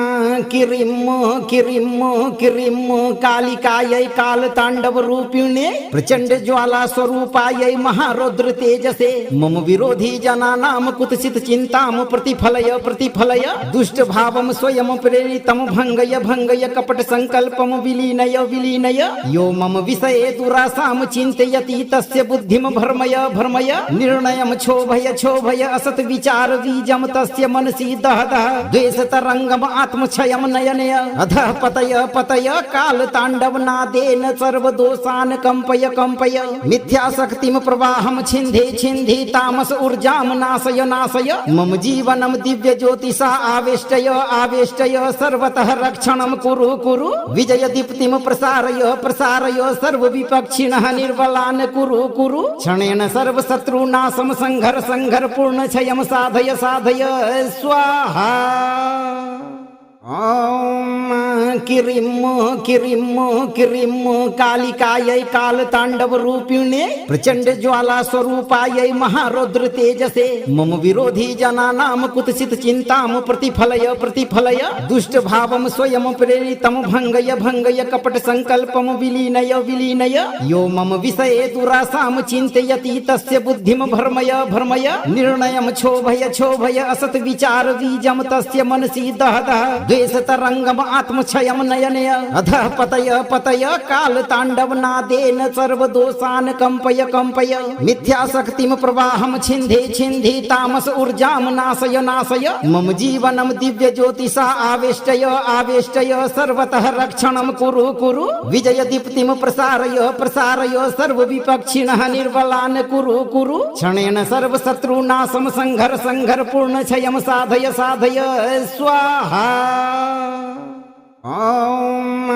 B: किरिम किरिम किरिम कालिकायै काल तांडव रूपिणे प्रचंड ज्वाला स्वरूपायै महारौद्र तेजसे मम विरोधी जनानाम कुत्सित चिंताम प्रतिफलय प्रतिफलय दुष्ट भावम स्वयं प्रेरितम भंगय भंगय कपट संकल्पम विलीनय विलीनय यो मम विषये दुरासाम चिंतयति तस्य बुद्धिम भर्मय भर्मय निर्णयम क्षोभय क्षोभय असत विचार बीजम तस्य मनसि दह दह द्वेष तरंगम आत्मक्षयम नयनय अधः पतय पतय काल तांडव नादेन सर्व दोषान कंपय कंपय मिथ्या शक्तिम प्रवाहम छिंधे छिंधि तामस ऊर्जाम नाशय नाशय मम जीवनम दिव्य ज्योतिषा आवेष्टय आवेष्टय सर्वतः रक्षणम कुरु कुरु विजय दीप्तिम प्रसारय प्रसारय सर्व विपक्षिणः निर्बलान कुरु कुरु क्षणेन सर्व शत्रुनाशम संघर संघर पूर्ण क्षयम साधय साधय स्वाहा। ओम किरिम किरिम किरिम कालिकायै काल तांडव रूपिणे प्रचंड ज्वाला स्वरूपायै महारौद्र तेजसे मम विरोधी जनानाम कुत्सित चिंताम प्रतिफलय प्रतिफलय दुष्ट भावम स्वयं प्रेरितम भंगय भंगय कपट संकल्पम विलीनय विलीनय यो मम विषये दुरासाम चिंतयति तस्य बुद्धिम भर्मय भर्मय निर्णयम क्षोभय क्षोभय असत विचार बीजम तस्य मनसि दह दह द्वेष तरंगम आत्मक्षयम नयनय अधः पतय पतय काल तांडव नादेन सर्व दोषान कंपय कंपय मिथ्या शक्तिम प्रवाहम छिंधे छिंधि तामस ऊर्जाम नाशय नाशय मम जीवनम दिव्य ज्योतिषा आवेष्टय आवेष्टय सर्वतः रक्षणम कुरु कुरु विजय दीप्तिम प्रसारय प्रसारय सर्व विपक्षिणः निर्बलान कुरु कुरु क्षणेन सर्व शत्रुनाशम संघर संघर पूर्ण क्षयम साधय साधय स्वाहा। ओम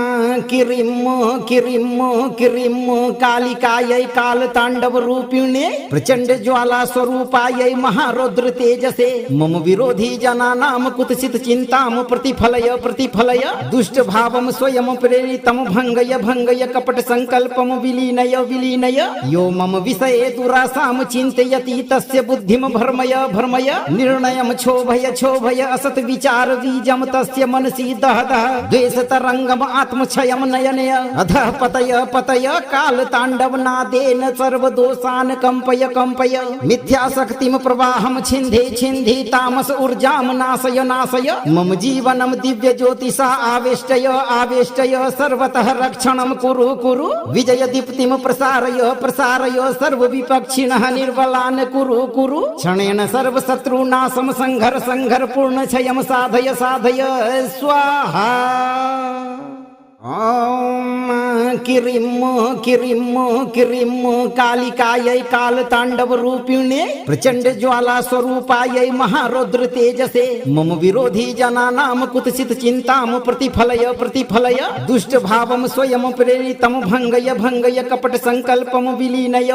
B: किरिम किरिम किरिम कालिकायै काल तांडव रूपिणे प्रचंड ज्वाला स्वरूपायै महारौद्र तेजसे मम विरोधी जनानाम कुत्सित चिंताम प्रतिफलय प्रतिफलय दुष्ट भावम स्वयं प्रेरितम भंगय भंगय कपट संकल्पम विलीनय विलीनय यो मम विषये दुरासाम चिंतयति तस्य बुद्धिम भर्मय भर्मय निर्णयम क्षोभय क्षोभय असत विचार बीजम तस्य मनसि दह दह द्वेष तरंगम आत्मक्षयम नयनय अधः पतय पतय काल तांडव नादेन सर्व दोषान कंपय कंपय मिथ्या शक्तिम प्रवाहम छिंधे छिंधि तामस ऊर्जाम नाशय नाशय मम जीवनम दिव्य ज्योतिषा आवेष्टय आवेष्टय सर्वतः रक्षणम कुरु कुरु विजय दीप्तिम प्रसारय प्रसारय सर्व विपक्षिणः निर्बलान कुरु कुरु क्षणेन सर्व शत्रुनाशम संघर संघर पूर्ण क्षयम साधय साधय स्वाहा। ओम किरिम कालिकायै कालतांडव रूपिणे प्रचंड ज्वाला स्वरूपायै महारौद्र तेजसे मम विरोधी जनानां कुत्सित चिंतां प्रतिफलय दुष्ट भावं स्वयं प्रेरितं भंगय कपट संकल्पं विलीनय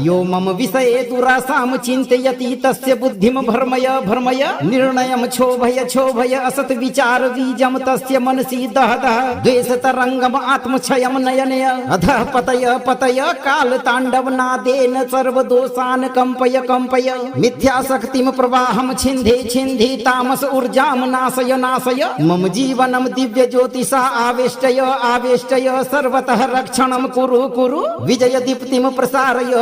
B: यो मम विषये दुरासां चिन्तयति तस्य बुद्धिं भर्मय निर्णयं क्षोभय असत विचार बीजं तस्य मनसि दह द्वेष तरंगम आत्मक्षयं नयनय अधः पतय काल तांडव नादेन सर्व दोषान् कंपय मिथ्या शक्तिं प्रवाहं छिन्धि तामस ऊर्जां नाशय मम जीवनं दिव्य ज्योतिषा आवेष्टय सर्वतः रक्षणं कुरु विजय दीप्तिं प्रसारय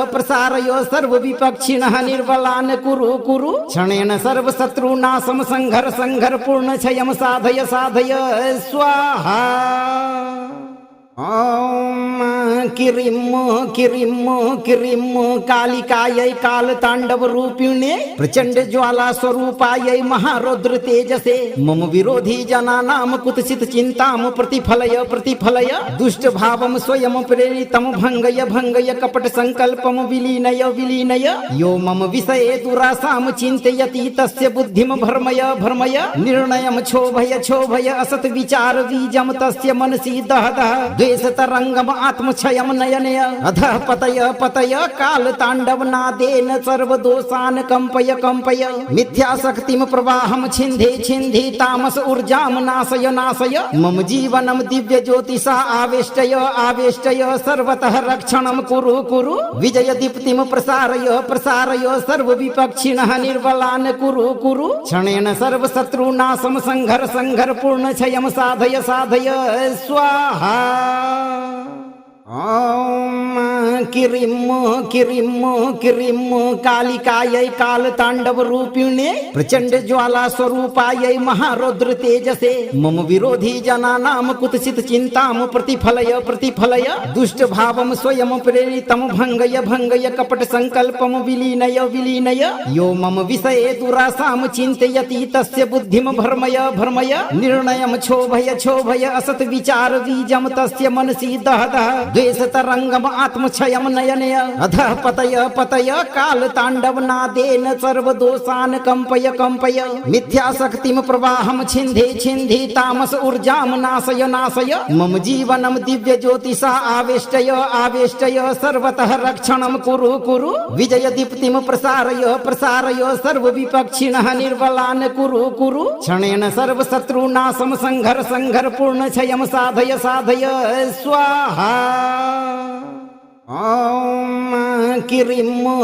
B: सर्व विपक्षिणः निर्बलान् कुरु क्षणेन सर्व शत्रुनाशं संघर पूर्ण क्षयं साधय स्वाहा। ओम किरिम कालिकायै कालतांडव रूपिणे प्रचंड ज्वाला स्वरूपायै महारौद्र तेजसे मम विरोधी जनानां कुत्सित चिंतां प्रतिफलय दुष्ट भावं स्वयं प्रेरितं भंगय कपट संकल्पं विलीनय यो मम विषये दुरासां चिन्तयति तस्य बुद्धिं भर्मय निर्णयं क्षोभय असत विचार बीजं तस्य मनसि दह द्वेष तरंगम आत्मक्षयं नयनय अधः पतय काल तांडव नादेन सर्व दोषान् कंपय मिथ्या शक्तिं प्रवाहं छिन्धि तामस ऊर्जां नाशय मम जीवनं दिव्य ज्योतिषा आवेष्टय सर्वतः रक्षणं कुरु विजय दीप्तिं प्रसारय सर्व विपक्षिणः निर्बलान् कुरु क्षणेन सर्व शत्रुनाशं संघर पूर्ण क्षयं साधय स्वाहा। ओम किरिम कालिकायै कालतांडव रूपिणे प्रचंड ज्वाला स्वरूपायै महारौद्र तेजसे मम विरोधी जनानां कुत्सित चिंतां प्रतिफलय दुष्ट भावं स्वयं प्रेरितं भंगय कपट संकल्पं विलीनय यो मम विषये दुरासां चिन्तयति तस्य बुद्धिं भर्मय निर्णयं क्षोभय असत विचार बीजं तस्य मनसि दह द्वेष तरंगम आत्मक्षयं नयनय अधः पतय काल तांडव नादेन सर्व दोषान् कंपय मिथ्या शक्तिं प्रवाहं छिन्धि तामस ऊर्जां नाशय मम जीवनं दिव्य ज्योतिषा आवेष्टय सर्वतः रक्षणं कुरु विजय दीप्तिं प्रसारय सर्व विपक्षिणः निर्बलान् कुरु क्षणेन सर्व शत्रुनाशं संघर पूर्ण क्षयं साधय स्वाहा। ओम किरिम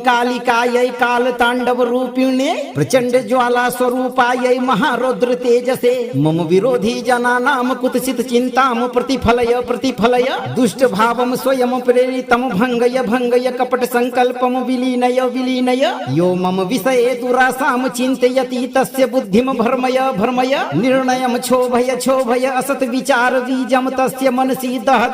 B: कालिकायै कालतांडव रूपिणे प्रचंड ज्वाला स्वरूपायै महारौद्र तेजसे मम विरोधी जनानां कुत्सित चिंतां प्रतिफलय दुष्ट भावं स्वयं प्रेरितं भंगय कपट संकल्पं विलीनय यो मम विषये दुरासां चिन्तयति तस्य बुद्धिं भर्मय निर्णयं क्षोभय असत विचार बीजं तस्य मनसि दह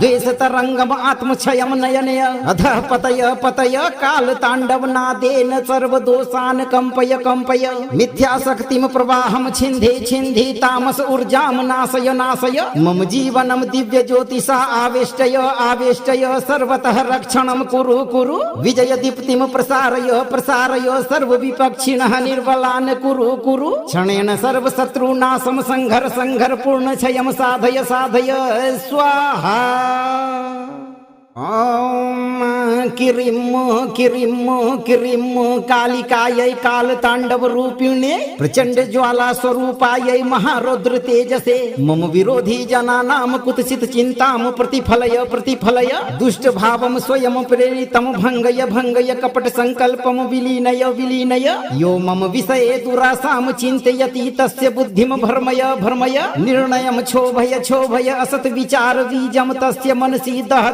B: द्वेष तरंगम आत्मक्षयं नयनय अधः पतय काल तांडव नादेन सर्व दोषान् कंपय मिथ्या शक्तिं प्रवाहं छिन्धि तामस ऊर्जां नाशय मम जीवनं दिव्य ज्योतिषा आवेष्टय सर्वतः रक्षणं कुरु विजय दीप्तिं प्रसारय सर्व विपक्षिणः निर्बलान् कुरु क्षणेन सर्व शत्रुनाशं संघर पूर्ण क्षयं साधय स्वाहा। ओम किरिम कालिकायै कालतांडव रूपिणे प्रचंड ज्वाला स्वरूपायै महारौद्र तेजसे मम विरोधी जनानां कुत्सित चिंतां प्रतिफलय दुष्ट भावं स्वयं प्रेरितं भंगय कपट संकल्पं विलीनय यो मम विषये दुरासां चिन्तयति तस्य बुद्धिं भर्मय निर्णयं क्षोभय असत विचार बीजं तस्य मनसि दह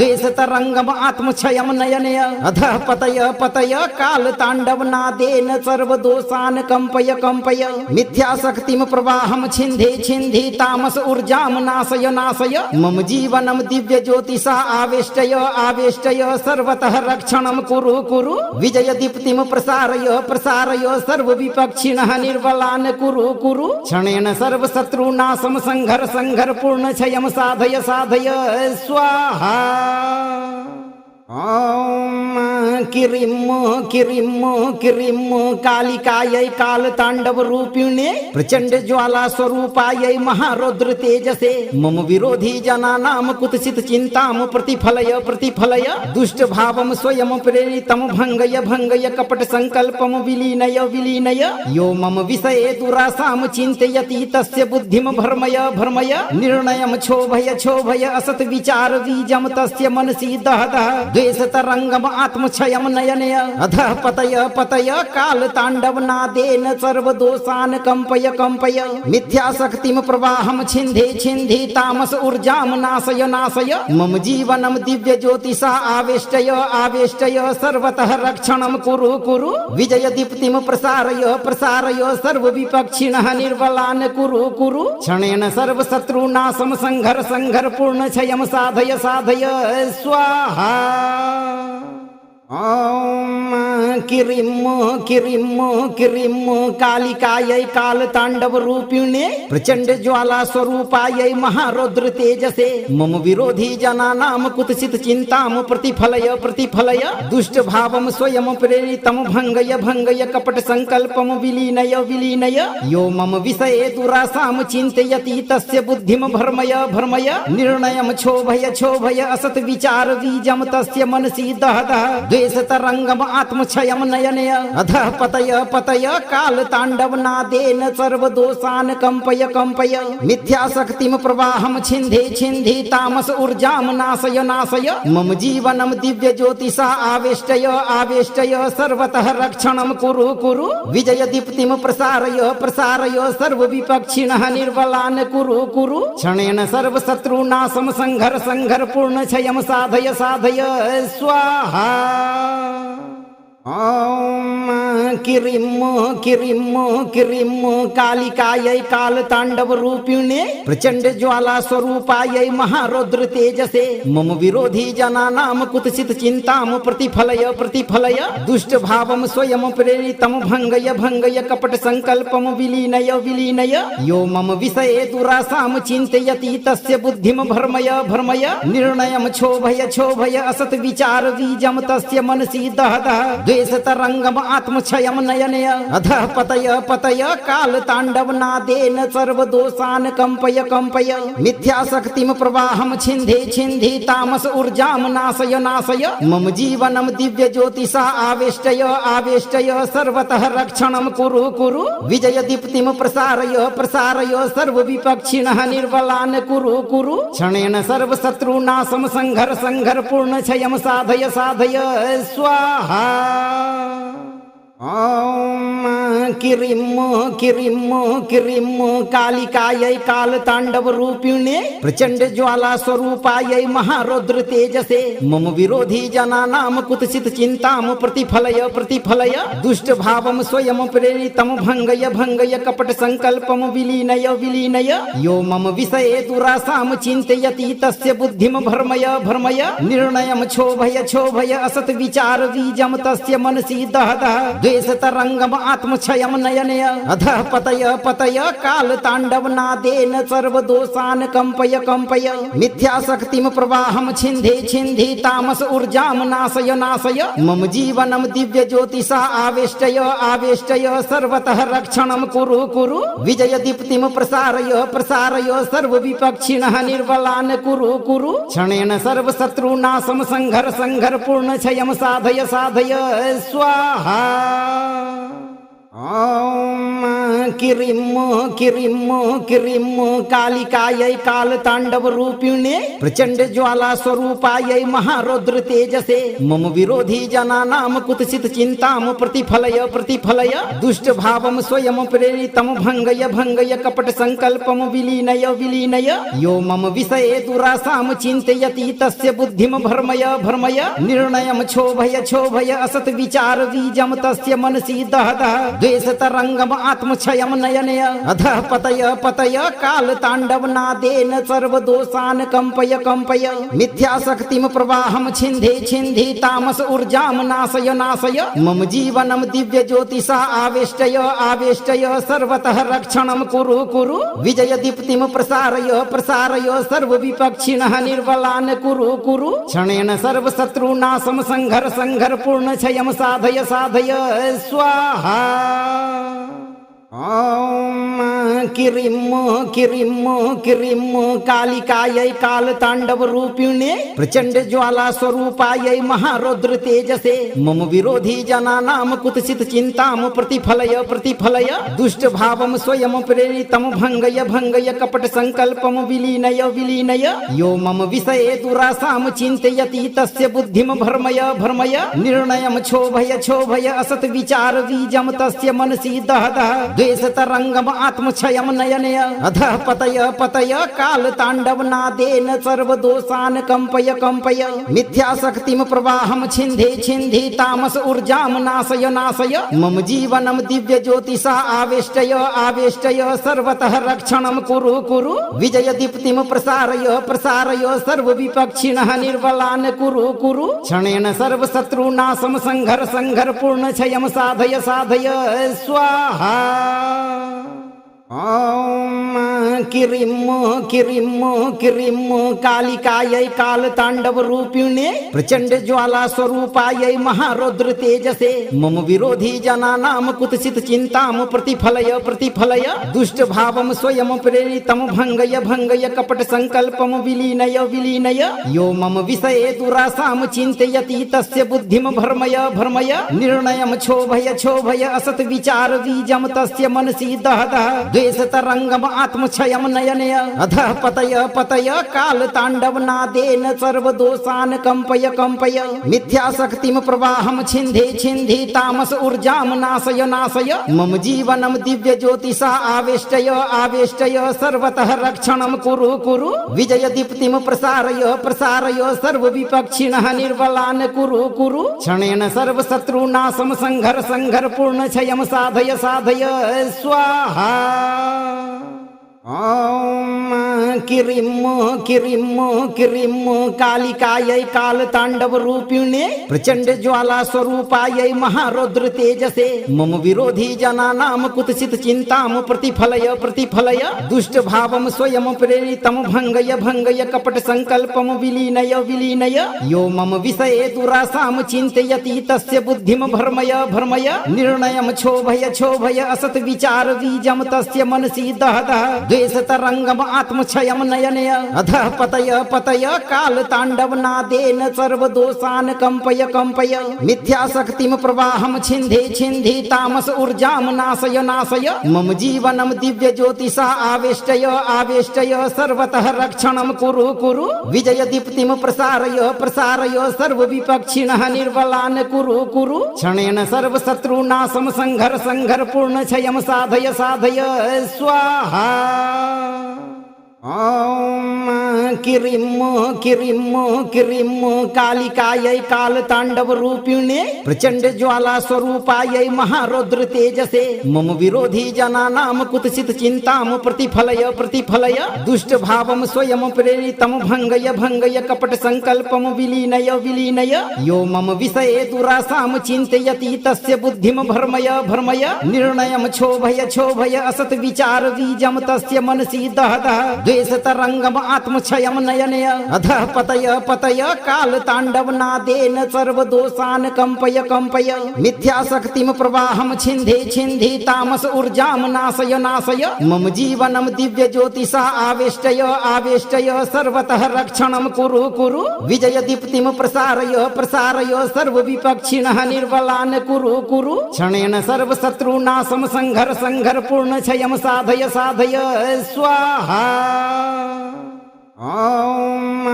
B: द्वेष तरंगम आत्मक्षयम नयनय अधः पतय पतय काल तांडव नादेन सर्व दोषान कंपय कंपय मिथ्या शक्तिम प्रवाहम छिंधे छिंधि तामस ऊर्जाम नाशय नाशय मम जीवनम दिव्य ज्योतिषा आवेष्टय आवेष्टय सर्वतः रक्षणम कुरु कुरु विजय दीप्तिम प्रसारय प्रसारय सर्व विपक्षिणः निर्बलान् कुरु कुरु क्षणेन सर्व शत्रुनाशम संघर संघर पूर्ण क्षयम साधय साधय स्वाहा। ओम किरिम किरिम किरिम कालिकायै काल तांडव रूपिणे प्रचंड ज्वाला स्वरूपायै महारौद्र तेजसे मम विरोधी जनानाम कुत्सित चिंताम प्रतिफलय प्रतिफलय दुष्ट भावम स्वयं प्रेरितम भंगय भंगय कपट संकल्पम विलीनय विलीनय यो मम विषये दुरासाम चिंतयति तस्य बुद्धिम भर्मय भर्मय निर्णयम क्षोभय क्षोभय असत विचार बीजम तस्य मनसि दह दह द्वेष तरंगम आत्मक्षयम नयनय अधः पतय पतय काल तांडव नादेन सर्व दोषान कंपय कंपय मिथ्या शक्तिम प्रवाहम छिंधे छिंधि तामस ऊर्जाम नाशय नाशय मम जीवनम दिव्य ज्योतिषा आवेष्टय आवेष्टय सर्वतः रक्षणम कुरु कुरु विजय दीप्तिम प्रसारय प्रसारय सर्व विपक्षिणः निर्बलान् कुरु कुरु क्षणेन सर्व शत्रुनाशम संघर संघर पूर्ण क्षयम साधय साधय स्वाहा। ओम किरिम किरिम किरिम कालिकायै काल तांडव रूपिणे प्रचंड ज्वाला स्वरूपायै महारौद्र तेजसे मम विरोधी जनानाम कुत्सित चिंताम प्रतिफलय प्रतिफलय दुष्ट भावम स्वयं प्रेरितम भंगय भंगय कपट संकल्पम विलीनय विलीनय यो मम विषये दुरासाम चिंतयति तस्य बुद्धिम भर्मय भर्मय निर्णयम क्षोभय क्षोभय असत विचार बीजम तस्य मनसि दह दह द्वेष तरंगम आत्मक्षयम नयनय अधः पतय पतय काल तांडव नादेन सर्व दोषान कंपय कंपय मिथ्या शक्तिम प्रवाहम छिंधे छिंधि तामस ऊर्जाम नाशय नाशय मम जीवनम दिव्य ज्योतिषा आवेष्टय आवेष्टय सर्वतः रक्षणम कुरु कुरु विजय दीप्तिम प्रसारय प्रसारय सर्व विपक्षिणः निर्बलान् कुरु कुरु क्षणेन सर्व शत्रुनाशम संघर संघर पूर्ण क्षयम साधय साधय स्वाहा। ओम किरिम किरिम किरिम कालिकायै काल तांडव रूपिणे प्रचंड ज्वाला स्वरूपायै महारौद्र तेजसे मम विरोधी जनानाम कुत्सित चिंताम प्रतिफलय प्रतिफलय दुष्ट भावम स्वयं प्रेरितम भंगय भंगय कपट संकल्पम विलीनय विलीनय यो मम विषये दुरासाम चिंतयति तस्य बुद्धिम भर्मय भर्मय निर्णयम क्षोभय क्षोभय असत विचार बीजम तस्य मनसि दह दह द्वेष तरंगम आत्मक्षयम नयनय अधः पतय पतय काल तांडव नादेन सर्व दोषान कंपय कंपय मिथ्या शक्तिम प्रवाहम छिंधे छिंधि तामस ऊर्जाम नाशय नाशय मम जीवनम दिव्य ज्योतिषा आवेष्टय आवेष्टय सर्वतः रक्षणम कुरु कुरु विजय दीप्तिम प्रसारय प्रसारय सर्व विपक्षिणः निर्बलान् कुरु कुरु क्षणेन सर्व शत्रुनाशम संघर संघर पूर्ण क्षयम साधय साधय स्वाहा। ओम किरिम किरिम किरिम कालिकायै काल तांडव रूपिणे प्रचंड ज्वाला स्वरूपायै महारौद्र तेजसे मम विरोधी जनानाम कुत्सित चिंताम प्रतिफलय प्रतिफलय दुष्ट भावम स्वयं प्रेरितम भंगय भंगय कपट संकल्पम विलीनय विलीनय यो मम विषये दुरासाम चिंतयति तस्य बुद्धिम भर्मय भर्मय निर्णयम क्षोभय क्षोभय असत विचार बीजम तस्य मनसि दह दह द्वेष तरंगम आत्मक्षयम नयनय अधः पतय पतय काल तांडव नादेन सर्व दोषान कंपय कंपय मिथ्या शक्तिम प्रवाहम छिंधे छिंधि तामस ऊर्जाम नाशय नाशय मम जीवनम दिव्य ज्योतिषा आवेष्टय आवेष्टय सर्वतः रक्षणम कुरु कुरु विजय दीप्तिम प्रसारय प्रसारय सर्व विपक्षिणः निर्बलान् कुरु कुरु क्षणेन सर्व शत्रुनाशम संघर संघर पूर्ण क्षयम साधय साधय स्वाहा। ॐ किरिं किरिं किरिं कालिकायै कालताण्डवरूपिणे प्रचण्ड ज्वाला स्वरूपायै महारौद्र तेजसे मम विरोधी जनानां कुत्सित चिन्तां प्रतिफलय प्रतिफलय दुष्ट भावं स्वयं प्रेरितं भङ्गय भङ्गय कपट संकल्पं विलीनय विलीनय यो मम विषये दुरासां चिन्तयति तस्य बुद्धिं भर्मय भर्मय निर्णयं क्षोभय क्षोभय असत् विचार बीजं तस्य मनसि दह दह द्वेष तरंगम आत्मक्षयम नयनय अधः पतय पतय काल तांडव नादेन सर्व दोषान कंपय कंपय मिथ्या शक्तिम प्रवाहम छिंधे छिंधे तामस ऊर्जाम नाशय नाशय मम जीवनम दिव्य ज्योतिषा आवेष्टय आवेष्टय सर्वतः रक्षणम कुरु कुरु विजय दीप्तिम प्रसारय प्रसारय सर्व विपक्षिणः निर्बलान कुरु कुरु क्षणेन सर्व शत्रुनाशम संघर संघर पूर्ण क्षयम साधय साधय स्वाहा। ॐ किरिं किरिं किरिं कालिकायै कालताण्डवरूपिणे प्रचण्ड ज्वाला स्वरूपायै महारौद्र तेजसे मम विरोधी जनानां कुत्सित चिन्तां प्रतिफलय प्रतिफलय दुष्ट भावं स्वयं प्रेरितं भङ्गय भङ्गय कपट संकल्पं विलीनय विलीनय यो मम विषये दुरासां चिन्तयति तस्य बुद्धिं भर्मय भर्मय निर्णयं क्षोभय क्षोभय असत् विचार बीजं तस्य मनसि दह दह द्वेष तरंगम आत्मक्षयम नयनय अधः पतय पतय काल तांडव नादेन सर्व दोषान कंपय कंपय मिथ्या शक्तिम प्रवाहम छिंधे छिंधे तामस ऊर्जाम नाशय नाशय मम जीवनम दिव्य ज्योतिषा आवेष्टय आवेष्टय सर्वतः रक्षणम कुरु कुरु विजय दीप्तिम प्रसारय प्रसारय सर्व विपक्षिणः निर्बलान कुरु कुरु क्षणेन सर्व शत्रुनाशम संघर संघर पूर्ण क्षयम साधय साधय स्वाहा। ॐ किरिं किरिं किरिं कालिकायै कालताण्डवरूपिणे प्रचण्ड ज्वाला स्वरूपायै महारौद्र तेजसे मम विरोधी जनानां कुत्सित चिन्तां प्रतिफलय प्रतिफलय दुष्ट भावं स्वयं प्रेरितं भङ्गय भङ्गय कपट संकल्पं विलीनय विलीनय यो मम विषये दुरासां चिन्तयति तस्य बुद्धिं भर्मय भर्मय निर्णयं क्षोभय क्षोभय असत् विचार बीजं तस्य मनसि दह दह द्वेष तरंगम आत्मक्षयम नयनय अधः पतय पतय काल तांडव नादेन सर्व दोषान कंपय कंपय मिथ्या शक्तिम प्रवाहम छिंधे छिंधे तामस ऊर्जाम नाशय नाशय मम जीवनम दिव्य ज्योतिषा आवेष्टय आवेष्टय सर्वतः रक्षणम कुरु कुरु विजय दीप्तिम प्रसारय प्रसारय सर्व विपक्षिणः निर्बलान कुरु कुरु क्षणेन सर्व शत्रुनाशम संघर संघर पूर्ण क्षयम साधय साधय स्वाहा। ॐ किरिं किरिं किरिं कालिकायै कालताण्डवरूपिणे प्रचण्ड ज्वाला स्वरूपायै महारौद्र तेजसे मम विरोधी जनानां कुत्सित चिन्तां प्रतिफलय प्रतिफलय दुष्ट भावं स्वयं प्रेरितं भङ्गय भङ्गय कपट संकल्पं विलीनय विलीनय यो मम विषये दुरासां चिन्तयति तस्य बुद्धिं भर्मय भर्मय निर्णयं क्षोभय क्षोभय असत् विचार बीजं तस्य मनसि दह दह द्वेष तरंगम आत्मक्षयम नयनय अधः पतय पतय काल तांडव नादेन सर्व दोषान कंपय कंपय मिथ्या शक्तिम प्रवाहम छिंधे छिंधे तामस ऊर्जाम नाशय नाशय मम जीवनम दिव्य ज्योतिषा आवेष्टय आवेष्टय सर्वतः रक्षणम कुरु कुरु विजय दीप्तिम प्रसारय प्रसारय सर्व विपक्षिणः निर्बलान कुरु कुरु क्षणेन सर्व शत्रुनाशम संघर संघर पूर्ण क्षयम साधय साधय स्वाहा। ॐ किरिं किरिं किरिं कालिकायै कालताण्डवरूपिणे प्रचण्ड ज्वाला स्वरूपायै महारौद्र तेजसे मम विरोधी जनानां कुत्सित चिन्तां प्रतिफलय प्रतिफलय दुष्ट भावं स्वयं प्रेरितं भङ्गय भङ्गय कपट संकल्पं विलीनय विलीनय यो मम विषये दुरासां चिन्तयति तस्य बुद्धिं भर्मय भर्मय निर्णयं क्षोभय क्षोभय असत् विचार बीजं तस्य मनसि दह दह द्वेष तरंगम आत्मक्षय क्षयं नयनय अधः पतय पतय काल तांडव नादेन सर्वदोषान् कंपय कंपय मिथ्याशक्तिं प्रवाहं छिन्धे छिन्धे तामस ऊर्जां नाशय नाशय मम जीवनं दिव्य ज्योतिषा आवेष्टय आवेष्टय सर्वतः रक्षणं कुरु कुरु विजय दीप्तिं प्रसारय प्रसारय सर्व विपक्षिणः निर्बलान् कुरु कुरु क्षणेन सर्व शत्रुनाशं संघर संघर पूर्ण क्षयं साधय साधय स्वाहा। ओम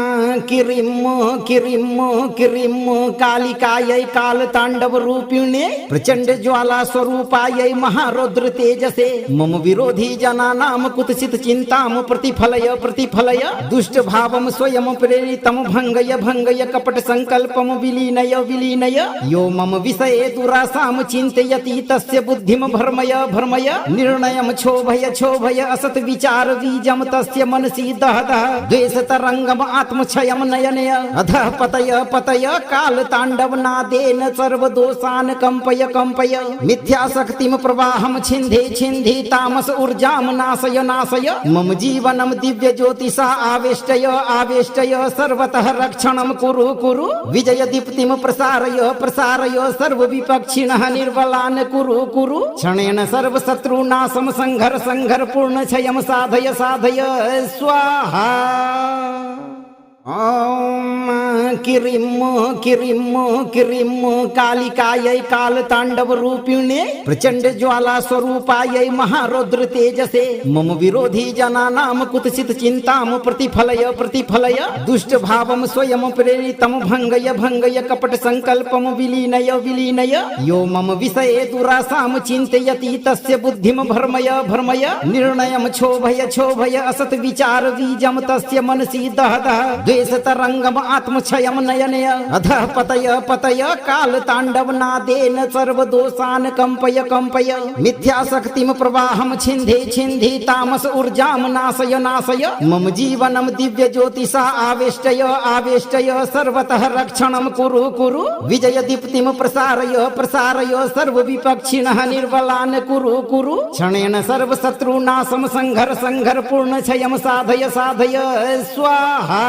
B: किरिम किरिम किरिम कालिकायै काल तांडव रूपिणे प्रचंड ज्वाला स्वरूपायै महारौद्र तेजसे मम विरोधी जनानां कुत्सित चिंतां प्रतिफलय प्रतिफलय दुष्ट भावं स्वयं प्रेरितं भंगय भंगय कपट संकल्पं विलीनय विलीनय यो मम विषये दुरासां चिन्तयति तस्य बुद्धिं भर्मय भर्मय निर्णयं क्षोभय क्षोभय असत विचार बीजं तस्य मनसि दह दह द्वेष तरंगम आत्मक्षयं नयनय अधः पतय पतय काल तांडव नादेन सर्वदोषान् कंपय कंपय मिथ्याशक्तिं प्रवाहं छिन्धे छिन्धे तामस ऊर्जां नाशय नाशय मम जीवनं दिव्य ज्योतिषा आवेष्टय आवेष्टय सर्वतः रक्षणं कुरु कुरु विजय दीप्तिं प्रसारय प्रसारय सर्व विपक्षिणः निर्बलान् कुरु कुरु क्षणेन सर्व शत्रुनाशं संघर संघर पूर्ण क्षयं साधय साधय स्वाहा। ओम किरिम किरिम किरिम कालिकायै काल तांडव रूपिणे प्रचंड ज्वाला स्वरूपायै महारौद्र तेजसे मम विरोधी जनानां कुत्सित चिंतां प्रतिफलय प्रतिफलय दुष्ट भावं स्वयं प्रेरितं भंगय भंगय कपट संकल्पं विलीनय विलीनय यो मम विषये दुरासां चिन्तयति तस्य बुद्धिं भर्मय भर्मय निर्णयं क्षोभय क्षोभय असत विचार बीजं तस्य मनसि दह दह द्वेष तरंगम आत्मक्षयं नयनय अधः पतय पतय काल तांडव नादेन सर्वदोषान् कंपय कंपय मिथ्याशक्तिं प्रवाहं छिन्धे छिन्धे तामस ऊर्जां नाशय नाशय मम जीवनं दिव्य ज्योतिषा आवेष्टय आवेष्टय सर्वतः रक्षणं कुरु कुरु विजय दीप्तिं प्रसारय प्रसारय सर्व विपक्षिणः निर्बलान् कुरु कुरु क्षणेन सर्व शत्रुनाशं संघर संघर पूर्ण क्षयं साधय साधय स्वाहा।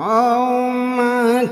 B: ओम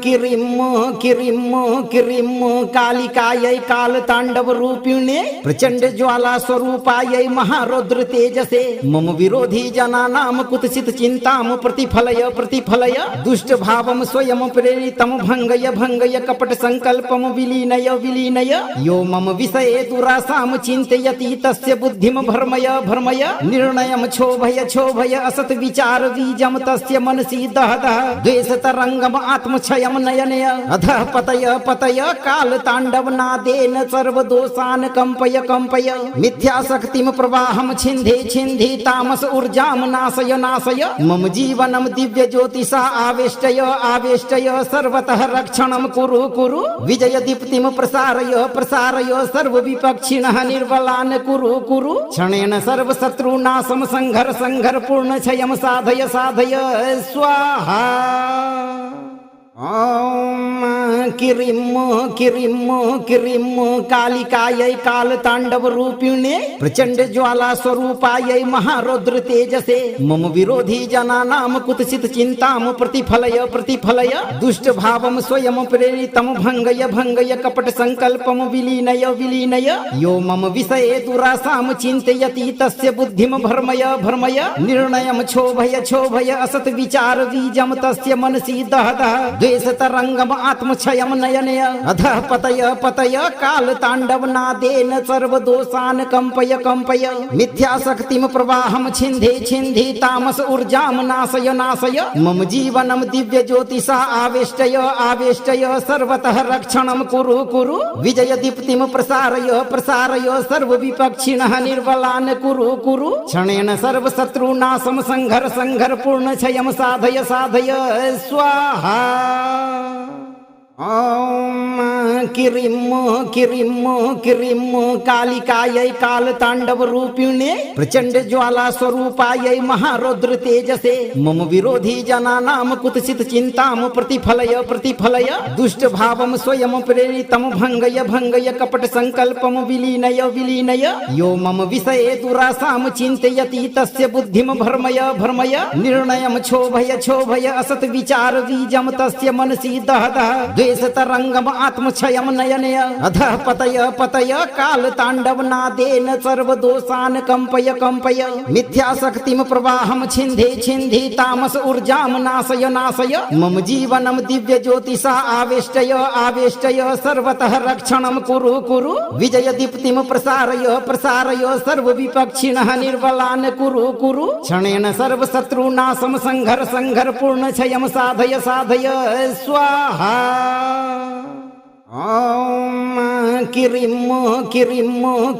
B: किरिम किरिम किरिम कालिकायै काल तांडव रूपिणे प्रचंड ज्वाला स्वरूपायै महारौद्र तेजसे मम विरोधी जनानां कुत्सित चिंतां प्रतिफलय प्रतिफलय दुष्ट भावं स्वयं प्रेरितं भंगय भंगय कपट संकल्पं विलीनय विलीनय यो मम विषये दुरासां चिन्तयति तस्य बुद्धिं भर्मय भर्मय निर्णयं क्षोभय क्षोभय असत विचार बीजं तस्य मनसि दह दह द्वेष तरंगम आत्मक्षयं नयनय अधः पतय पतय काल तांडव नादेन सर्वदोषान् कंपय कंपय मिथ्याशक्तिं प्रवाहं छिन्धे छिन्धे तामस ऊर्जां नाशय नाशय मम जीवनं दिव्य ज्योतिषा आवेष्टय आवेष्टय सर्वतः रक्षणं कुरु कुरु विजय दीप्तिं प्रसारय प्रसारय सर्व विपक्षिणः निर्बलान् कुरु कुरु क्षणेन सर्व शत्रुनाशं संघर संघर पूर्ण क्षयं साधय साधय स्वाहा। ओम किरिम किरिम किरिम कालिकायै काल तांडव रूपिणे प्रचंड ज्वाला स्वरूपायै महारौद्र तेजसे मम विरोधी जनानां कुत्सित चिंतां प्रतिफलय प्रतिफलय दुष्ट भावं स्वयं प्रेरितं भंगय भंगय कपट संकल्पं विलीनय विलीनय यो मम विषये दुरासां चिन्तयति तस्य बुद्धिं भर्मय भर्मय निर्णयं क्षोभय क्षोभय असत विचार बीजं तस्य मनसि दह दह द्वेष तरंगम आत्मक्षयं नयनय अधः पतय पतय काल तांडव नादेन सर्वदोषान् कंपय कंपय मिथ्याशक्तिं प्रवाहं छिन्धे छिन्धे तामस ऊर्जां नाशय नाशय मम जीवनं दिव्य ज्योतिषा आवेष्टय आवेष्टय सर्वतः रक्षणं कुरु कुरु विजय दीप्तिं प्रसारय प्रसारय सर्व विपक्षिणः निर्बलान् कुरु कुरु क्षणेन सर्व शत्रुनाशं संघर संघर पूर्ण क्षयं साधय साधय स्वाहा। ॐ किरिं किरिं किरिं कालिकायै कालताण्डव रूपिणे प्रचंड ज्वाला स्वरूपायै महारौद्र तेजसे मम विरोधी जनानां कुतसित चिन्तां प्रतिफलय प्रतिफलय दुष्ट भावं स्वयं प्रेरितं भंगय भंगय कपट संकल्पं विलीनय विलीनय यो मम विषये दुरासां चिन्तयति तस्य बुद्धिं भर्मय भर्मय निर्णयं क्षोभय क्षोभय असत विचार बीजं तस्य मनसि दह दह द्वेष तरंगम आत्मक्षयम नयनय अधः पतय पतय काल तांडव नादेन सर्व दोषान कंपय कंपय मिथ्या शक्तिम प्रवाहम छिंधे छिंधे तामस ऊर्जाम नाशय नाशय मम जीवनम दिव्य ज्योतिषा आवेष्टय आवेष्टय सर्वतः रक्षणम कुरु कुरु विजय दीप्तिम प्रसारय प्रसारय सर्व विपक्षिणः निर्बलान कुरु कुरु क्षणेन सर्व शत्रुनाशम संघर संघर पूर्ण क्षयम साधय साधय स्वाहा। ॐ किरिं किरिं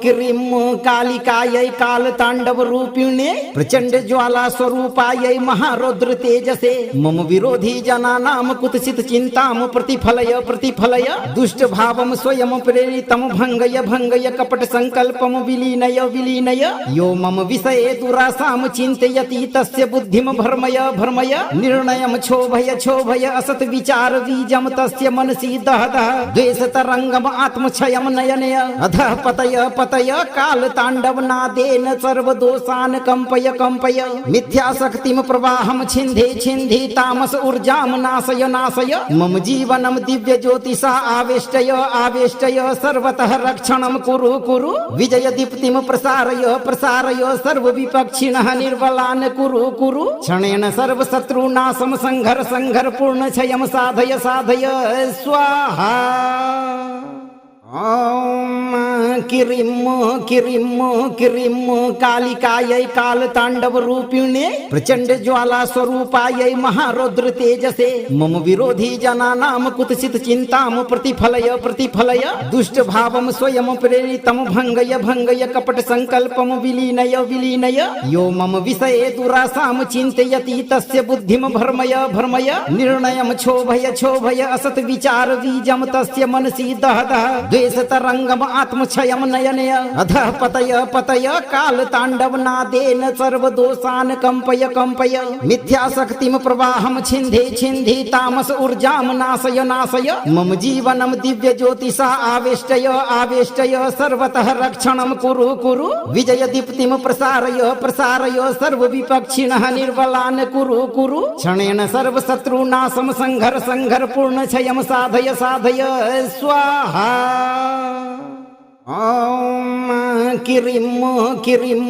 B: किरिं कालिकायै कालताण्डव रूपिणे प्रचंड ज्वाला स्वरूपायै महारौद्र तेजसे मम विरोधी जनानां कुतसित चिन्तां प्रतिफलय प्रतिफलय दुष्ट भावं स्वयं प्रेरितं भंगय भंगय कपट संकल्पं विलीनय विलीनय यो मम विषये दुरासां चिन्तयति तस्य बुद्धिं भर्मय भर्मय निर्णयं क्षोभय क्षोभय असत विचार बीजं तस्य मनसि दह दह द्वेष तरंगम आत्मक्षयम नयनय अधः पतय पतय काल तांडव नादेन सर्व दोषान कंपय कंपय मिथ्या शक्तिम प्रवाहम छिंधे छिंधे तामस ऊर्जाम नाशय नाशय मम जीवनम दिव्य ज्योतिषा आवेष्टय आवेष्टय सर्वतः रक्षणम कुरु कुरु विजय दीप्तिम प्रसारय प्रसारय सर्व विपक्षिणः निर्बलान कुरु कुरु क्षणेन सर्व शत्रुनाशम संघर संघर पूर्ण क्षयम साधय साधय स्वाहा। ॐ किरिं किरिं किरिं कालिकायै कालताण्डव रूपिणे प्रचंड ज्वाला स्वरूपायै महारौद्र तेजसे मम विरोधी जनानां कुतसित चिन्तां प्रतिफलय प्रतिफलय दुष्ट भावं स्वयं प्रेरितं भंगय भंगय कपट संकल्पं विलीनय विलीनय यो मम विषये दुरासां चिन्तयति तस्य बुद्धिं भर्मय भर्मय निर्णयं क्षोभय क्षोभय असत विचार बीजं तस्य मनसि दह दह द्वेष तरंगम आत्मक्षयम नयनय अधः पतय पतय काल तांडव नादेन सर्व दोषान कंपय कंपय मिथ्या शक्तिम प्रवाहम छिंधे छिंधे तामस ऊर्जाम नाशय नाशय मम जीवनम दिव्य ज्योतिषा आवेष्टय आवेष्टय सर्वतः रक्षणम कुरु कुरु विजय दीप्तिम प्रसारय प्रसारय सर्व विपक्षिणः निर्बलान कुरु कुरु क्षणेन सर्व शत्रुनाशम संघर संघर पूर्ण क्षयम साधय साधय स्वाहा। ॐ किरिं किरिं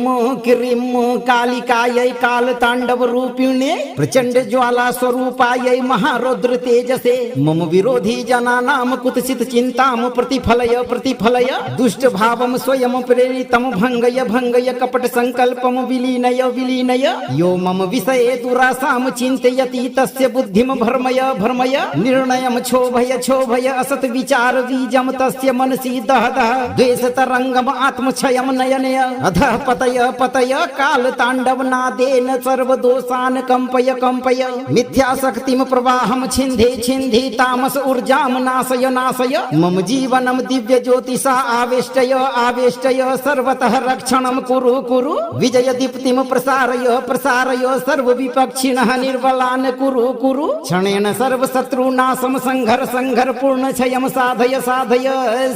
B: किरिं कालिकायै कालताण्डव रूपिणे प्रचंड ज्वाला स्वरूपायै महारौद्र तेजसे मम विरोधी जनानां कुतसित चिन्तां प्रतिफलय प्रतिफलय दुष्ट भावं स्वयं प्रेरितं भंगय भंगय कपट संकल्पं विलीनय विलीनय यो मम विषये दुरासां चिन्तयति तस्य बुद्धिं भर्मय भर्मय निर्णयं क्षोभय क्षोभय असत विचार बीजं तस्य मनसि दह दह द्वेष तरंगम आत्मक्षयम नयनय अधः पतय पतय काल तांडव नादेन सर्व दोषान कंपय कंपय मिथ्या शक्तिम प्रवाहम छिंधे छिंधे तामस ऊर्जाम नाशय नाशय मम जीवनम दिव्य ज्योतिषा आवेष्टय आवेष्टय सर्वतः रक्षणम कुरु कुरु विजय दीप्तिम प्रसारय प्रसारय सर्व विपक्षिणः निर्बलान कुरु कुरु क्षणेन सर्व शत्रुनाशम संघर संघर पूर्ण क्षयम साधय साधय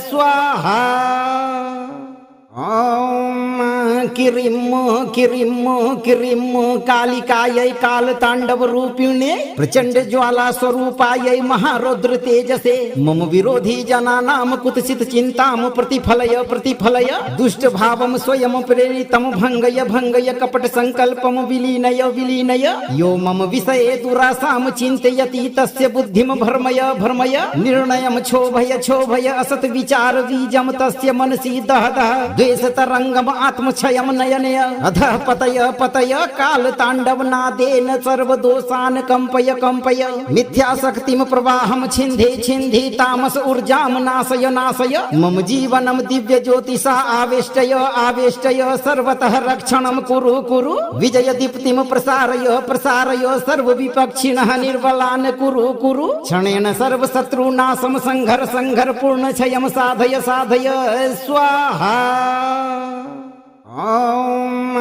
B: स्वाहा। ॐ किरिं किरिं किरिं कालिकायै कालताण्डव रूपिणे प्रचंड ज्वाला स्वरूपायै महारौद्र तेजसे मम विरोधी जनानां कुतसित चिन्तां प्रतिफलय प्रतिफलय दुष्ट भावं स्वयं प्रेरितं भंगय भंगय कपट संकल्पं विलीनय विलीनय यो मम विषये दुरासां चिन्तयति तस्य बुद्धिं भर्मय भर्मय निर्णयं क्षोभय क्षोभय असत विचार बीजं तस्य मनसि दह दह द्वेष तरंगम आत्मक्षयम नयनय अधः पतय पतय काल तांडव नादेन सर्व दोषान कंपय कंपय मिथ्या शक्तिम प्रवाहम छिंधे छिंधे तामस ऊर्जाम नाशय नाशय मम जीवनम दिव्य ज्योतिषा आवेष्टय आवेष्टय सर्वतः रक्षणम कुरु कुरु विजय दीप्तिम प्रसारय प्रसारय सर्व विपक्षिणः निर्बलान् कुरु कुरु क्षणेन सर्व शत्रुनाशम संघर संघर पूर्ण क्षयम साधय साधय स्वाहा। ओम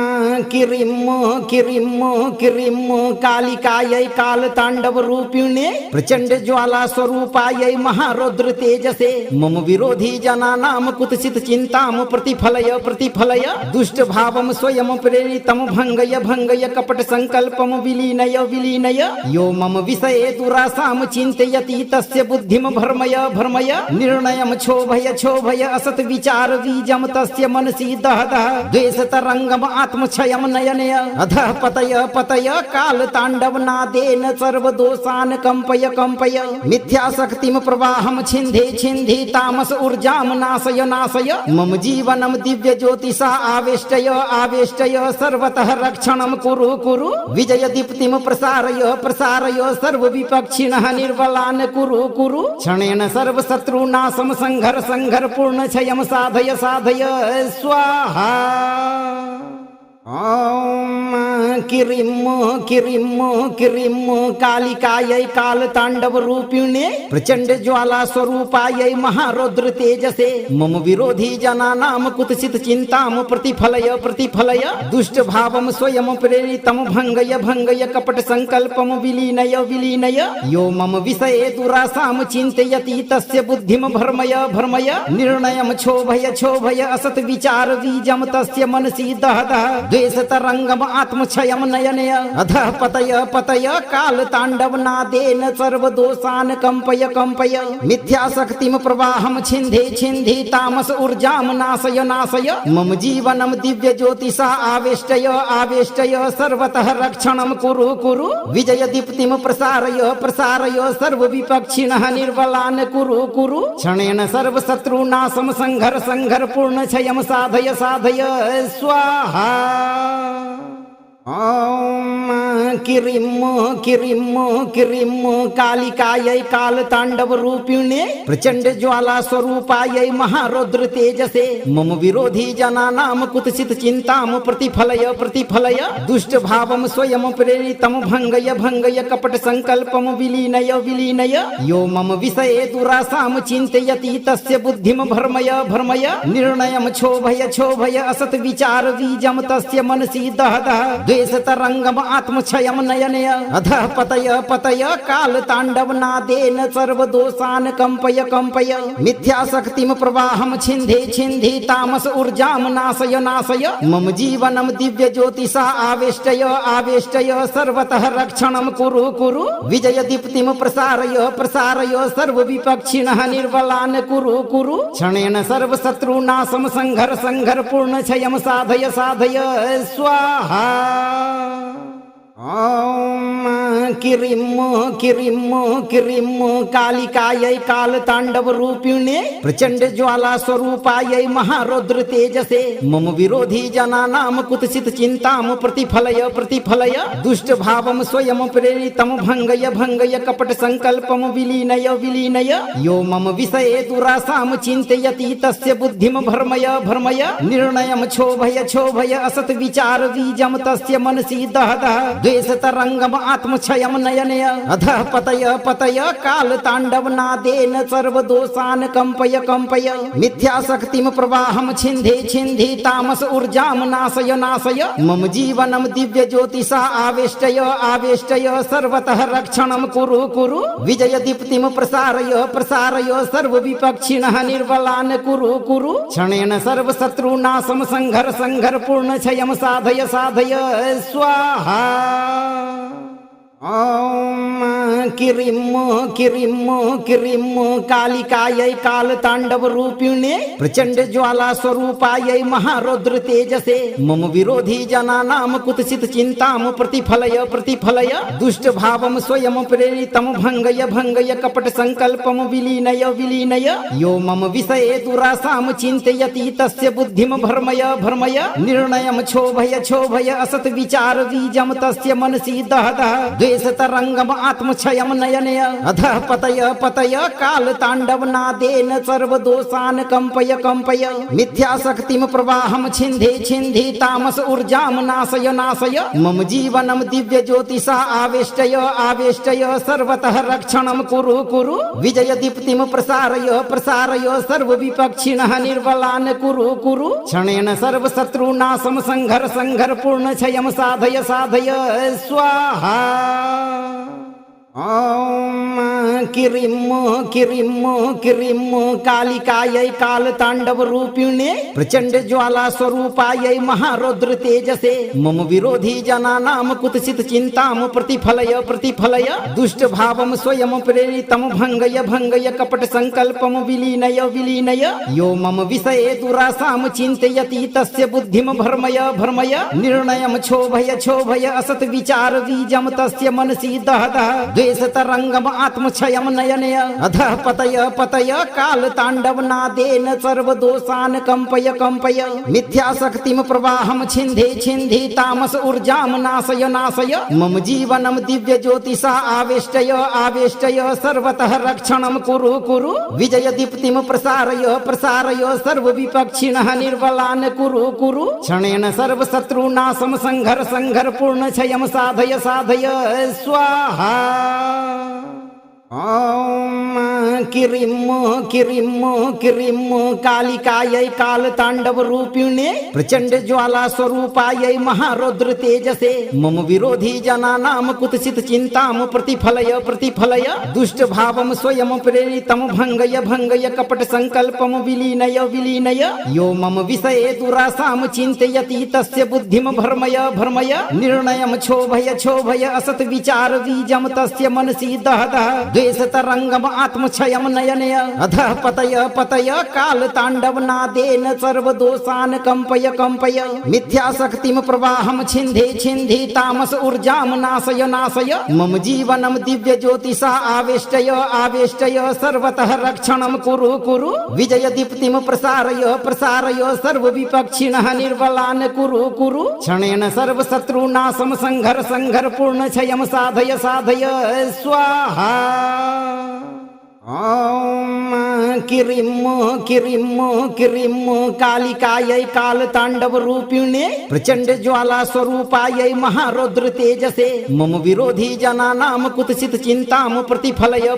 B: किरिम किरिम किरिम कालिकायै काल तांडव रूपिणे प्रचंड ज्वाला स्वरूपायै महारौद्र तेजसे मम विरोधी जनानाम कुतसित चिंताम प्रतिफलय प्रतिफलय दुष्ट भावम स्वयं प्रेरितम भंगय भंगय कपट संकल्पम विलीनय विलीनय यो मम विषये दुरासाम चिंतयति तस्य बुद्धिम भर्मय भर्मय निर्णयम क्षोभय क्षोभय असत विचार बीजम तस्य मनसि दह दह द्वेष तरंगम आत्मक्षयम नयनय अधः पतय पतय काल तांडव नादेन सर्व दोषान कंपय कंपय मिथ्या शक्तिम प्रवाहम छिंधे छिंधे तामस ऊर्जाम नाशय नाशय मम जीवनम दिव्य ज्योतिषा आवेष्टय आवेष्टय सर्वतः रक्षणम कुरु कुरु विजय दीप्तिम प्रसारय प्रसारय सर्व विपक्षिणः निर्बलान् कुरु कुरु क्षणेन सर्व शत्रुनाशम संघर संघर पूर्ण क्षयम साधय साधय स्वाहा। ओम किरिम किरिम किरिम कालिकायै काल तांडव रूपिणे प्रचंड ज्वाला स्वरूपायै महारौद्र तेजसे मम विरोधी जनानाम कुतसित चिंताम प्रतिफलय प्रतिफलय दुष्ट भावम स्वयं प्रेरितम भंगय भंगय कपट संकल्पम विलीनय विलीनय यो मम विषये दुरासाम चिंतयति तस्य बुद्धिम भर्मय भर्मय निर्णयम क्षोभय क्षोभय असत विचार बीजम तस्य मनसि दह दह द्वेष तरंगम आत्मक्षयम नयनय अधः पतय पतय काल तांडव नादेन सर्व दोषान कंपय कंपय मिथ्या शक्तिम प्रवाहम छिंधे छिंधे तामस ऊर्जाम नाशय नाशय मम जीवनम दिव्य ज्योतिषा आवेष्टय आवेष्टय सर्वतः रक्षणम कुरु कुरु विजय दीप्तिम प्रसारय प्रसारय सर्व विपक्षिणः निर्बलान् कुरु कुरु क्षणेन सर्व शत्रुनाशम संघर संघर पूर्ण क्षयम साधय साधय स्वाहा। ओम किरिम किरिम किरिम कालिकायै काल तांडव रूपिणे प्रचंड ज्वाला स्वरूपायै महारौद्र तेजसे मम विरोधी जनानाम कुतसित चिंताम प्रतिफलय प्रतिफलय दुष्ट भावम स्वयं प्रेरितम भंगय भंगय कपट संकल्पम विलीनय विलीनय यो मम विषये दुरासाम चिंतयति तस्य बुद्धिम भर्मय भर्मय निर्णयम क्षोभय क्षोभय असत विचार बीजम तस्य मनसि दह दह द्वेष तरंगम आत्मक्षयम नयनय अधः पतय पतय काल तांडव नादेन सर्व दोषान कंपय कंपय मिथ्या शक्तिम प्रवाहम छिंधे छिंधे तामस ऊर्जाम नाशय नाशय मम जीवनम दिव्य ज्योतिषा आवेष्टय आवेष्टय सर्वतः रक्षणम कुरु कुरु विजय दीप्तिम प्रसारय प्रसारय सर्व विपक्षिणः निर्बलान् कुरु कुरु क्षणेन सर्व शत्रुनाशम संघर संघर पूर्ण क्षयम साधय साधय स्वाहा। ओम किरिम किरिम किरिम कालिकायै काल तांडव रूपिणे प्रचंड ज्वाला स्वरूपायै महारौद्र तेजसे मम विरोधी जनानाम कुतसित चिंताम प्रतिफलय प्रतिफलय दुष्ट भावम स्वयं प्रेरितम भंगय भंगय कपट संकल्पम विलीनय विलीनय यो मम विषये दुरासाम चिंतयति तस्य बुद्धिम भर्मय भर्मय निर्णयम क्षोभय क्षोभय असत विचार बीजम तस्य मनसि दह दह द्वेष तरंगम आत्मक्षयम नयनय अधः पतय पतय काल तांडव नादेन सर्व दोषान कंपय कंपय मिथ्या शक्तिम प्रवाहम छिंधे छिंधे तामस ऊर्जाम नाशय नाशय मम जीवनम दिव्य ज्योतिषा आवेष्टय आवेष्टय सर्वतः रक्षणम कुरु कुरु विजय दीप्तिम प्रसारय प्रसारय सर्व विपक्षिणः निर्बलान् कुरु कुरु क्षणेन सर्व शत्रुनाशम संघर संघर पूर्ण क्षयम साधय साधय स्वाहा। ओम किरिम कालिकायै कालतांडव रूपिणे प्रचंड ज्वाला स्वरूपायै महारौद्र तेजसे मम विरोधी जनानां कुत्सित चिंतां प्रतिफलय दुष्ट भावं स्वयं प्रेरितं भंगय कपट संकल्पं विलीनय यो मम विषये दुरासां चिन्तयति तस्य बुद्धिं भर्मय निर्णयं क्षोभय असत विचार बीजं तस्य मनसि दह द्वेष तरंगम आत्मक्षयं नयनय अधः पतय काल तांडव नादेन सर्व दोषान् कंपय मिथ्या शक्तिं प्रवाहं छिन्धि तामस ऊर्जां नाशय मम जीवनं दिव्य ज्योतिषा आवेष्टय सर्वतः रक्षणं कुरु विजय दीप्तिं प्रसारय सर्व विपक्षिणः निर्बलान् कुरु क्षणेन सर्व शत्रुनाशं संघर पूर्ण क्षयं साधय स्वाहा। ओम किरिम कालिकायै कालतांडव रूपिणे प्रचंड ज्वाला स्वरूपायै महारौद्र तेजसे मम विरोधी जनानां कुत्सित चिंतां प्रतिफलय दुष्ट भावं स्वयं प्रेरितं भंगय कपट संकल्पं विलीनय यो मम विषये दुरासां चिन्तयति तस्य बुद्धिं भर्मय निर्णयं क्षोभय असत विचार बीजं तस्य मनसि दह द्वेष तरंगम आत्मक्षयं नयनय अधः पतय काल तांडव नादेन सर्व दोषान् कंपय मिथ्या शक्तिं प्रवाहं छिन्धि तामस ऊर्जां नाशय मम जीवनं दिव्य ज्योतिषा आवेष्टय सर्वतः रक्षणं कुरु विजय दीप्तिं प्रसारय सर्व विपक्षिणः निर्बलान् कुरु क्षणेन सर्व शत्रुनाशं संघर पूर्ण क्षयं साधय स्वाहा। ओम किरिम कालिकायै कालतांडव रूपिणे प्रचंड ज्वाला स्वरूपायै महारौद्र तेजसे मम विरोधी जनानां कुत्सित चिंतां प्रतिफलय दुष्ट भावं स्वयं प्रेरितं भंगय कपट संकल्पं विलीनय यो मम विषये दुरासां चिन्तयति तस्य बुद्धिं भर्मय निर्णयं क्षोभय असत विचार बीजं तस्य मनसि दह द्वेष तरंगम आत्मक्षयं नयनय अधः पतय काल तांडव नादेन सर्व दोषान् कंपय मिथ्या शक्तिं प्रवाहं छिन्धि तामस ऊर्जां नाशय मम जीवनं दिव्य ज्योतिषा आवेष्टय सर्वतः रक्षणं कुरु विजय दीप्तिं प्रसारय सर्व विपक्षिणः निर्बलान् कुरु क्षणेन सर्व शत्रुनाशं संघर पूर्ण क्षयं साधय स्वाहा। ओम किरिम कालिकायै कालतांडव रूपिणे प्रचंड ज्वाला स्वरूपायै महारौद्र तेजसे मम विरोधी जनानां कुत्सित चिंतां प्रतिफलय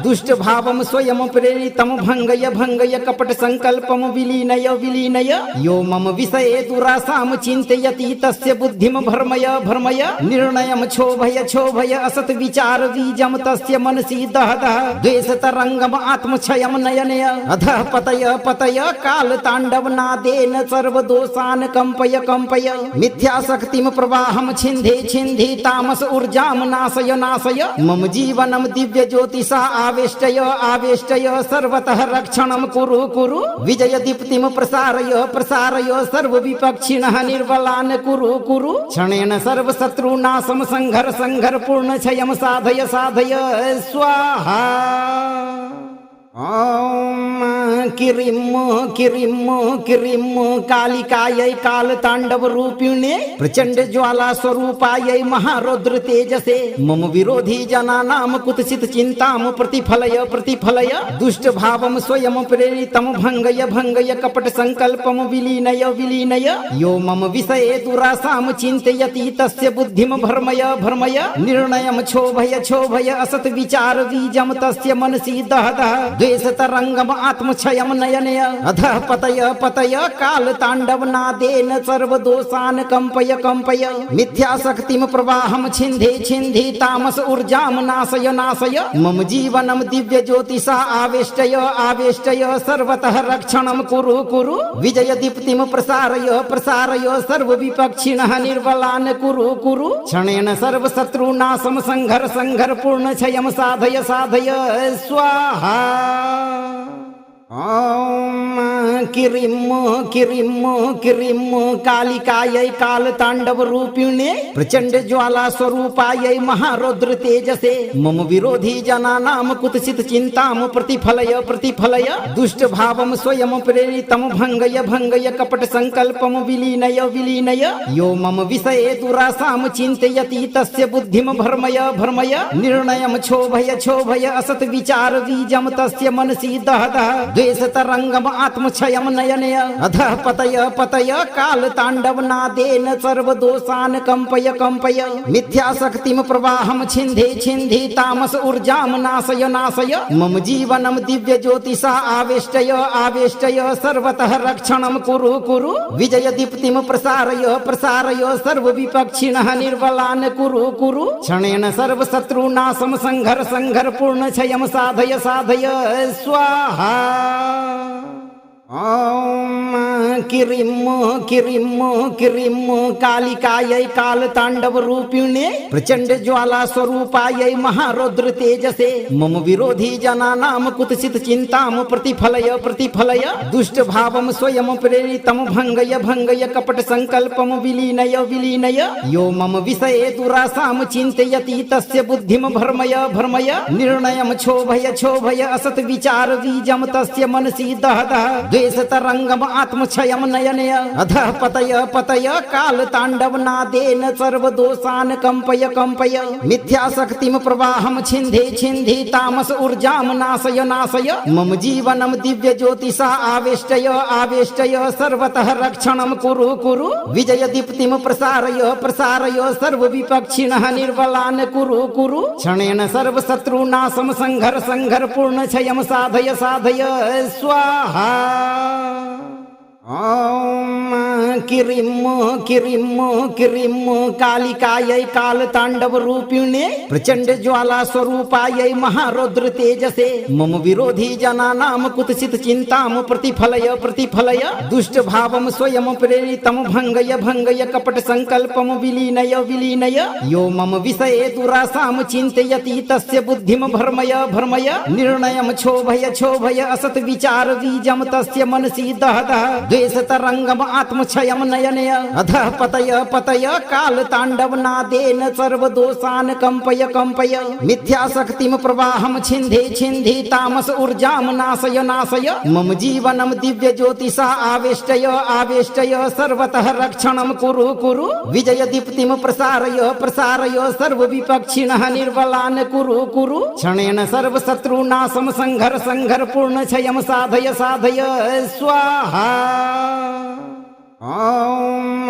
B: दुष्ट भावं स्वयं प्रेरितं भंगय कपट संकल्पं विलीनय यो मम विषये दुरासां चिन्तयति तस्य बुद्धिं भर्मय निर्णयं क्षोभय असत विचार बीजं तस्य मनसि दह द्वेष तरंगम आत्मक्षयं नयनय अधः पतय काल तांडव नादेन सर्व दोषान् कंपय मिथ्या शक्तिं प्रवाहं छिन्धि तामस ऊर्जां नाशय मम जीवनं दिव्य ज्योतिषा आवेष्टय सर्वतः रक्षणं कुरु विजय दीप्तिं प्रसारय सर्व विपक्षिणः निर्बलान् कुरु क्षणेन सर्व शत्रुनाशं संघर पूर्ण क्षयं साधय स्वाहा। ओम किरिम कालिकायै कालतांडव रूपिणे प्रचंड ज्वाला स्वरूपायै महारौद्र तेजसे मम विरोधी जनानां कुत्सित चिंतां प्रतिफलय दुष्ट भावं स्वयं प्रेरितं भंगय कपट संकल्पं विलीनय यो मम विषये दुरासां चिन्तयति तस्य बुद्धिं भर्मय निर्णयं क्षोभय असत विचार बीजं तस्य मनसि दह द्वेष तरंगम आत्मक्षयम नयनय अधः पतय पतय काल तांडव नादेन सर्व दोषान कंपय कंपय मिथ्या शक्तिम प्रवाहम छिंधे छिंधे तामस ऊर्जाम नाशय नाशय मम जीवनम दिव्य ज्योतिषा आवेष्टय आवेष्टय सर्वतः रक्षणम कुरु कुरु विजय दीप्तिम प्रसारय प्रसारय सर्व विपक्षिणः निर्बलान कुरु कुरु क्षणेन सर्व शत्रुनाशम संघर संघर पूर्ण क्षयम साधय साधय स्वाहा। ओम किरिम किरिम किरिम कालिकायै काल तांडव रूपिणे प्रचंड ज्वाला स्वरूपायै महारौद्र तेजसे मम विरोधी जनानाम कुतसित चिंताम प्रतिफलय प्रतिफलय दुष्ट भावम स्वयं प्रेरितम भंगय भंगय कपट संकल्पम विलीनय विलीनय यो मम विषये दुरासाम चिंतयति तस्य बुद्धिम भर्मय भर्मय निर्णयम क्षोभय क्षोभय असत विचार बीजम तस्य मनसि दह दह द्वेष तरंगम आत्मक्षयम नयनय अधः पतय पतय काल तांडव नादेन सर्व दोषान कंपय कंपय मिथ्या शक्तिम प्रवाहम छिंधे छिंधे तामस ऊर्जाम नाशय नाशय मम जीवनम दिव्य ज्योतिषा आवेष्टय आवेष्टय सर्वतः रक्षणम कुरु कुरु विजय दीप्तिम प्रसारय प्रसारय सर्व विपक्षिणः निर्बलान कुरु कुरु क्षणेन सर्व शत्रुनाशम संघर संघर पूर्ण क्षयम साधय साधय स्वाहा। ओम किरिम किरिम किरिम कालिकायै काल तांडव रूपिणे प्रचंड ज्वाला स्वरूपायै महारौद्र तेजसे मम विरोधी जनानाम कुतसित चिंताम प्रतिफलय प्रतिफलय दुष्ट भावम स्वयं प्रेरितम भंगय भंगय कपट संकल्पम विलीनय विलीनय यो मम विषये दुरासाम चिंतयति तस्य बुद्धिम भर्मय भर्मय निर्णयम क्षोभय क्षोभय असत विचार बीजम तस्य मनसि दह दह द्वेष तरंगम आत्मक्षयम नयनय अधः पतय पतय काल तांडव नादेन सर्व दोषान कंपय कंपय मिथ्या शक्तिम प्रवाहम छिंधे छिंधे तामस ऊर्जाम नाशय नाशय मम जीवनम दिव्य ज्योतिषा आवेष्टय आवेष्टय सर्वतः रक्षणम कुरु कुरु विजय दीप्तिम प्रसारय प्रसारय सर्व विपक्षिणः निर्बलान कुरु कुरु क्षणेन सर्व शत्रुनाशम संघर संघर पूर्ण क्षयम साधय साधय स्वाहा। ओम किरिम किरिम किरिम कालिकायै काल तांडव रूपिणे प्रचंड ज्वाला स्वरूपायै महारौद्र तेजसे मम विरोधी जनानाम कुतसित चिंताम प्रतिफलय प्रतिफलय दुष्ट भावम स्वयं प्रेरितम भंगय भंगय कपट संकल्पम विलीनय विलीनय यो मम विषये दुरासाम चिंतयति तस्य बुद्धिम भर्मय भर्मय निर्णयम क्षोभय क्षोभय असत विचार बीजम तस्य मनसि दह दह द्वेष तरंगम आत्मक्षयम नयनय अधः पतय पतय काल तांडव नादेन सर्व दोषान कंपय कंपय मिथ्या शक्तिम प्रवाहम छिंधे छिंधे तामस ऊर्जाम नाशय नाशय मम जीवनम दिव्य ज्योतिषा आवेष्टय आवेष्टय सर्वतः रक्षणम कुरु कुरु विजय दीप्तिम प्रसारय प्रसारय सर्व विपक्षिणः निर्बलान कुरु कुरु क्षणेन सर्व शत्रुनाशम संघर संघर पूर्ण क्षयम साधय साधय स्वाहा। ओम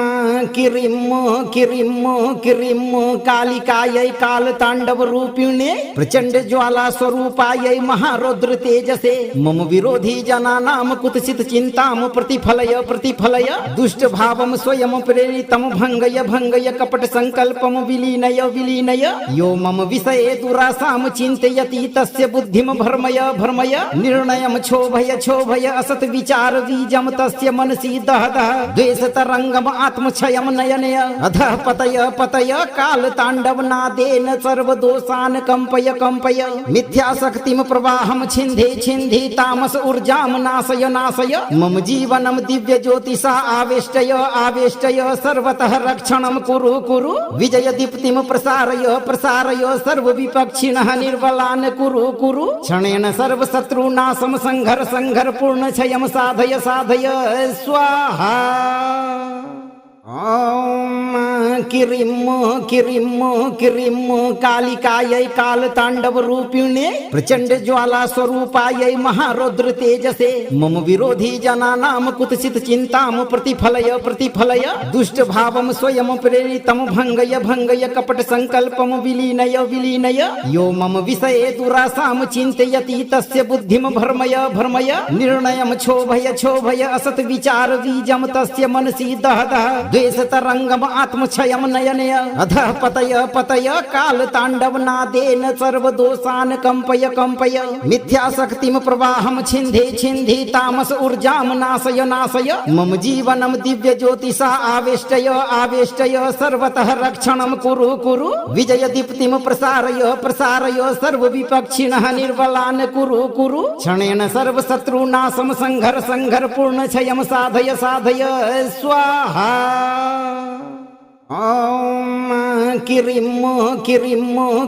B: किरिम किरिम किरिम कालिकायै काल तांडव रूपिणे प्रचंड ज्वाला स्वरूपायै महारौद्र तेजसे मम विरोधी जनानाम कुतसित चिंताम प्रतिफलय प्रतिफलय दुष्ट भावम स्वयं प्रेरितम भंगय भंगय कपट संकल्पम विलीनय विलीनय यो मम विषये दुरासाम चिंतयति तस्य बुद्धिम भर्मय भर्मय निर्णयम क्षोभय क्षोभय असत विचार बीजम तस्य मनसि दह दह द्वेष तरंगम आत्मक्षयम नयनय अधः पतय पतय काल तांडव नादेन सर्व दोषान कंपय कंपय मिथ्या शक्तिम प्रवाहम छिंधे छिंधे तामस ऊर्जाम नाशय नाशय मम जीवनम दिव्य ज्योतिषा आवेष्टय आवेष्टय सर्वतः रक्षणम कुरु कुरु विजय दीप्तिम प्रसारय प्रसारय सर्व विपक्षिणः निर्बलान कुरु कुरु क्षणेन सर्व शत्रुनाशम संघर संघर पूर्ण क्षयम साधय साधय स्वाहा। ॐ किरिं किरिं किरिं कालिकायै कालताण्डवरूपिणे प्रचण्ड ज्वाला स्वरूपायै महारौद्र तेजसे मम विरोधी जनानां कुत्सित चिन्तां प्रतिफलय प्रतिफलय दुष्ट भावं स्वयं प्रेरितं भङ्गय भङ्गय कपट संकल्पं विलीनय विलीनय यो मम विषये दुरासां चिन्तयति तस्य बुद्धिं भर्मय भर्मय निर्णयं क्षोभय क्षोभय असत विचार बीजं तस्य मनसि दह दह द्वेष तरंगम आत्मक्षयम नयनय अधः पतय पतय काल तांडव नादेन सर्व दोषान कंपय कंपय मिथ्या शक्तिम प्रवाहम छिंधे छिंधे तामस ऊर्जाम नाशय नाशय मम जीवनम दिव्य ज्योतिषा आवेष्टय आवेष्टय सर्वतः रक्षणम कुरु कुरु विजय दीप्तिम प्रसारय प्रसारय सर्व विपक्षिणः निर्बलान कुरु कुरु क्षणेन सर्व शत्रुनाशम संघर संघर पूर्ण क्षयम साधय साधय स्वाहा। ॐ किरिं किरिं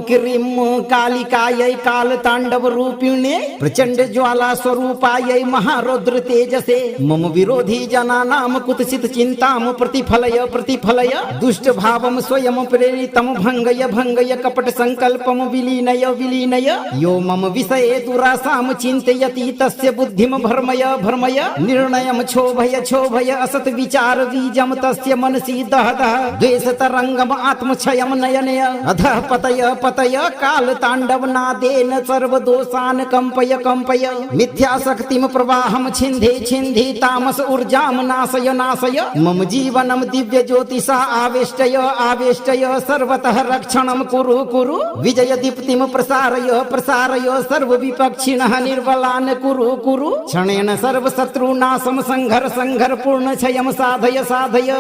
B: किरिं कालिकायै कालताण्डवरूपिणे प्रचण्ड ज्वाला स्वरूपायै महारौद्र तेजसे मम विरोधी जनानां कुत्सित चिन्तां प्रतिफलय प्रतिफलय दुष्ट भावं स्वयं प्रेरितं भङ्गय भङ्गय कपट संकल्पं विलीनय विलीनय यो मम विषये दुरासां चिन्तयति तस्य बुद्धिं भर्मय भर्मय निर्णयं क्षोभय क्षोभय असत विचार बीजं तस्य मनसि दह दह द्वेष तरंगम आत्मक्षयम नयनय अधः पतय पतय काल तांडव नादेन सर्व दोषान कंपय कंपय मिथ्या शक्तिम प्रवाहम छिंधे छिंधे तामस ऊर्जाम नाशय नाशय मम जीवनम दिव्य ज्योतिषा आवेष्टय आवेष्टय सर्वतः रक्षणम कुरु कुरु विजय दीप्तिम प्रसारय प्रसारय सर्व विपक्षिणः निर्बलान कुरु कुरु क्षणेन सर्व शत्रुनाशम संघर संघर पूर्ण क्षयम साधय साधय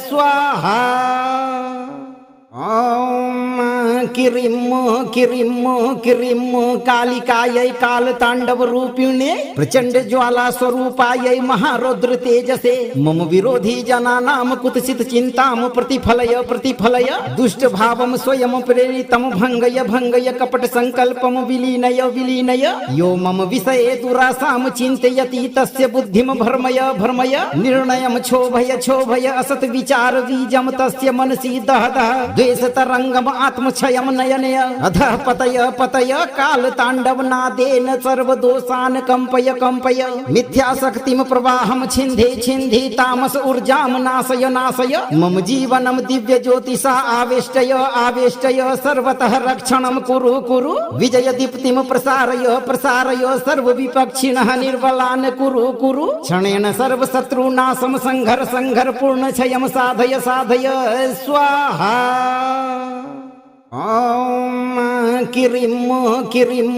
B: स्वाहा। ॐ किरिं किरिं किरिं कालिकायै कालताण्डवरूपिणे प्रचण्ड ज्वाला स्वरूपायै महारौद्र तेजसे मम विरोधी जनानां कुत्सित चिन्तां प्रतिफलय प्रतिफलय दुष्ट भावं स्वयं प्रेरितं भङ्गय भङ्गय कपट संकल्पं विलीनय विलीनय यो मम विषये दुरासां चिन्तयति तस्य बुद्धिं भर्मय भर्मय निर्णयं क्षोभय क्षोभय असत विचार बीजं तस्य मनसि दह दह द्वेष तरंगम आत्मक्षयम नयनय अधः पतय पतय काल तांडव नादेन सर्व दोषान कंपय कंपय मिथ्या शक्तिम प्रवाहम छिंधे छिंधे तामस ऊर्जाम नाशय नाशय मम जीवनम दिव्य ज्योतिषा आवेष्टय आवेष्टय सर्वतः रक्षणम कुरु कुरु विजय दीप्तिम प्रसारय प्रसारय सर्व विपक्षिणः निर्बलान कुरु कुरु क्षणेन सर्व शत्रुनाशम संघर संघर पूर्ण क्षयम साधय साधय स्वाहा। ॐ किरिं किरिं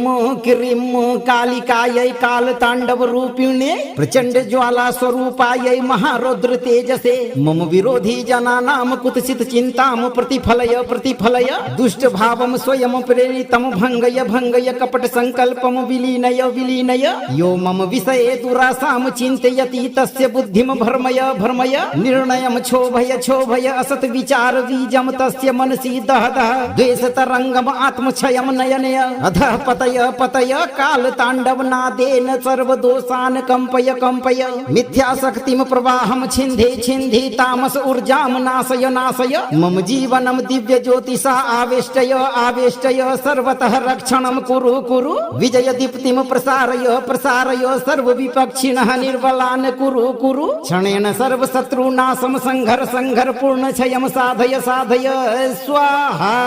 B: किरिं कालिकायै कालताण्डवरूपिणे प्रचण्ड ज्वाला स्वरूपायै महारौद्र तेजसे मम विरोधी जनानां कुत्सित चिन्तां प्रतिफलय प्रतिफलय दुष्ट भावं स्वयं प्रेरितं भङ्गय भङ्गय कपट संकल्पं विलीनय विलीनय यो मम विषये दुरासां चिन्तयति तस्य बुद्धिं भर्मय भर्मय निर्णयं क्षोभय क्षोभय असत विचार बीजं तस्य मनसि दह दह द्वेष तरंगम आत्मक्षयम नयनय अधः पतय पतय काल तांडव नादेन सर्व दोषान कंपय कंपय मिथ्या शक्तिम प्रवाहम छिंधे छिंधे तामस ऊर्जाम नाशय नाशय मम जीवनम दिव्य ज्योतिषा आवेष्टय आवेष्टय सर्वतः रक्षणम कुरु कुरु विजय दीप्तिम प्रसारय प्रसारय सर्व विपक्षिणः निर्बलान कुरु कुरु क्षणेन सर्व शत्रुनाशम संघर संघर पूर्ण क्षयम साधय साधय स्वाहा।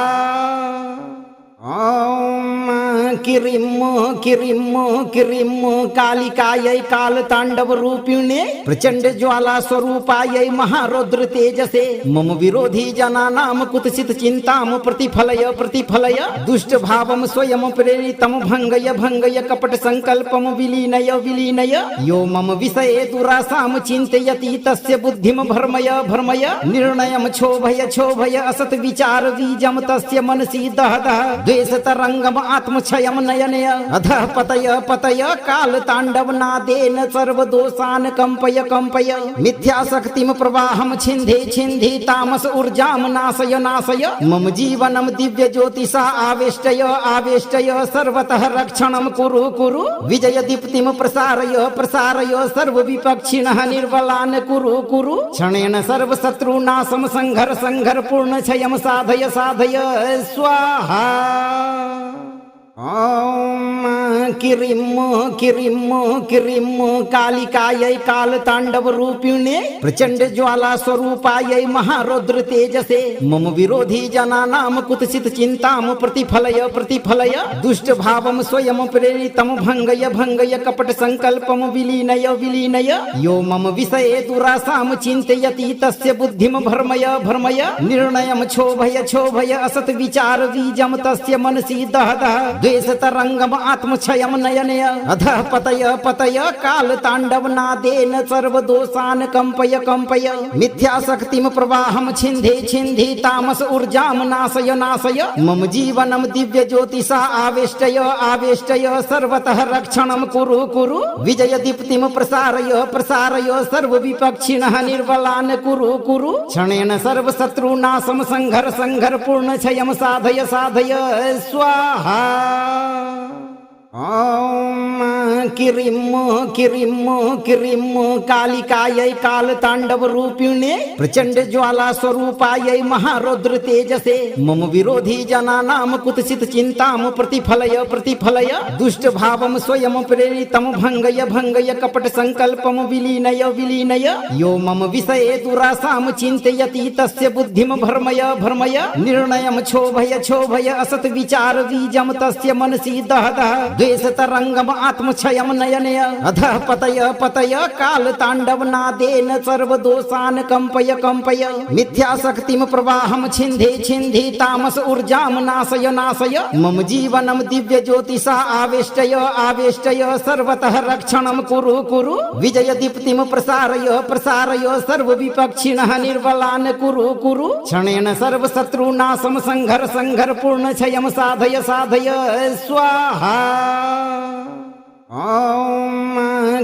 B: ॐ किरिं किरिं किरिं कालिकायै कालताण्डवरूपिणे प्रचण्ड ज्वाला स्वरूपायै महारौद्र तेजसे मम विरोधी जनानां कुत्सित चिन्तां प्रतिफलय प्रतिफलय दुष्ट भावं स्वयं प्रेरितं भङ्गय भङ्गय कपट संकल्पं विलीनय विलीनय यो मम विषये दुरासां चिन्तयति तस्य बुद्धिं भर्मय भर्मय निर्णयं क्षोभय क्षोभय असत विचार बीजं तस्य मनसि दह दह द्वेष तरंगम आत्मक्षयम क्षयं नयनय अधः पतय पतय काल तांडव नादेन सर्वदोषान् कंपय कंपय मिथ्याशक्तिं प्रवाहं छिन्धे छिन्धे तामस ऊर्जां नाशय नाशय मम जीवनं दिव्य ज्योतिषा आवेष्टय आवेष्टय सर्वतः रक्षणं कुरु कुरु विजय दीप्तिं प्रसारय प्रसारय सर्व विपक्षिणः निर्बलान् कुरु कुरु क्षणेन सर्व शत्रुनाशं संघर संघर पूर्ण क्षयं साधय साधय स्वाहा। ओम किरिम किरिम किरिम कालिकायै काल तांडव रूपिणे प्रचंड ज्वाला स्वरूपायै महारौद्र तेजसे मम विरोधी जनानां कुत्सित चिंतां प्रतिफलय प्रतिफलय दुष्ट भावं स्वयं प्रेरितं भंगय भंगय कपट संकल्पं विलीनय विलीनय यो मम विषये दुरासां चिन्तयति तस्य बुद्धिं भर्मय भर्मय निर्णयं क्षोभय क्षोभय असत विचार बीजं तस्य मनसि दह दह द्वेष तरंगम आत्मक्षयं नयनय अधः पतय पतय काल तांडव नादेन सर्वदोषान् कंपय कंपय मिथ्याशक्तिं प्रवाहं छिन्धे छिन्धे तामस ऊर्जां नाशय नाशय मम जीवनं दिव्य ज्योतिषा आवेष्टय आवेष्टय सर्वतः रक्षणं कुरु कुरु विजय दीप्तिं प्रसारय प्रसारय सर्व विपक्षिणः निर्बलान् कुरु कुरु क्षणेन सर्व शत्रुनाशं संघर संघर पूर्ण क्षयं साधय साधय स्वाहा। ओम किरिम किरिम किरिम कालिकायै काल तांडव रूपिणे प्रचंड ज्वाला स्वरूपायै महारौद्र तेजसे मम विरोधी जनानां कुत्सित चिंतां प्रतिफलय प्रतिफलय दुष्ट भावं स्वयं प्रेरितं भंगय भंगय कपट संकल्पं विलीनय विलीनय यो मम विषये दुरासां चिन्तयति तस्य बुद्धिं भर्मय भर्मय निर्णयं क्षोभय क्षोभय असत विचार बीजं तस्य मनसि दह दह द्वेष तरंगम आत्मक्षयं नयनय अधः पतय पतय काल तांडव नादेन सर्वदोषान् कंपय कंपय मिथ्याशक्तिं प्रवाहं छिन्धे छिन्धे तामस ऊर्जां नाशय नाशय मम जीवनं दिव्य ज्योतिषा आवेष्टय आवेष्टय सर्वतः रक्षणं कुरु कुरु विजय दीप्तिं प्रसारय प्रसारय सर्व विपक्षिणः निर्बलान् कुरु कुरु क्षणेन सर्व शत्रुनाशं संघर संघर पूर्ण क्षयं साधय साधय स्वाहा। ओम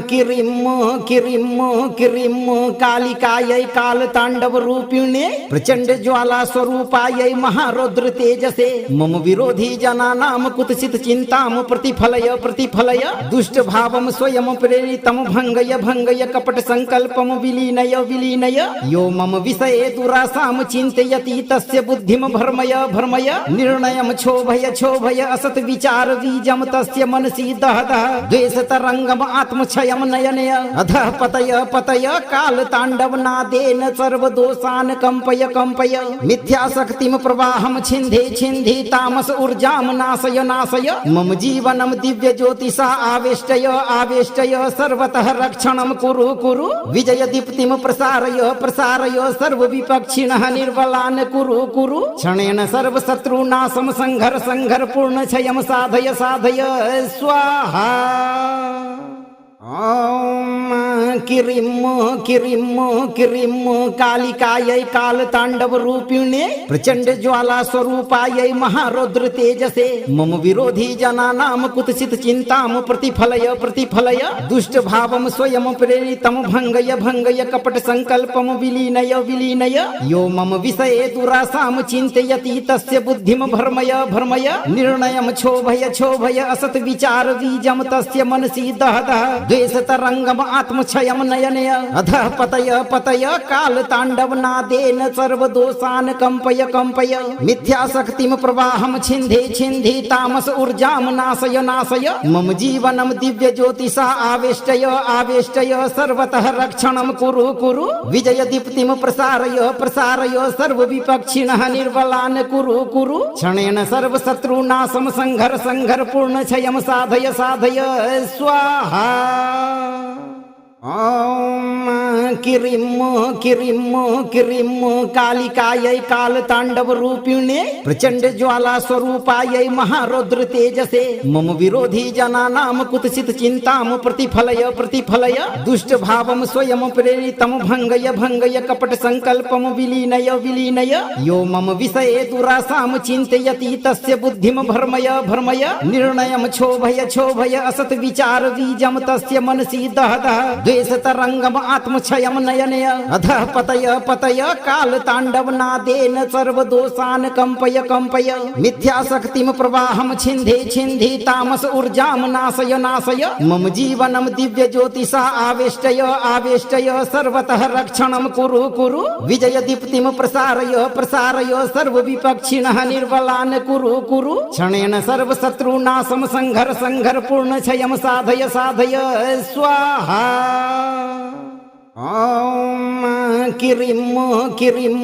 B: किरिम किरिम किरिम कालिकायै काल तांडव रूपिणे प्रचंड ज्वाला स्वरूपायै महारौद्र तेजसे मम विरोधी जनानां कुत्सित चिंतां प्रतिफलय प्रतिफलय दुष्ट भावं स्वयं प्रेरितं भंगय भंगय कपट संकल्पं विलीनय विलीनय यो मम विषये दुरासां चिन्तयति तस्य बुद्धिं भर्मय भर्मय निर्णयं क्षोभय क्षोभय असत विचार बीजं तस्य मनसि दह दह द्वेष तरंगम आत्मक्षयं नयनय अधः पतय पतय काल तांडव नादेन सर्वदोषान् कंपय कंपय मिथ्याशक्तिं प्रवाहं छिन्धे छिन्धे तामस ऊर्जां नाशय नाशय मम जीवनं दिव्य ज्योतिषा आवेष्टय आवेष्टय सर्वतः रक्षणं कुरु कुरु विजय दीप्तिं प्रसारय प्रसारय सर्व विपक्षिणः निर्बलान् कुरु कुरु क्षणेन सर्व शत्रुनाशं संघर संघर पूर्ण क्षयं साधय साधय स्वाहा। ओम किरिम किरिम किरिम कालिकायै काल तांडव रूपिणे प्रचंड ज्वाला स्वरूपायै महारौद्र तेजसे मम विरोधी जनानां कुत्सित चिंतां प्रतिफलय प्रतिफलय दुष्ट भावं स्वयं प्रेरितं भंगय भंगय कपट संकल्पं विलीनय विलीनय यो मम विषये दुरासां चिन्तयति तस्य बुद्धिं भर्मय भर्मय निर्णयं क्षोभय क्षोभय असत विचार बीजं तस्य मनसि दह दह द्वेष तरंगम आत्मक्षयं नयनय अधः पतय पतय काल तांडव नादेन सर्वदोषान् कंपय कंपय मिथ्याशक्तिं प्रवाहं छिन्धे छिन्धे तामस ऊर्जां नाशय नाशय मम जीवनं दिव्य ज्योतिषा आवेष्टय आवेष्टय सर्वतः रक्षणं कुरु कुरु विजय दीप्तिं प्रसारय प्रसारय सर्व विपक्षिणः निर्बलान् कुरु कुरु क्षणेन सर्व शत्रुनाशं संघर संघर पूर्ण क्षयं साधय साधय स्वाहा। ॐ किरिं किरिं किरिं कालिकायै कालताण्डवरूपिणे प्रचण्ड ज्वाला स्वरूपायै महारौद्र तेजसे मम विरोधी जनानां कुत्सित चिन्तां प्रतिफलय प्रतिफलय दुष्ट भावं स्वयं प्रेरितं भङ्गय भङ्गय कपट संकल्पं विलीनय विलीनय यो मम विषये दुरासां चिन्तयति तस्य बुद्धिं भर्मय भर्मय निर्णयं क्षोभय क्षोभय असत विचार बीजं तस्य मनसि दह दह द्वेष तरंगम आत्मक्षयम नयनय अधः पतय पतय काल तांडव नादेन सर्व दोषान कंपय कंपय मिथ्या शक्तिम प्रवाहम छिंधे छिंधे तामस ऊर्जाम नाशय नाशय मम जीवनम दिव्य ज्योतिषा आवेष्टय आवेष्टय सर्वतः रक्षणम कुरु कुरु विजय दीप्तिम प्रसारय प्रसारय सर्व विपक्षिणः निर्बलान कुरु कुरु क्षणेन सर्व शत्रुनाशम संघर संघर पूर्ण क्षयम साधय साधय स्वाहा। ॐ किरिं किरिं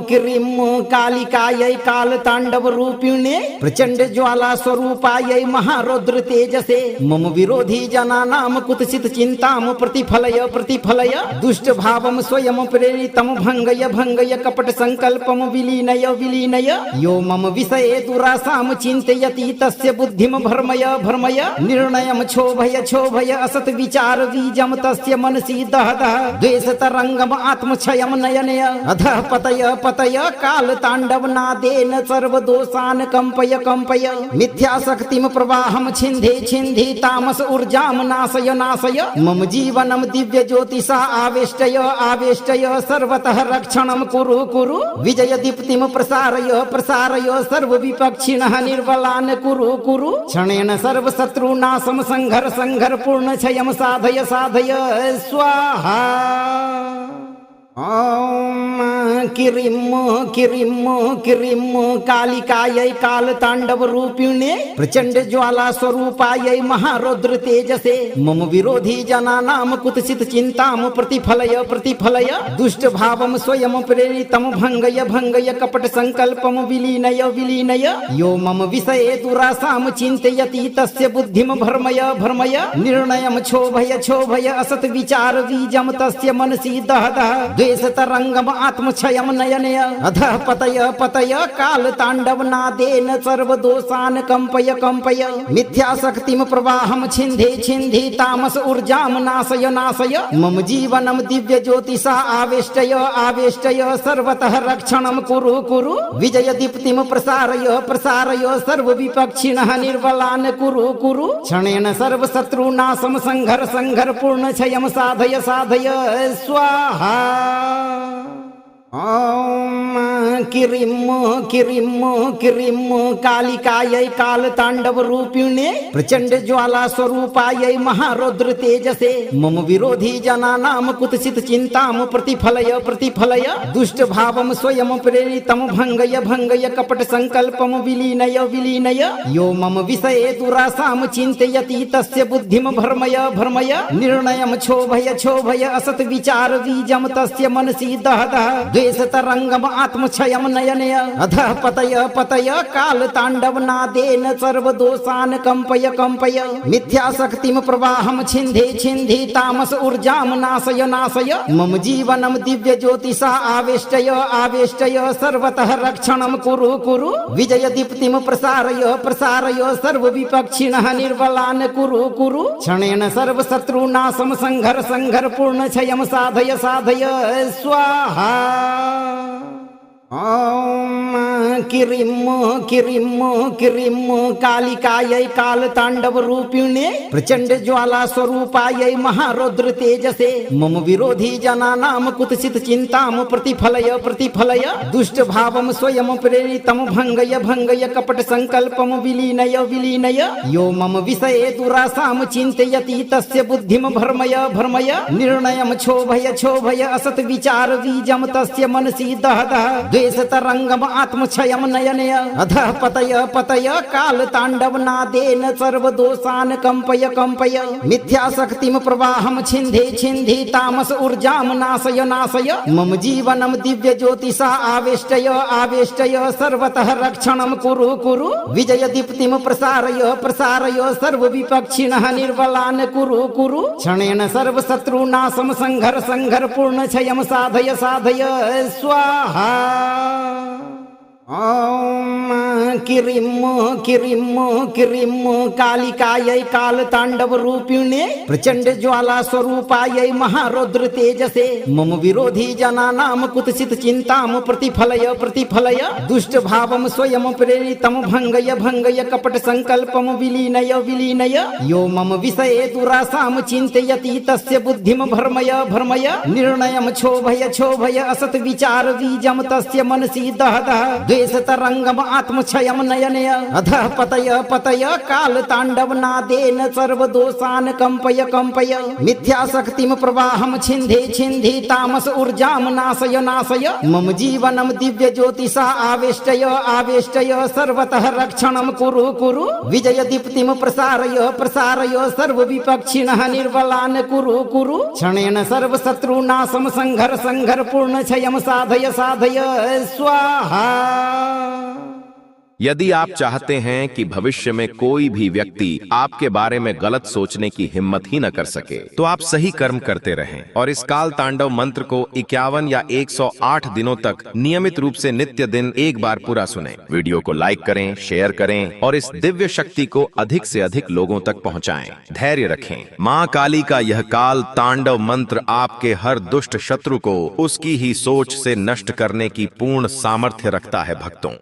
B: किरिं कालिकायै कालताण्डवरूपिणे प्रचण्ड ज्वाला स्वरूपायै महारौद्र तेजसे मम विरोधी जनानां कुत्सित चिन्तां प्रतिफलय प्रतिफलय दुष्ट भावं स्वयं प्रेरितं भङ्गय भङ्गय कपट संकल्पं विलीनय विलीनय यो मम विषये दुरासां चिन्तयति तस्य बुद्धिं भर्मय भर्मय निर्णयं क्षोभय क्षोभय असत विचार बीजं तस्य मनसि दह दह द्वेष तरंगम आत्मक्षयम नयनय अधः पतय पतय काल तांडव नादेन सर्व दोषान कंपय कंपय मिथ्या शक्तिम प्रवाहम छिंधे छिंधे तामस ऊर्जाम नाशय नाशय मम जीवनम दिव्य ज्योतिषा आवेष्टय आवेष्टय सर्वतः रक्षणम कुरु कुरु विजय दीप्तिम प्रसारय प्रसारय सर्व विपक्षिणः निर्बलान कुरु कुरु क्षणेन सर्व शत्रुनाशम संघर संघर पूर्ण क्षयम साधय साधय स्वाहा। ॐ किरिं किरिं किरिं कालिकायै कालताण्डवरूपिणे प्रचण्ड ज्वाला स्वरूपायै महारौद्र तेजसे मम विरोधी जनानां कुत्सित चिन्तां प्रतिफलय प्रतिफलय दुष्ट भावं स्वयं प्रेरितं भङ्गय भङ्गय कपट संकल्पं विलीनय विलीनय यो मम विषये दुरासां चिन्तयति तस्य बुद्धिं भर्मय भर्मय निर्णयं क्षोभय क्षोभय असत विचार बीजं तस्य मनसि दह दह द्वेष तरंगम आत्मक्षयम नयनय अधः पतय पतय काल तांडव नादेन सर्व दोषान कंपय कंपय मिथ्या शक्तिम प्रवाहम छिंधे छिंधे तामस ऊर्जाम नाशय नाशय मम जीवनम दिव्य ज्योतिषा आवेष्टय आवेष्टय सर्वतः रक्षणम कुरु कुरु विजय दीप्तिम प्रसारय प्रसारय सर्व विपक्षिणः निर्बलान कुरु कुरु क्षणेन सर्व शत्रुनाशम संघर संघर पूर्ण क्षयम साधय साधय स्वाहा। ॐ किरिं किरिं किरिं कालिकायै कालताण्डवरूपिणे प्रचण्ड ज्वाला स्वरूपायै महारौद्र तेजसे मम विरोधी जनानां कुत्सित चिन्तां प्रतिफलय प्रतिफलय दुष्ट भावं स्वयं प्रेरितं भङ्गय भङ्गय कपट संकल्पं विलीनय विलीनय यो मम विषये दुरासां चिन्तयति तस्य बुद्धिं भर्मय भर्मय निर्णयं क्षोभय क्षोभय असत विचार बीजं तस्य मनसि दह दह द्वेष तरंगम आत्मक्षयम नयनय अधः पतय पतय काल तांडव नादेन सर्व दोषान कंपय कंपय मिथ्या शक्तिम प्रवाहम छिंधे छिंधे तामस ऊर्जाम नाशय नाशय मम जीवनम दिव्य ज्योतिषा आवेष्टय आवेष्टय सर्वतः रक्षणम कुरु कुरु विजय दीप्तिम प्रसारय प्रसारय सर्व विपक्षिणः निर्बलान कुरु कुरु क्षणेन सर्व शत्रुनाशम संघर संघर पूर्ण क्षयम साधय साधय स्वाहा। ॐ किरिं किरिं किरिं कालिकायै कालताण्डवरूपिणे प्रचण्ड ज्वाला स्वरूपायै महारौद्र तेजसे मम विरोधी जनानां कुत्सित चिन्तां प्रतिफलय प्रतिफलय दुष्ट भावं स्वयं प्रेरितं भङ्गय भङ्गय कपट संकल्पं विलीनय विलीनय यो मम विषये दुरासां चिन्तयति तस्य बुद्धिं भर्मय भर्मय निर्णयं क्षोभय क्षोभय असत विचार बीजं तस्य मनसि दह दह द्वेष तरंगम आत्मक्षयम नयनय अधः पतय पतय काल तांडव नादेन सर्व दोषान कंपय कंपय मिथ्या शक्तिम प्रवाहम छिंधे छिंधे तामस ऊर्जाम नाशय नाशय मम जीवनम दिव्य ज्योतिषा आवेष्टय आवेष्टय सर्वतः रक्षणम कुरु कुरु विजय दीप्तिम प्रसारय प्रसारय सर्व विपक्षिणः निर्बलान् कुरु कुरु क्षणेन सर्व शत्रुनाशम संघर संघर पूर्ण क्षयम साधय साधय स्वाहा। ओम किरिम किरिम किरिम कालिकायै काल तांडव रूपिणे प्रचंड ज्वाला स्वरूपायै महारौद्र तेजसे मम विरोधी जनानाम कुतसित चिंताम प्रतिफलय प्रतिफलय दुष्ट भावम स्वयं प्रेरितम भंगय भंगय कपट संकल्पम विलीनय विलीनय यो मम विषये दुरासाम चिंतयति तस्य बुद्धिम भर्मय भर्मय निर्णयम क्षोभय क्षोभय असत विचार बीजम तस्य मनसि दह दह द्वेष तरंगम आत्मक्षयम नयनय अधः पतय पतय काल तांडव नादेन सर्व दोषान कंपय कंपय मिथ्या शक्तिम प्रवाहम छिंधे छिंधे तामस ऊर्जाम नाशय नाशय मम जीवनम दिव्य ज्योतिषा आवेष्टय आवेष्टय सर्वतः रक्षणम कुरु कुरु विजय दीप्तिम प्रसारय प्रसारय सर्व विपक्षिणः निर्बलान् कुरु कुरु क्षणेन सर्व शत्रुनाशम संघर संघर पूर्ण क्षयम साधय साधय स्वाहा।
A: यदि आप चाहते हैं कि भविष्य में कोई भी व्यक्ति आपके बारे में गलत सोचने की हिम्मत ही न कर सके, तो आप सही कर्म करते रहें और इस काल तांडव मंत्र को 51 या 108 दिनों तक नियमित रूप से नित्य दिन एक बार पूरा सुनें। वीडियो को लाइक करें, शेयर करें और इस दिव्य शक्ति को अधिक से अधिक लोगों तक पहुंचाएं। धैर्य रखें। माँ काली का यह काल तांडव मंत्र आपके हर दुष्ट शत्रु को उसकी ही सोच से नष्ट करने की पूर्ण सामर्थ्य रखता है। भक्तों,